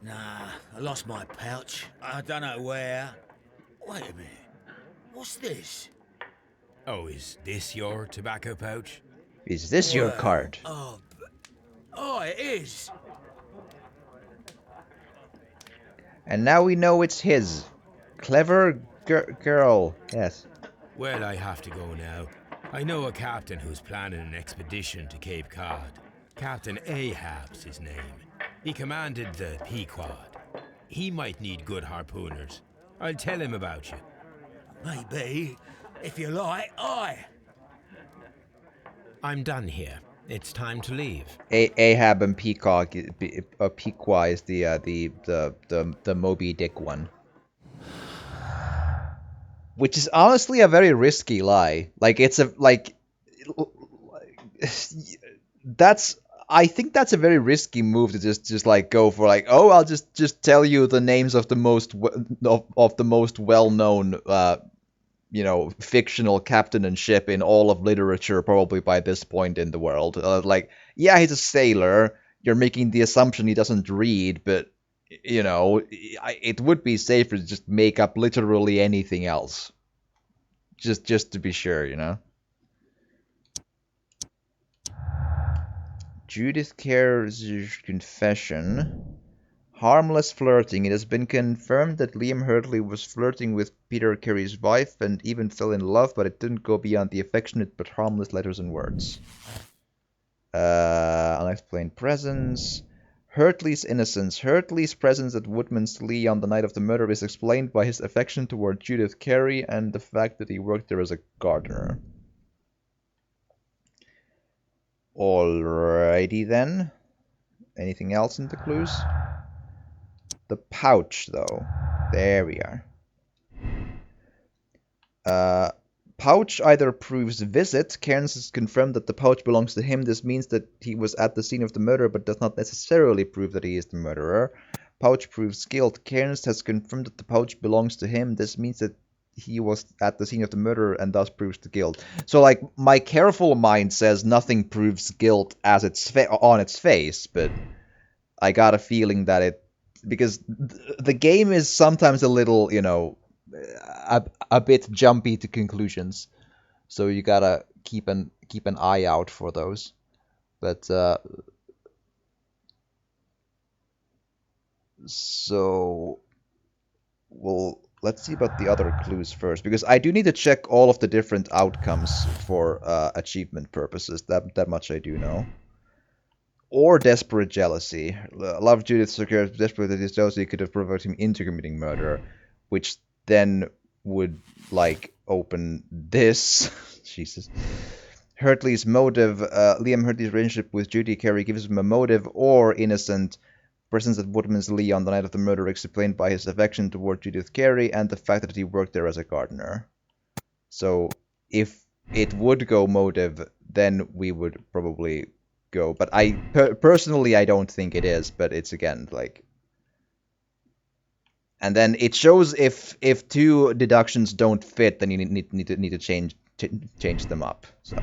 Nah, I lost my pouch. I don't know where. Wait a minute. What's this? Oh, is this your tobacco pouch? Is this your card? Oh, it is. And now we know it's his. Clever girl. Yes. Well, I have to go now. I know a captain who's planning an expedition to Cape Cod. Captain Ahab's his name. He commanded the Pequod. He might need good harpooners. I'll tell him about you. Maybe. If you like, aye. I'm done here. It's time to leave. Ahab and Peacock. Pequod is the Moby Dick one. Which is honestly a very risky lie. Like it's a I think that's a very risky move to just like go for like, oh, I'll just tell you the names of the most well-known fictional captain and ship in all of literature probably by this point in the world. Like, yeah, he's a sailor. You're making the assumption he doesn't read, but it would be safer to just make up literally anything else. Just to be sure, Judith Kerr's confession. Harmless flirting. It has been confirmed that Liam Hurley was flirting with Peter Carey's wife and even fell in love, but it didn't go beyond the affectionate but harmless letters and words. Unexplained presence. Hurtley's innocence. Hurtley's presence at Woodman's Lee on the night of the murder is explained by his affection toward Judith Carey and the fact that he worked there as a gardener. Alrighty then. Anything else in the clues? The pouch, though. There we are. Pouch either proves visit. Cairns has confirmed that the pouch belongs to him. This means that he was at the scene of the murder, but does not necessarily prove that he is the murderer. Pouch proves guilt. Cairns has confirmed that the pouch belongs to him. This means that he was at the scene of the murder and thus proves the guilt. So, like, my careful mind says nothing proves guilt as on its face, but I got a feeling that it... Because the game is sometimes a little, you know... a bit jumpy to conclusions, so you gotta keep an eye out for those. But so let's see about the other clues first, because I do need to check all of the different outcomes for achievement purposes. That much I do know. Or desperate jealousy. Love Judith secures desperate that his jealousy could have provoked him into committing murder, which then would, like, open this. Jesus. Hurtley's motive. Liam Hurtley's relationship with Judy Carey gives him a motive, or innocent. Presence at Woodman's Lee on the night of the murder explained by his affection toward Judith Carey and the fact that he worked there as a gardener. So, if it would go motive, then we would probably go. But personally, I don't think it is, but it's, again, like... And then it shows if two deductions don't fit, then you need to change them up. So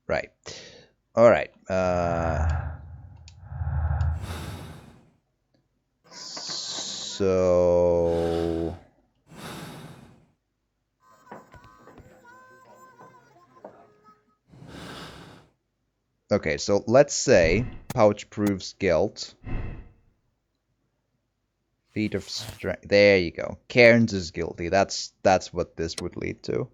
right, all right. So okay, so let's say pouch proves guilt. Feat of strength. There you go. Cairns is guilty. That's what this would lead to.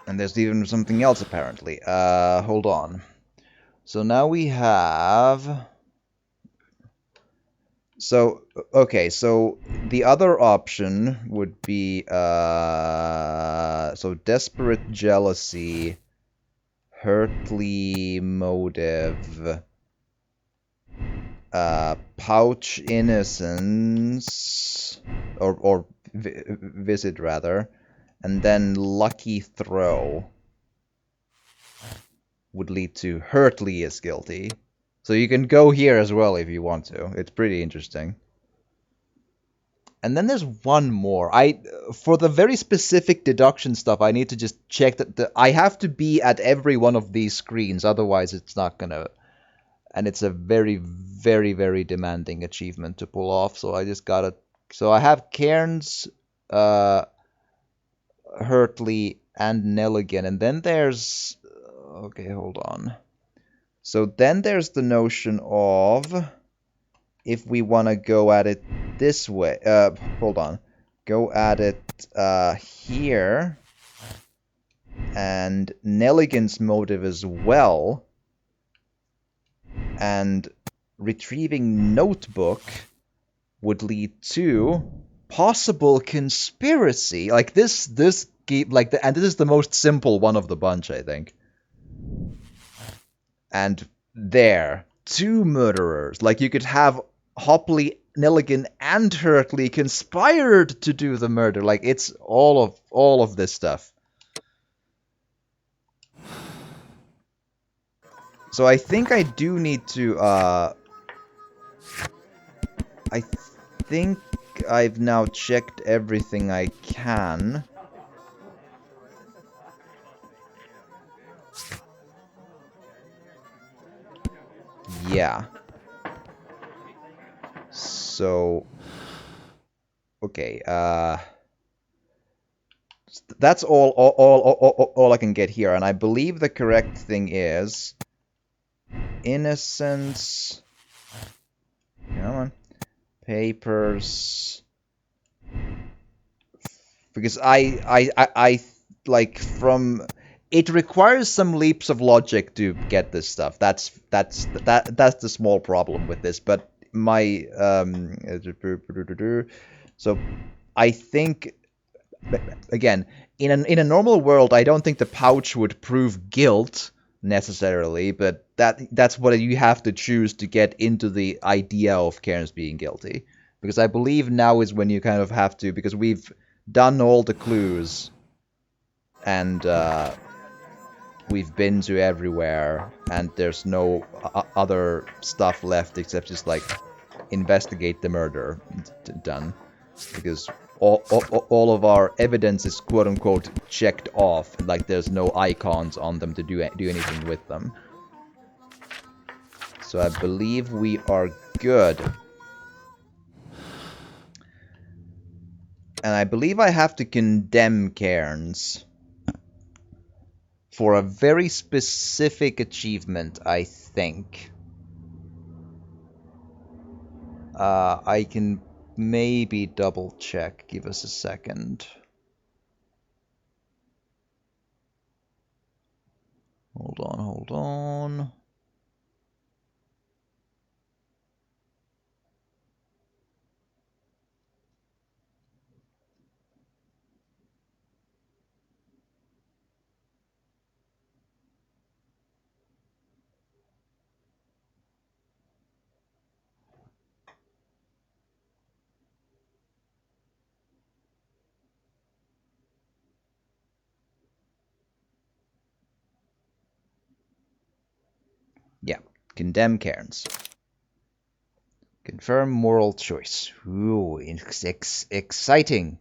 And there's even something else apparently. Hold on. So now we have... So, okay, so the other option would be, so desperate jealousy, Hurtley motive, pouch innocence, or visit rather, and then lucky throw would lead to Hurtley is guilty. So you can go here as well if you want to. It's pretty interesting. And then there's one more. For the very specific deduction stuff, I need to just check that I have to be at every one of these screens, otherwise it's not gonna... And it's a very, very, very demanding achievement to pull off, so I just gotta... So I have Cairns, Hurtley, and Nelligan, and then there's... Okay, hold on. So then there's the notion of, if we want to go at it this way, hold on, go at it here, and Nelligan's motive as well, and retrieving notebook would lead to possible conspiracy. Like this like and this is the most simple one of the bunch, I think. And there, two murderers. Like, you could have Hopley, Nelligan, and Hurtley conspired to do the murder. Like, it's all of this stuff. So I think I do need to, I think I've now checked everything I can. Yeah. So, okay, that's all I can get here, and I believe the correct thing is innocence. Come on. Papers. Because I like from it requires some leaps of logic to get this stuff. That's the small problem with this. But my so I think again in a normal world I don't think the pouch would prove guilt necessarily, but that's what you have to choose to get into the idea of Cairns being guilty. Because I believe now is when you kind of have to, because we've done all the clues and we've been to everywhere and there's no other stuff left except just like investigate the murder done, because all of our evidence is quote unquote checked off, like there's no icons on them to do anything with them. So I believe we are good. And I believe I have to condemn Cairns for a very specific achievement, I think. I can maybe double check. Give us a second. Hold on. Yeah, condemn Cairns. Confirm moral choice. Ooh, exciting.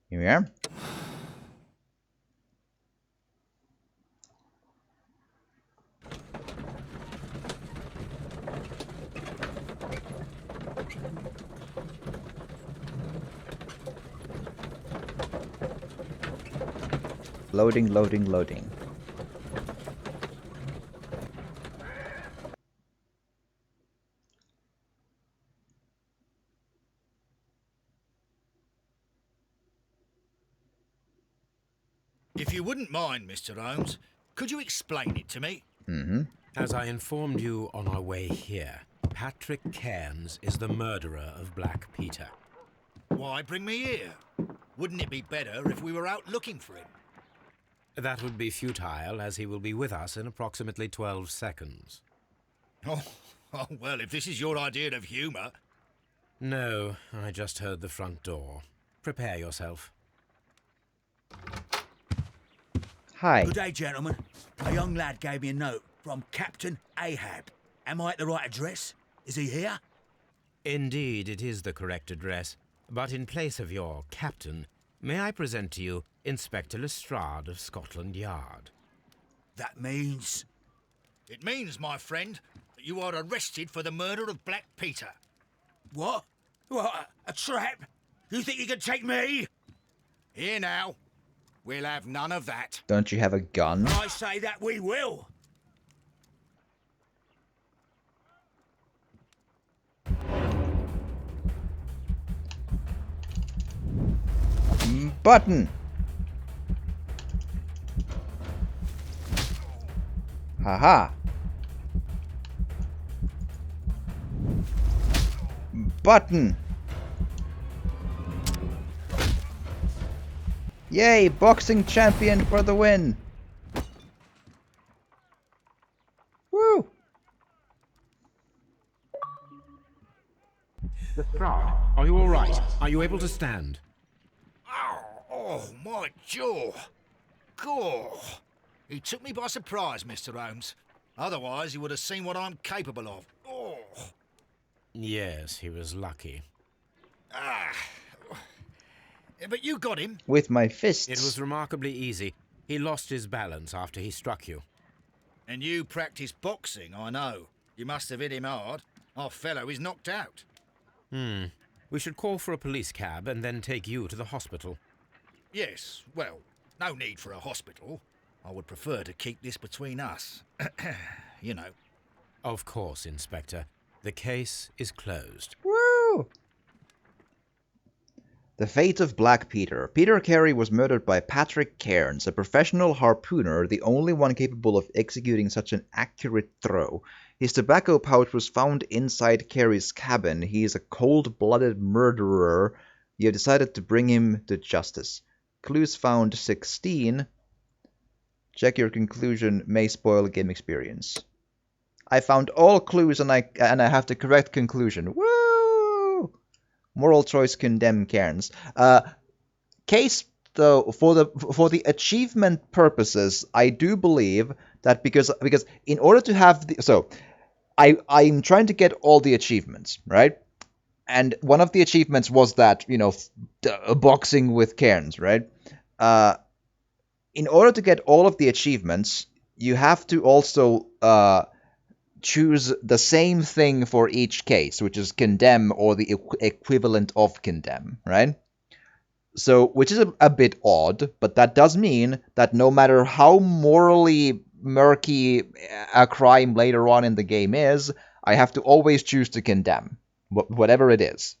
Here we are. Loading, loading, loading. If you wouldn't mind, Mr. Holmes, could you explain it to me? Mm-hmm. As I informed you on our way here, Patrick Cairns is the murderer of Black Peter. Why bring me here? Wouldn't it be better if we were out looking for him? That would be futile, as he will be with us in approximately 12 seconds. Oh, well, if this is your idea of humour... No, I just heard the front door. Prepare yourself. Hi. Good day, gentlemen. A young lad gave me a note from Captain Ahab. Am I at the right address? Is he here? Indeed, it is the correct address. But in place of your captain, may I present to you Inspector Lestrade of Scotland Yard? That means... It means, my friend, that you are arrested for the murder of Black Peter. What? What? A trap? You think you can take me? Here now. We'll have none of that. Don't you have a gun? I say that we will. Button! Haha! Button! Yay! Boxing champion for the win! Woo! Lestrade, are you all right? Are you able to stand? Oh, my jaw. Gore. He took me by surprise, Mr. Holmes. Otherwise, he would have seen what I'm capable of. Oh. Yes, he was lucky. But you got him. With my fists. It was remarkably easy. He lost his balance after he struck you. And you practice boxing, I know. You must have hit him hard. Our fellow is knocked out. We should call for a police cab and then take you to the hospital. Yes, well, no need for a hospital. I would prefer to keep this between us. You know. Of course, Inspector. The case is closed. Woo! The fate of Black Peter. Peter Carey was murdered by Patrick Cairns, a professional harpooner, the only one capable of executing such an accurate throw. His tobacco pouch was found inside Carey's cabin. He is a cold-blooded murderer. You have decided to bring him to justice. Clues found 16. Check your conclusion may spoil game experience. I found all clues and I have the correct conclusion. Woo! Moral choice condemn Cairns. Case though, for the achievement purposes, I do believe that because in order to have I'm trying to get all the achievements, right? And one of the achievements was that, boxing with Cairns, right? In order to get all of the achievements, you have to also choose the same thing for each case, which is condemn or the equivalent of condemn, right? So, which is a bit odd, but that does mean that no matter how morally murky a crime later on in the game is, I have to always choose to condemn, whatever it is.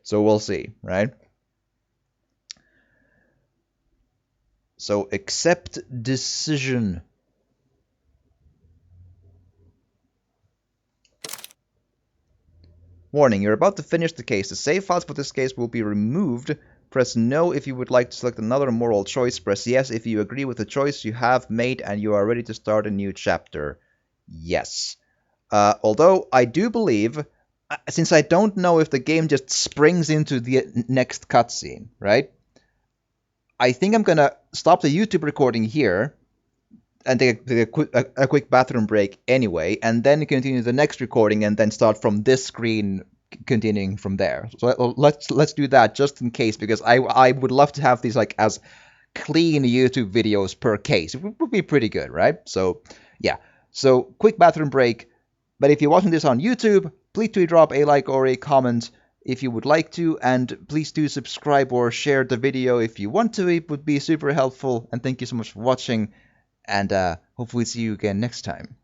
So we'll see, right? So accept decision. Warning, you're about to finish the case. The save files for this case will be removed. Press no if you would like to select another moral choice. Press yes if you agree with the choice you have made and you are ready to start a new chapter. Yes. Although I do believe, since I don't know if the game just springs into the next cutscene, right? I think I'm gonna stop the YouTube recording here and take a quick bathroom break anyway, and then continue the next recording and then start from this screen, continuing from there. So let's do that just in case, because I would love to have these like as clean YouTube videos per case. It would be pretty good, right? So yeah. So quick bathroom break. But if you're watching this on YouTube, please do drop a like or a comment if you would like to, and please do subscribe or share the video if you want to. It would be super helpful, and thank you so much for watching. And hopefully see you again next time.